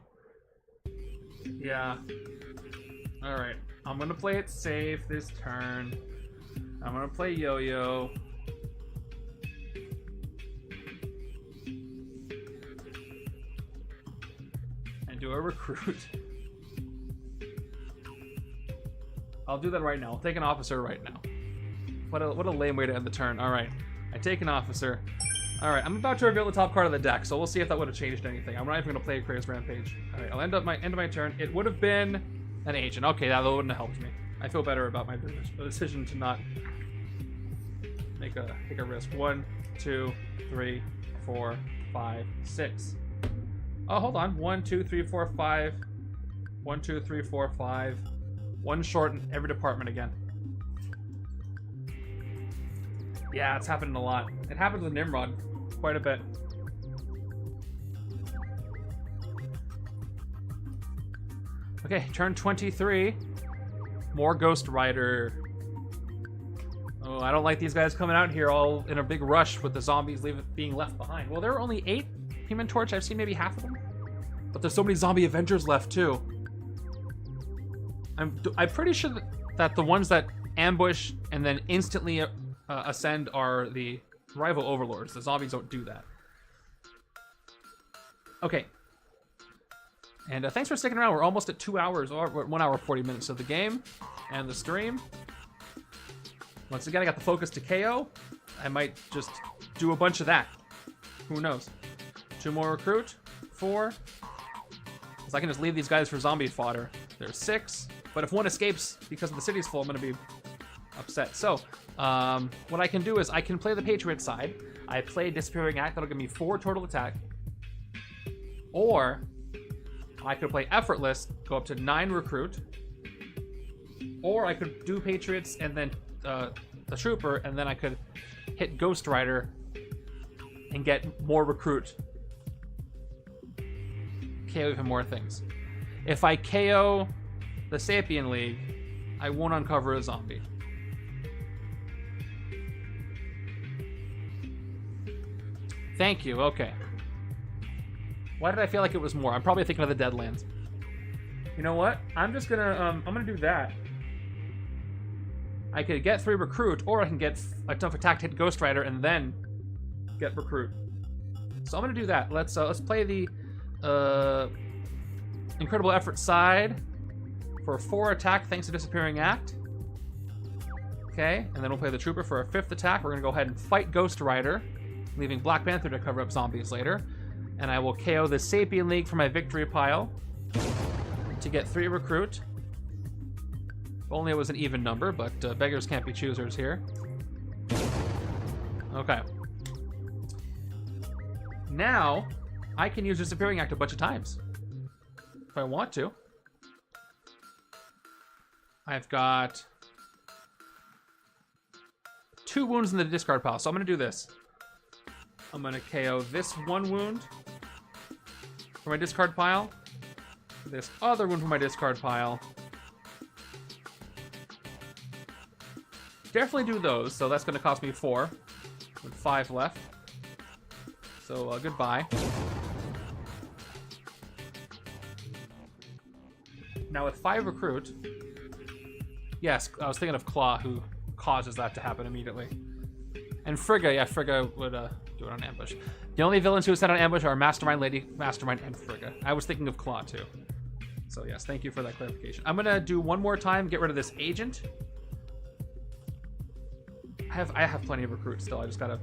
A: Yeah. Alright. I'm gonna play it safe this turn. I'm gonna play Yo-Yo. and do a recruit. I'll do that right now. I'll take an officer right now. What a lame way to end the turn. All right, I take an officer. All right, I'm about to reveal the top card of the deck, so we'll see if that would have changed anything. I'm not even gonna play a Crazed Rampage. All right, I'll end of my turn. It would have been an agent. Okay, that wouldn't have helped me. I feel better about my decision to not take a risk. 1, 2, 3, 4, 5, 6. Oh, hold on. 1, 2, 3, 4, 5. 1, 2, 3, 4, 5. One short in every department again. Yeah, it's happening a lot. It happens with Nimrod quite a bit. Okay, turn 23. More Ghost Rider. Oh, I don't like these guys coming out here all in a big rush with the zombies being left behind. Well, there are only 8 Human Torch. I've seen maybe half of them. But there's so many zombie Avengers left, too. I'm pretty sure that the ones that ambush and then instantly ascend are the rival overlords. The zombies don't do that. Okay. And thanks for sticking around. We're almost at 2 hours, or 1 hour 40 minutes of the game and the stream. Once again, I got the focus to KO. I might just do a bunch of that. Who knows? 2 more recruit. 4. So I can just leave these guys for zombie fodder. There's 6. But if one escapes because the city's full, I'm going to be upset. So, what I can do is I can play the Patriot side. I play Disappearing Act. That'll give me 4 total attack. Or I could play Effortless, go up to 9 recruit. Or I could do Patriots and then the Trooper, and then I could hit Ghost Rider and get more recruit. KO even more things. If I KO the Sapien League, I won't uncover a zombie. Thank you, okay. Why did I feel like it was more? I'm probably thinking of the Deadlands. You know what? I'm just gonna, I'm gonna do that. I could get 3 recruit, or I can get enough attack to hit Ghost Rider and then get recruit. So I'm gonna do that. Let's play the Incredible Effort side for 4 attack thanks to Disappearing Act. Okay, and then we'll play the Trooper for a 5th attack. We're gonna go ahead and fight Ghost Rider, leaving Black Panther to cover up zombies later. And I will KO the Sapien League for my victory pile to get 3 recruit. If only it was an even number, but beggars can't be choosers here. Okay. Now, I can use Disappearing Act a bunch of times. If I want to. I've got 2 wounds in the discard pile, so I'm going to do this. I'm going to KO this 1 wound for my discard pile. This other wound for my discard pile. Definitely do those, so that's going to cost me 4 with 5 left. So, goodbye. Now with 5 recruit... Yes, I was thinking of Claw, who causes that to happen immediately. And Frigga, yeah, Frigga would do it on ambush. The only villains who are set on ambush are Mastermind, Lady Mastermind, and Frigga. I was thinking of Claw, too. So, yes, thank you for that clarification. I'm going to do one more time, get rid of this agent. I have plenty of recruits still. I just got to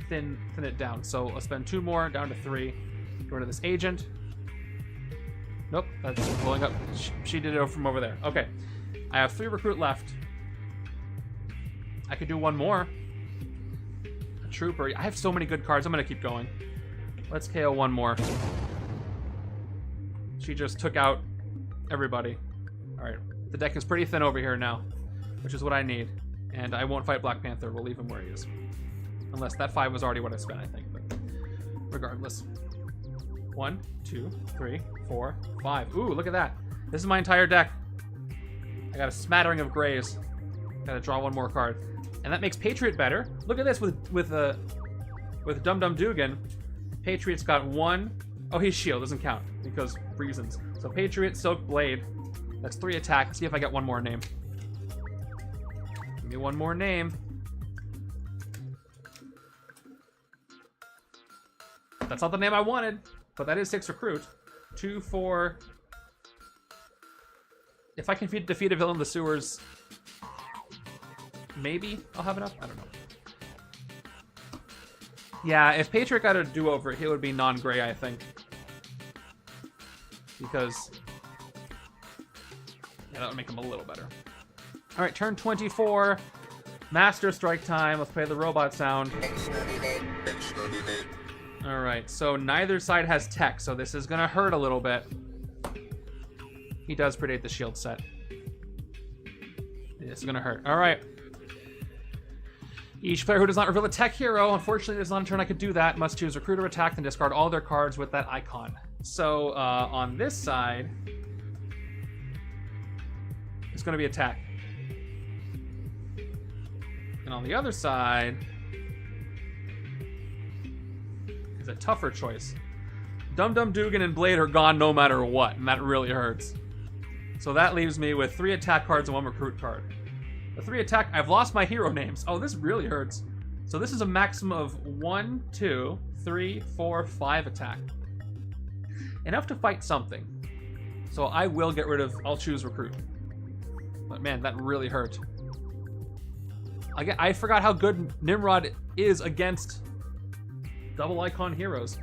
A: thin it down. So, I'll spend 2 more, down to 3. Get rid of this agent. Nope, that's blowing up. She did it from over there. Okay. I have 3 recruit left. I could do 1 more. A Trooper. I have so many good cards. I'm going to keep going. Let's KO 1 more. She just took out everybody. Alright. The deck is pretty thin over here now, which is what I need. And I won't fight Black Panther. We'll leave him where he is. Unless that 5 was already what I spent, I think. But regardless. 1, 2, 3, 4, 5. Ooh, look at that. This is my entire deck. I got a smattering of grays. Gotta draw 1 more card. And that makes Patriot better. Look at this with Dum Dum Dugan. Patriot's got 1. Oh, he's shield. Doesn't count because reasons. So Patriot, Silk Blade. That's 3 attack. Let's see if I get 1 more name. Give me 1 more name. That's not the name I wanted, but that is 6 recruit. 2, 4. If I can defeat a villain in the sewers, maybe I'll have enough. I don't know. Yeah, if Patriot got a do-over, he would be non-gray, I think. Because... yeah, that would make him a little better. Alright, turn 24. Master Strike time. Let's play the robot sound. Alright, so neither side has tech, so this is going to hurt a little bit. He does predate the shield set. This is going to hurt. Alright. Each player who does not reveal a tech hero, unfortunately there's not a turn I could do that, must choose recruit or attack and discard all their cards with that icon. So on this side, it's going to be attack. And on the other side is a tougher choice. Dum Dum Dugan and Blade are gone no matter what, and that really hurts. So that leaves me with 3 attack cards and 1 recruit card. The 3 attack, I've lost my hero names. Oh, this really hurts. So this is a maximum of 1, 2, 3, 4, 5 attack. Enough to fight something. So I will get rid of, I'll choose recruit. But man, that really hurt. I forgot how good Nimrod is against double icon heroes.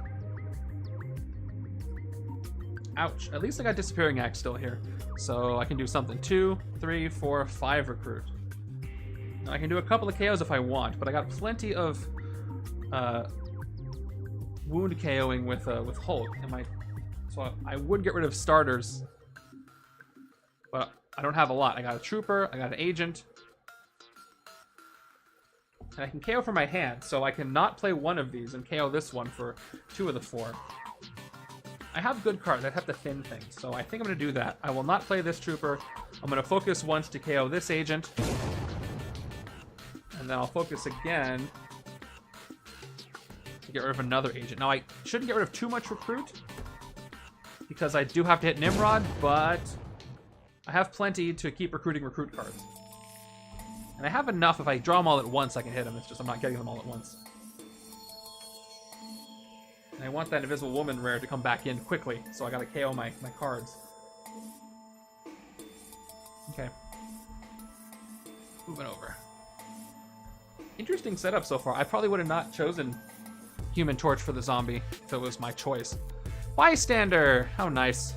A: Ouch. At least I got Disappearing Axe still here. So I can do something. 2, 3, 4, 5 recruit. Now I can do a couple of KOs if I want, but I got plenty of wound KOing with Hulk. So I would get rid of starters, but I don't have a lot. I got a trooper, I got an agent, and I can KO from my hand, so I can not play one of these and KO this one for 2 of the 4. I have good cards. I'd have to thin things, so I think I'm going to do that. I will not play this trooper. I'm going to focus once to KO this agent, and then I'll focus again to get rid of another agent. Now, I shouldn't get rid of too much recruit, because I do have to hit Nimrod, but I have plenty to keep recruiting recruit cards. And I have enough. If I draw them all at once, I can hit them. It's just I'm not getting them all at once. And I want that Invisible Woman rare to come back in quickly, so I gotta KO my cards. Okay. Moving over. Interesting setup so far. I probably would have not chosen Human Torch for the zombie if it was my choice. Bystander! How nice.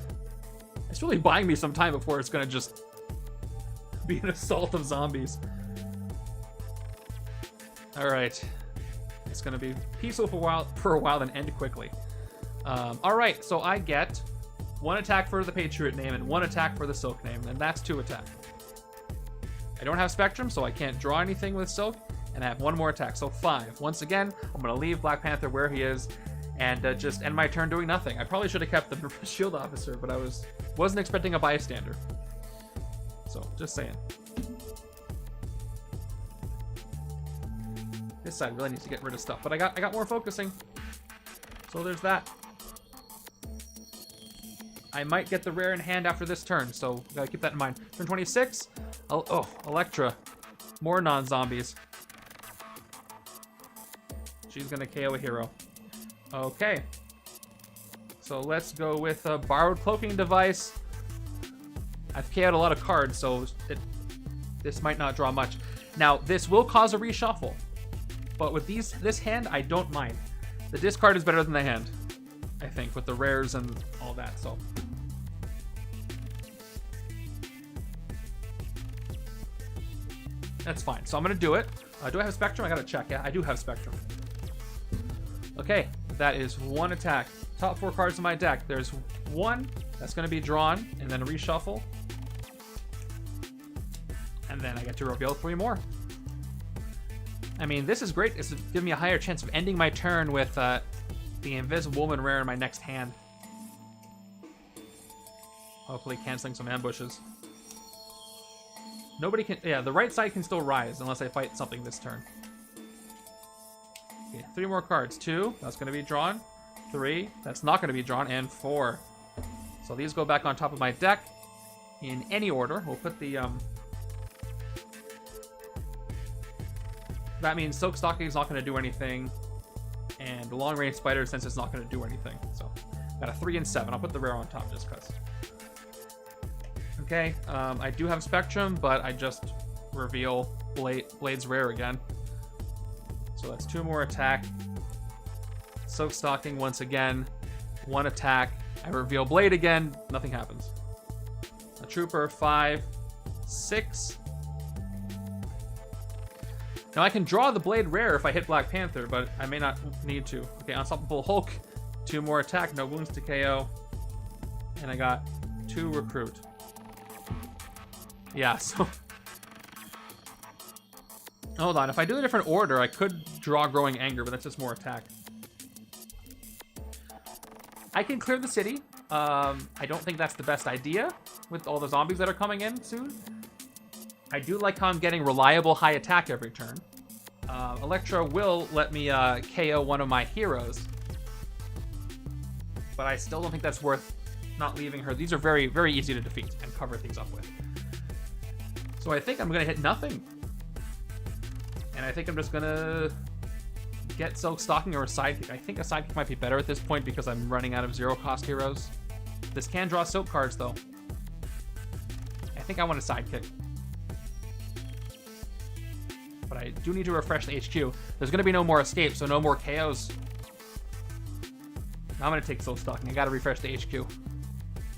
A: It's really buying me some time before it's gonna just be an assault of zombies. Alright. It's gonna be peaceful for a while, then end quickly. Alright, so I get 1 attack for the Patriot name and 1 attack for the Silk name, and that's 2 attack. I don't have Spectrum, so I can't draw anything with Silk, and I have 1 more attack, so 5. Once again, I'm gonna leave Black Panther where he is, and just end my turn doing nothing. I probably should have kept the shield officer, but I wasn't expecting a bystander. So, just saying. This side really needs to get rid of stuff, but I got more focusing. So there's that. I might get the rare in hand after this turn, so gotta keep that in mind. Turn 26. Oh, Electra. More non-zombies. She's gonna KO a hero. Okay. So let's go with a Borrowed Cloaking Device. I've KO'd a lot of cards, so this might not draw much. Now, this will cause a reshuffle. But with this hand, I don't mind. The discard is better than the hand, I think, with the rares and all that, so. That's fine. So I'm going to do it. Do I have Spectrum? I got to check. Yeah, I do have Spectrum. Okay, that is 1 attack. Top 4 cards in my deck. There's 1 that's going to be drawn, and then a reshuffle. And then I get to reveal 3 more. I mean, this is great. It's giving me a higher chance of ending my turn with the Invisible Woman rare in my next hand. Hopefully canceling some ambushes. Nobody can... yeah, the right side can still rise unless I fight something this turn. Okay, 3 more cards. 2, that's going to be drawn. 3, that's not going to be drawn. And 4. So these go back on top of my deck in any order. We'll put the... That means Silk Stocking is not going to do anything, and the Long Range Spider, since it's not going to do anything. So Got a 3 and 7. I'll put the rare on top just because. Okay, I do have Spectrum, but I just reveal Blade's rare again. So that's 2 more attack. Soak Stalking once again. 1 attack. I reveal Blade again. Nothing happens. A Trooper, 5, 6. Now I can draw the Blade rare if I hit Black Panther, but I may not need to. Okay, Unstoppable Hulk. 2 more attack. No wounds to KO. And I got 2 Recruit. Yeah, so... Hold on, if I do a different order, I could draw Growing Anger, but that's just more attack. I can clear the city. I don't think that's the best idea with all the zombies that are coming in soon. I do like how I'm getting reliable high attack every turn. Electro will let me KO one of my heroes. But I still don't think that's worth not leaving her. These are very, very easy to defeat and cover things up with. So I think I'm going to hit nothing. And I think I'm just going to get Silk Stalking or a Sidekick. I think a Sidekick might be better at this point because I'm running out of 0-cost heroes. This can draw Silk cards, though. I think I want a Sidekick. But I do need to refresh the HQ. There's going to be no more escapes, so no more KOs. Now I'm going to take Silk Stalking. I got to refresh the HQ.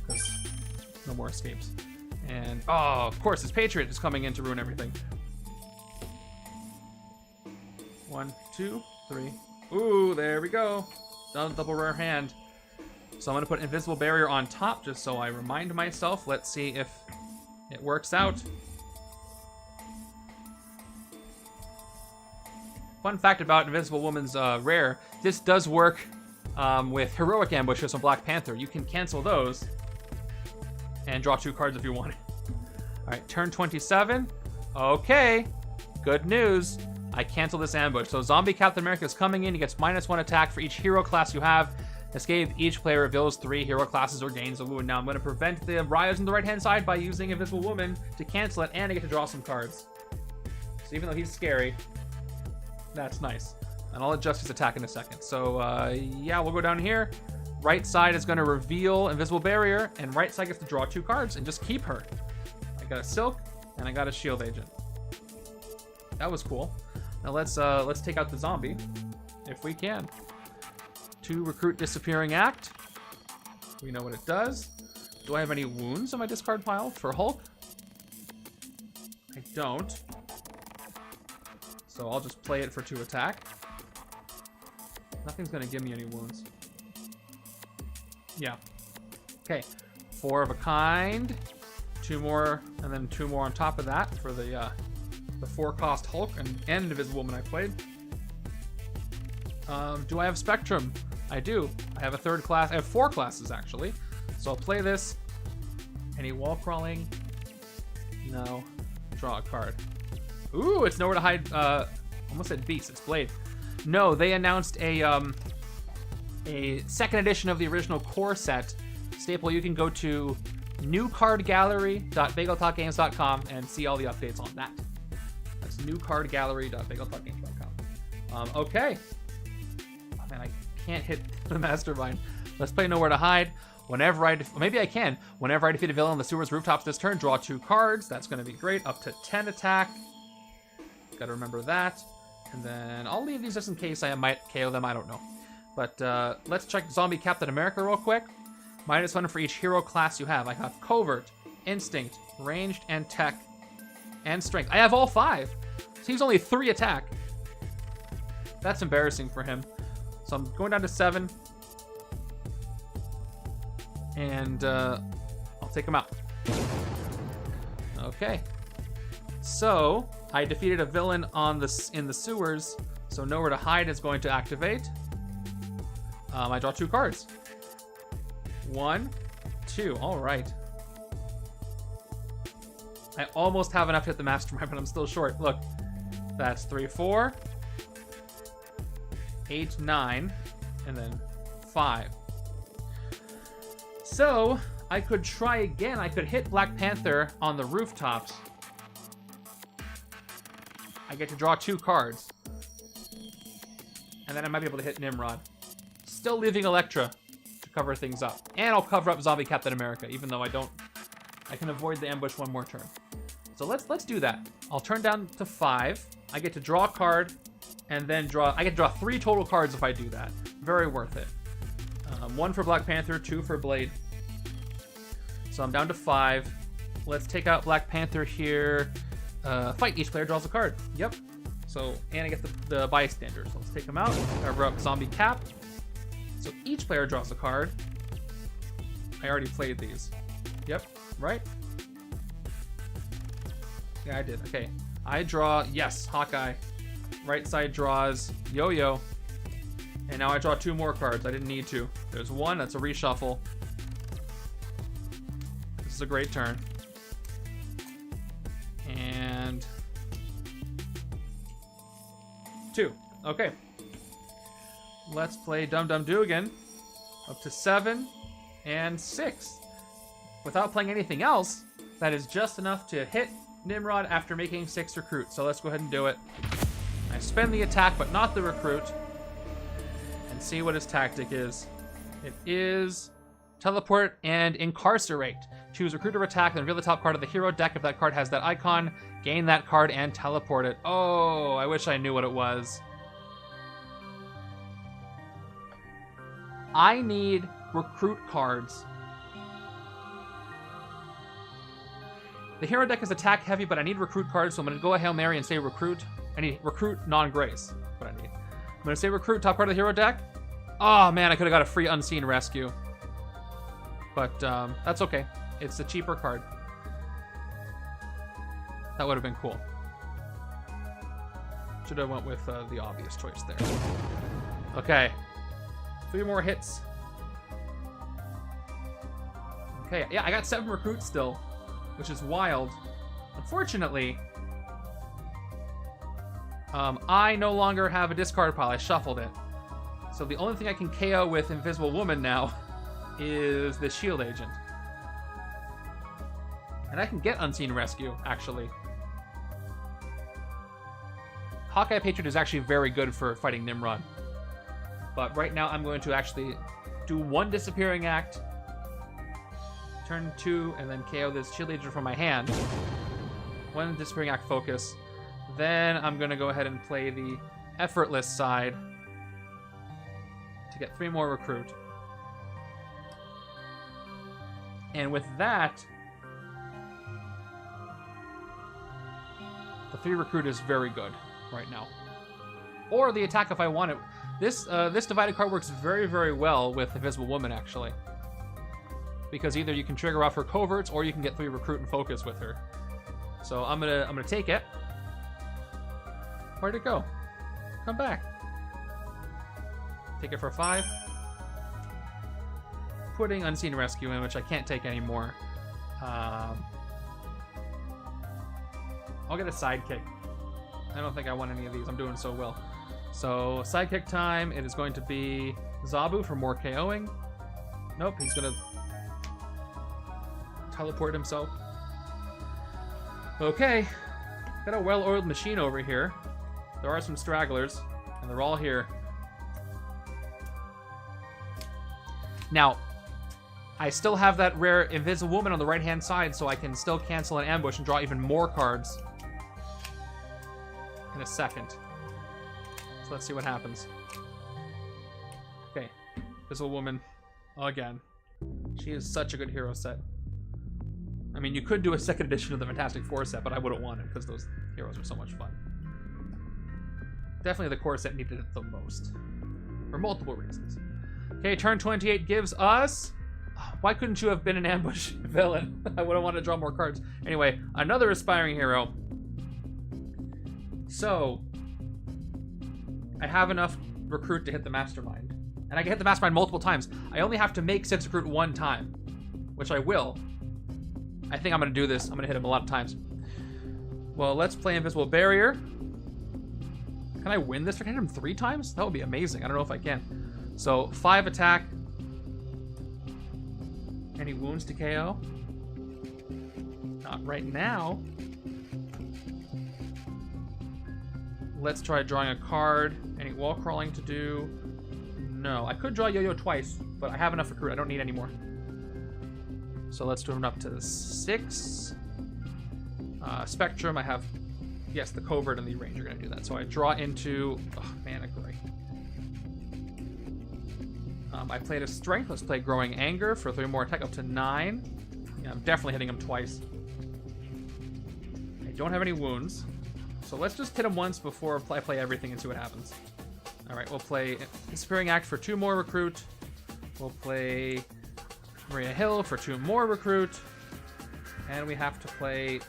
A: Because no more escapes. And, oh, of course, this Patriot is coming in to ruin everything. 1, 2, 3. Ooh, there we go. Double rare hand. So I'm going to put Invisible Barrier on top just so I remind myself. Let's see if it works out. Fun fact about Invisible Woman's rare, this does work with Heroic Ambushes on Black Panther. You can cancel those and draw 2 cards if you want it. All right, turn 27. Okay, good news. I cancel this ambush. So Zombie Captain America is coming in. He gets -1 attack for each hero class you have. Escape. Each player reveals 3 hero classes or gains a wound. Now I'm going to prevent the Ryos on the right-hand side by using Invisible Woman to cancel it, and I get to draw some cards. So even though he's scary, that's nice. And I'll adjust his attack in a second. So yeah, we'll go down here. Right side is going to reveal Invisible Barrier, and right side gets to draw 2 cards and just keep her. I got a Silk, and I got a Shield Agent. That was cool. Now let's take out the zombie, if we can. 2 Recruit Disappearing Act. We know what it does. Do I have any wounds on my discard pile for Hulk? I don't. So I'll just play it for 2 attack. Nothing's gonna give me any wounds. Yeah. Okay. 4 of a kind. 2 more, and then 2 more on top of that for the 4-cost Hulk and Invisible Woman I played. Do I have Spectrum? I do. I have a 3rd class. I have 4 classes, actually. So I'll play this. Any wall crawling? No. Draw a card. Ooh, it's nowhere to hide. Almost said Beast. It's Blade. No, they announced a 2nd edition of the original core set. Staple, you can go to newcardgallery.bageltalkgames.com and see all the updates on that. That's newcardgallery.bageltalkgames.com. Okay. Oh, man, I can't hit the Mastermind. Let's play Nowhere to Hide. Whenever I maybe I can. Whenever I defeat a villain on the sewers rooftops this turn, draw 2 cards. That's going to be great. Up to 10 attack. Got to remember that. And then I'll leave these just in case I might KO them. I don't know. But let's check Zombie Captain America real quick. -1 for each hero class you have. I have Covert, Instinct, Ranged, and Tech, and Strength. I have all 5. So he's only 3 attack. That's embarrassing for him. So I'm going down to 7. And I'll take him out. Okay. So I defeated a villain in the sewers. So Nowhere to Hide is going to activate. I draw 2 cards. 1, 2. All right. I almost have enough to hit the Mastermind, but I'm still short. Look, that's 3, 4, 8, 9, and then 5. So I could try again. I could hit Black Panther on the rooftops. I get to draw 2 cards. And then I might be able to hit Nimrod. Still leaving Electra to cover things up. And I'll cover up Zombie Captain America, even though I can avoid the ambush one more turn. So let's do that. I'll turn down to 5. I get to draw a card, and then I get to draw 3 total cards if I do that. Very worth it. 1 for Black Panther, 2 for Blade. So I'm down to 5. Let's take out Black Panther here. Fight. Each player draws a card. Yep. So, and I get the bystander. So let's take them out. Cover up Zombie Cap. So each player draws a card. I already played these. Yep. Right? Yeah, I did. Okay. I draw, yes, Hawkeye. Right side draws Yo-Yo. And now I draw 2 more cards. I didn't need to. There's 1. That's a reshuffle. This is a great turn. And 2. Okay. Let's play Dum Dum Do again. Up to 7 and 6. Without playing anything else, that is just enough to hit Nimrod after making 6 recruits. So let's go ahead and do it. I spend the attack, but not the recruit. And see what his tactic is. It is teleport and incarcerate. Choose recruit or attack, then reveal the top card of the hero deck. If that card has that icon, gain that card and teleport it. Oh, I wish I knew what it was. I need recruit cards. The hero deck is attack heavy, but I need recruit cards, so I'm going to go a Hail Mary and say recruit. I need recruit non-grace. What I need. I'm going to say recruit, top card of the hero deck. Oh man, I could have got a free Unseen Rescue. But that's okay. It's a cheaper card. That would have been cool. Should have went with the obvious choice there. Okay. 3 more hits. Okay, yeah, I got 7 recruits still, which is wild. Unfortunately, I no longer have a discard pile. I shuffled it. So the only thing I can KO with Invisible Woman now is the Shield Agent. And I can get Unseen Rescue, actually. Hawkeye Patriot is actually very good for fighting Nimrod. But right now I'm going to actually do 1 Disappearing Act, turn 2, and then KO this Shield Agent from my hand. 1 Disappearing Act focus. Then I'm going to go ahead and play the Effortless side to get 3 more recruit. And with that, the 3 recruit is very good right now. Or the attack if I want it. This divided card works very, very well with Invisible Woman, actually. Because either you can trigger off her coverts, or you can get 3 recruit and focus with her. So I'm gonna take it. Where'd it go? Come back. Take it for 5. Putting Unseen Rescue in, which I can't take anymore. I'll get a sidekick. I don't think I want any of these. I'm doing so well. So, sidekick time. It is going to be Zabu for more KOing. Nope, he's going to teleport himself. Okay. Got a well-oiled machine over here. There are some stragglers, and they're all here. Now, I still have that rare Invisible Woman on the right-hand side, so I can still cancel an ambush and draw even more cards in a second. So let's see what happens. Okay, Invisible Woman again. She is such a good hero set. I mean, you could do a 2nd edition of the Fantastic Four set, but I wouldn't want it because those heroes are so much fun. Definitely the core set needed it the most. For multiple reasons. Okay, turn 28 gives us... Why couldn't you have been an ambush villain? I would have wanted to draw more cards. Anyway, another aspiring hero. So, I have enough recruit to hit the Mastermind. And I can hit the Mastermind multiple times. I only have to make 6 recruit 1 time. Which I will. I think I'm going to do this. I'm going to hit him a lot of times. Well, let's play Invisible Barrier. Can I win this? Can I hit him 3 times? That would be amazing. I don't know if I can. So, 5 attack. Any wounds to KO? Not right now. Let's try drawing a card. Any wall crawling to do? No. I could draw Yo-Yo twice but I have enough recruit. I don't need any more. So let's do him up to 6. Spectrum, I have, yes, the Covert and the Range are going to do that. So I draw into, oh man, I agree. I played a Strength. Let's play Growing Anger for 3 more attack up to 9. Yeah, I'm definitely hitting him twice. I don't have any wounds. So let's just hit him once before I play everything and see what happens. Alright, we'll play Disappearing Act for 2 more recruit. We'll play Maria Hill for 2 more recruit. And we have to play...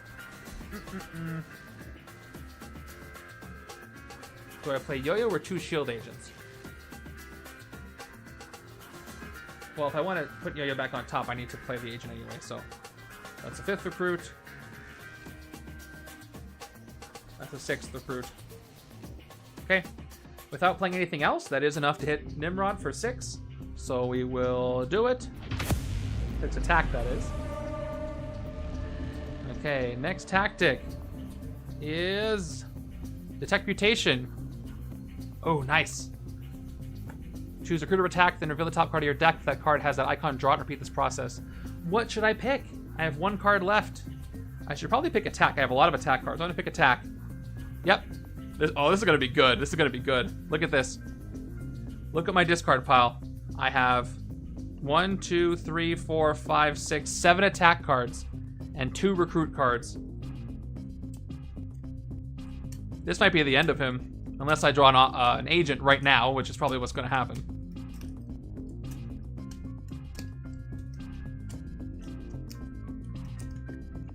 A: Do I play Yo-Yo or 2 shield agents? Well, if I want to put Yo-Yo back on top, I need to play the agent anyway, so... That's a 5th recruit. That's a 6th recruit. Okay. Without playing anything else, that is enough to hit Nimrod for 6. So we will do it. It's attack, that is. Okay, next tactic is Detect Mutation. Oh, nice. Choose a recruiter attack, then reveal the top card of your deck. If that card has that icon, draw it and repeat this process. What should I pick? I have 1 card left. I should probably pick attack. I have a lot of attack cards. I'm going to pick attack. Yep. This is going to be good. This is going to be good. Look at this. Look at my discard pile. I have 1, 2, 3, 4, 5, 6, 7 attack cards and 2 recruit cards. This might be the end of him, unless I draw an agent right now, which is probably what's going to happen.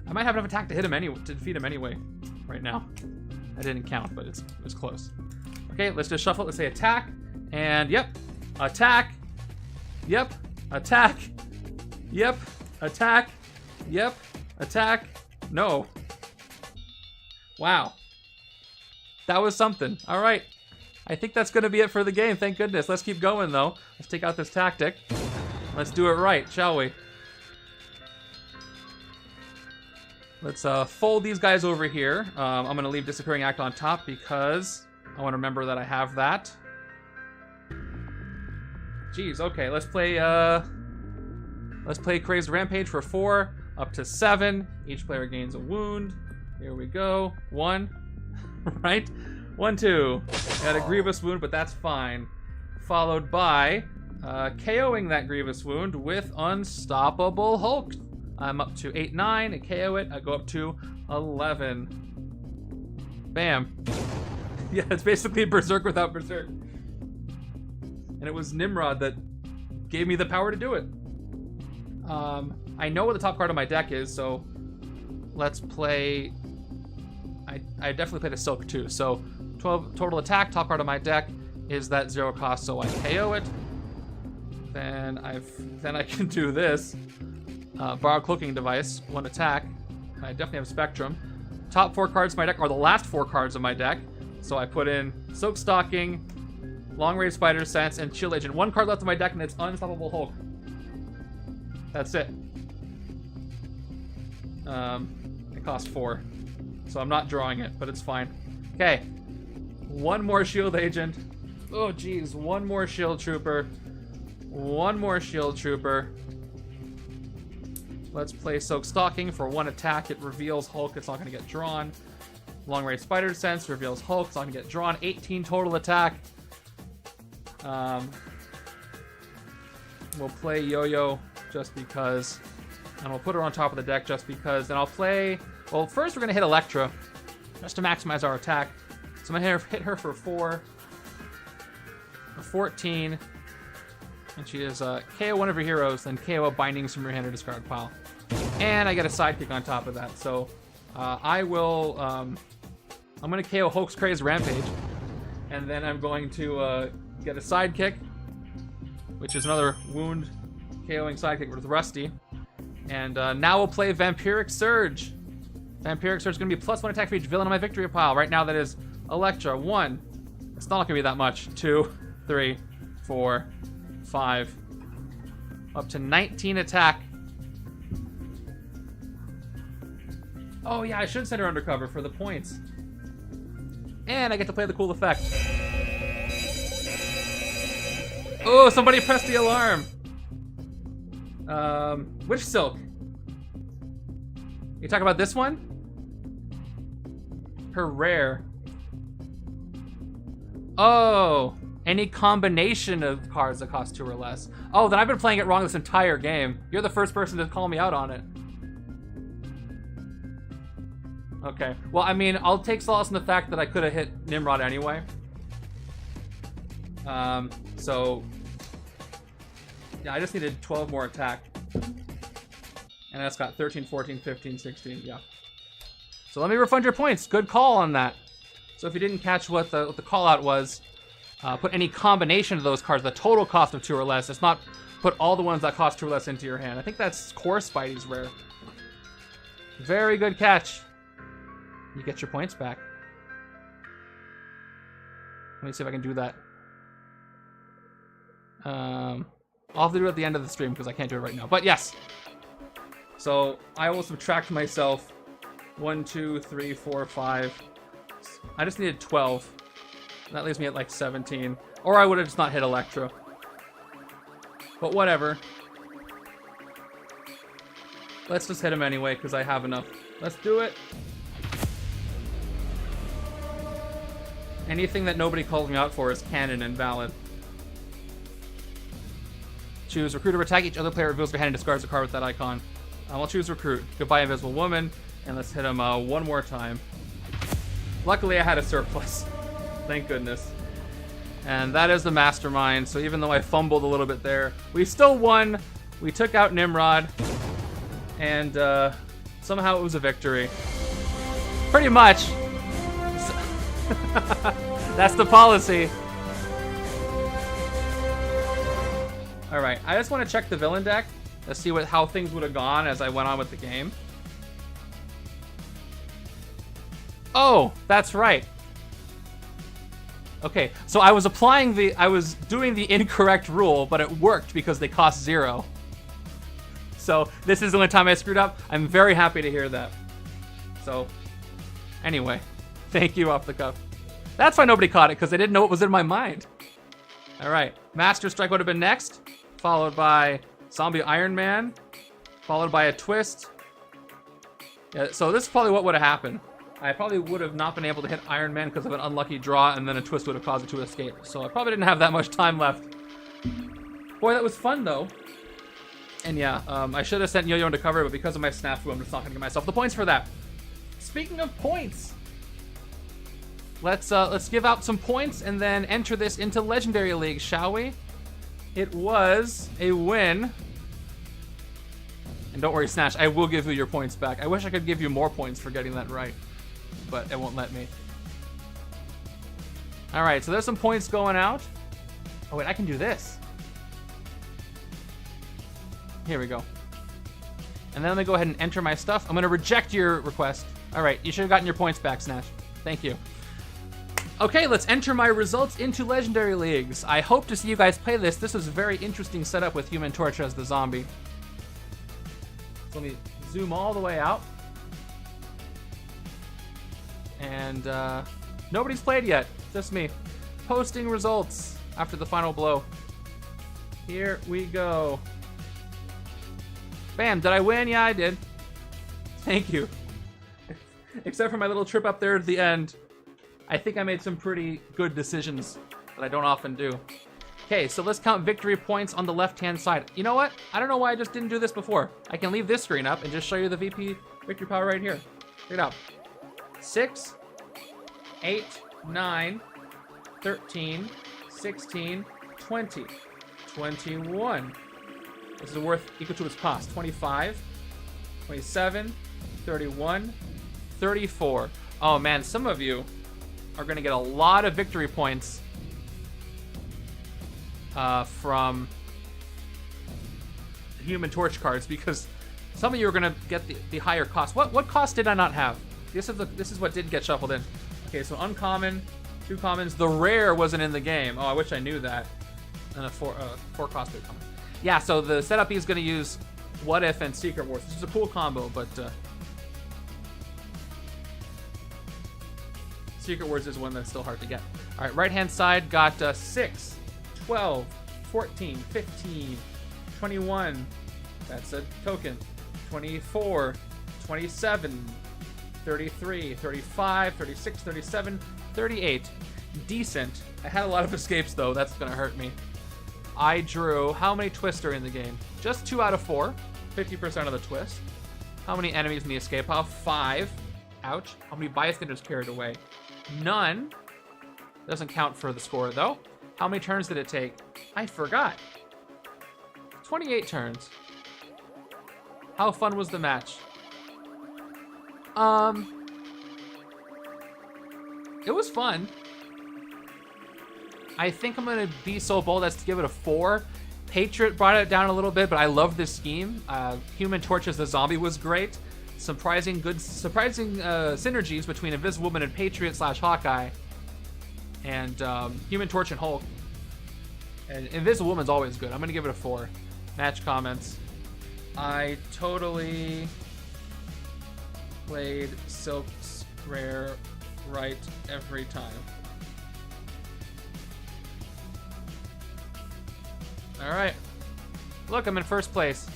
A: I might have enough attack to hit him anyway, to defeat him anyway, right now. I didn't count, but it's close. Okay, let's just shuffle it. Let's say attack, and yep, attack, yep, attack, yep, attack, yep, attack. No. Wow. That was something. All right. I think that's going to be it for the game. Thank goodness. Let's keep going, though. Let's take out this tactic. Let's do it right, shall we? Let's fold these guys over here. I'm going to leave Disappearing Act on top because I want to remember that I have that. Jeez, okay. Let's play Crazed Rampage for 4, up to 7. Each player gains a wound. Here we go. 1. Right? 1, 2. Got a Grievous wound, but that's fine. Followed by KOing that Grievous wound with Unstoppable Hulk. I'm up to 8, 9. I KO it. I go up to 11. Bam. Yeah, it's basically Berserk without Berserk. And it was Nimrod that gave me the power to do it. I know what the top card of my deck is, so let's play... I definitely played a Silk too. So 12 total attack, top card of my deck is that 0 cost, so I KO it. Then I can do this. Borrow Cloaking Device, 1 attack. I definitely have Spectrum. Top 4 cards of my deck are the last 4 cards of my deck. So I put in Silk Stalking, Long Range Spider Sense, and Shield Agent. 1 card left of my deck, and it's Unstoppable Hulk. That's it. It costs 4. So I'm not drawing it, but it's fine. Okay. 1 more Shield Agent. Oh, geez. 1 more Shield Trooper. 1 more Shield Trooper. Let's play Soak Stalking for 1 attack. It reveals Hulk. It's not going to get drawn. Long Range Spider Sense reveals Hulk. It's not going to get drawn. 18 total attack. We'll play Yo-Yo just because. And we'll put her on top of the deck just because. And I'll play... Well, first we're going to hit Electro just to maximize our attack. So I'm going to hit her for 4. For 14. And she is KO one of her heroes, then KO a Bindings from your hand or discard pile. And I get a sidekick on top of that. So I will... I'm going to KO Hulk's Crazed Rampage. And then I'm going to get a sidekick, which is another wound KOing sidekick with Rusty. And now we'll play Vampiric Surge. Vampiric Surge is going to be +1 attack for each villain on my victory pile. Right now that is Electra. 1. It's not going to be that much. 2, 3, 4, 5. Up to 19 attack. Oh yeah, I should send her undercover for the points. And I get to play the cool effect. Oh, somebody pressed the alarm. Which silk? You talk about this one? Her rare. Oh, any combination of cards that cost 2 or less. Oh, then I've been playing it wrong this entire game. You're the first person to call me out on it. Okay. Well, I mean, I'll take solace in the fact that I could have hit Nimrod anyway. So... yeah, I just needed 12 more attack. And that's got 13, 14, 15, 16, yeah. So let me refund your points. Good call on that. So if you didn't catch what the call out was, put any combination of those cards, the total cost of 2 or less. It's not put all the ones that cost 2 or less into your hand. I think that's Core Spidey's rare. Very good catch. You get your points back. Let me see if I can do that. I'll have to do it at the end of the stream because I can't do it right now. But yes. So I will subtract myself 1, 2, 3, 4, 5. I just needed 12. That leaves me at like 17. Or I would have just not hit Electro. But whatever. Let's just hit him anyway because I have enough. Let's do it. Anything that nobody calls me out for is canon and valid. Choose Recruit or Attack. Each other player reveals their hand and discards a card with that icon. I'll choose Recruit. Goodbye, Invisible Woman. And let's hit him one more time. Luckily, I had a surplus. Thank goodness. And that is the Mastermind. So even though I fumbled a little bit there, we still won. We took out Nimrod. And somehow it was a victory. Pretty much. That's the policy. Alright, I just want to check the villain deck to see how things would have gone as I went on with the game. Oh, that's right. Okay, so I was doing the incorrect rule, but it worked because they cost 0. So this is the only time I screwed up. I'm very happy to hear that. So, anyway, thank you off the cuff. That's why nobody caught it, because they didn't know what was in my mind. Alright, Master Strike would have been next, followed by Zombie Iron Man, followed by a twist. Yeah, so this is probably what would have happened. I probably would have not been able to hit Iron Man because of an unlucky draw, and then a twist would have caused it to escape. So I probably didn't have that much time left. Boy, that was fun, though. And yeah, I should have sent Yo-Yo into cover, but because of my snafu, I'm just not going to give myself the points for that. Speaking of points, let's give out some points and then enter this into Legendary League, shall we? It was a win. And don't worry, Snatch, I will give you your points back. I wish I could give you more points for getting that right, but it won't let me. Alright, so there's some points going out. Oh wait, I can do this. Here we go. And then let me go ahead and enter my stuff. I'm going to reject your request. Alright, you should have gotten your points back, Snatch. Thank you. Okay, let's enter my results into Legendary Leagues. I hope to see you guys play this. This was a very interesting setup with Human Torch as the zombie. So let me zoom all the way out. And nobody's played yet, just me. Posting results after the final blow. Here we go. Bam, did I win? Yeah, I did. Thank you. Except for my little trip up there at the end. I think I made some pretty good decisions that I don't often do. Okay, so let's count victory points on the left-hand side. You know what? I don't know why I just didn't do this before. I can leave this screen up and just show you the VP victory power right here. Check it out. 6, 8, 9, 13, 16, 20, 21. This is worth equal to its cost. 25, 27, 31, 34. Oh man, some of you are going to get a lot of victory points from Human Torch cards because some of you are going to get the higher cost. What cost did I not have? This is what did get shuffled in. Okay, so uncommon, 2 commons. The rare wasn't in the game. Oh, I wish I knew that. And a 4 cost 3 common. Yeah, so the setup is going to use What If and Secret Wars. This is a cool combo, but Secret Wars is one that's still hard to get. All right, right-hand side got 6, 12, 14, 15, 21, That's a token. 24, 27, 33, 35, 36, 37, 38. Decent. I had a lot of escapes, though. That's going to hurt me. I drew... How many twists are in the game? Just 2 out of 4. 50% of the twist. How many enemies in the escape pile? 5. Ouch. How many bystanders carried away? None. Doesn't count for the score, though. How many turns did it take? I forgot. 28 turns. How fun was the match? It was fun. I think I'm going to be so bold as to give it a 4. Patriot brought it down a little bit, but I love this scheme. Human Torch as the zombie was great. Surprising synergies between Invisible Woman and Patriot / Hawkeye. And Human Torch and Hulk. And Invisible Woman's always good. I'm going to give it a 4. Match comments. I totally played Silk Rare right every time. All right. Look, I'm in first place.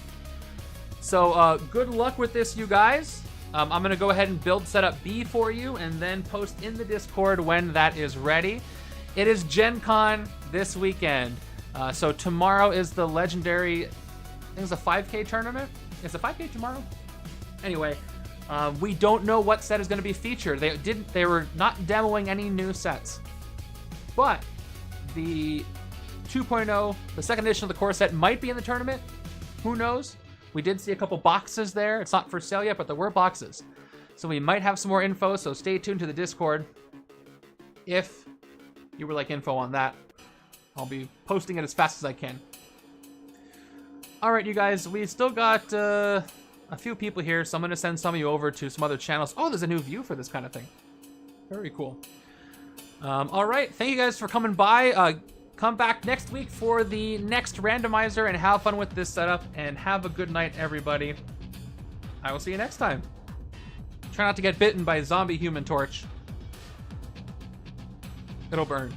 A: So good luck with this, you guys. I'm going to go ahead and build setup B for you and then post in the Discord when that is ready. It is Gen Con this weekend. So tomorrow is the legendary, I think it's a 5K tournament. Is the 5K tomorrow? Anyway, we don't know what set is going to be featured. They were not demoing any new sets. But the 2.0, the second edition of the core set might be in the tournament. Who knows? We did see a couple boxes there. It's not for sale yet, but there were boxes. So we might have some more info, so stay tuned to the Discord. If you would like info on that, I'll be posting it as fast as I can. All right, you guys, we still got a few people here, so I'm going to send some of you over to some other channels. Oh, there's a new view for this kind of thing. Very cool. All right, thank you guys for coming by. Come back next week for the next randomizer and have fun with this setup. And have a good night, everybody. I will see you next time. Try not to get bitten by zombie Human Torch. It'll burn.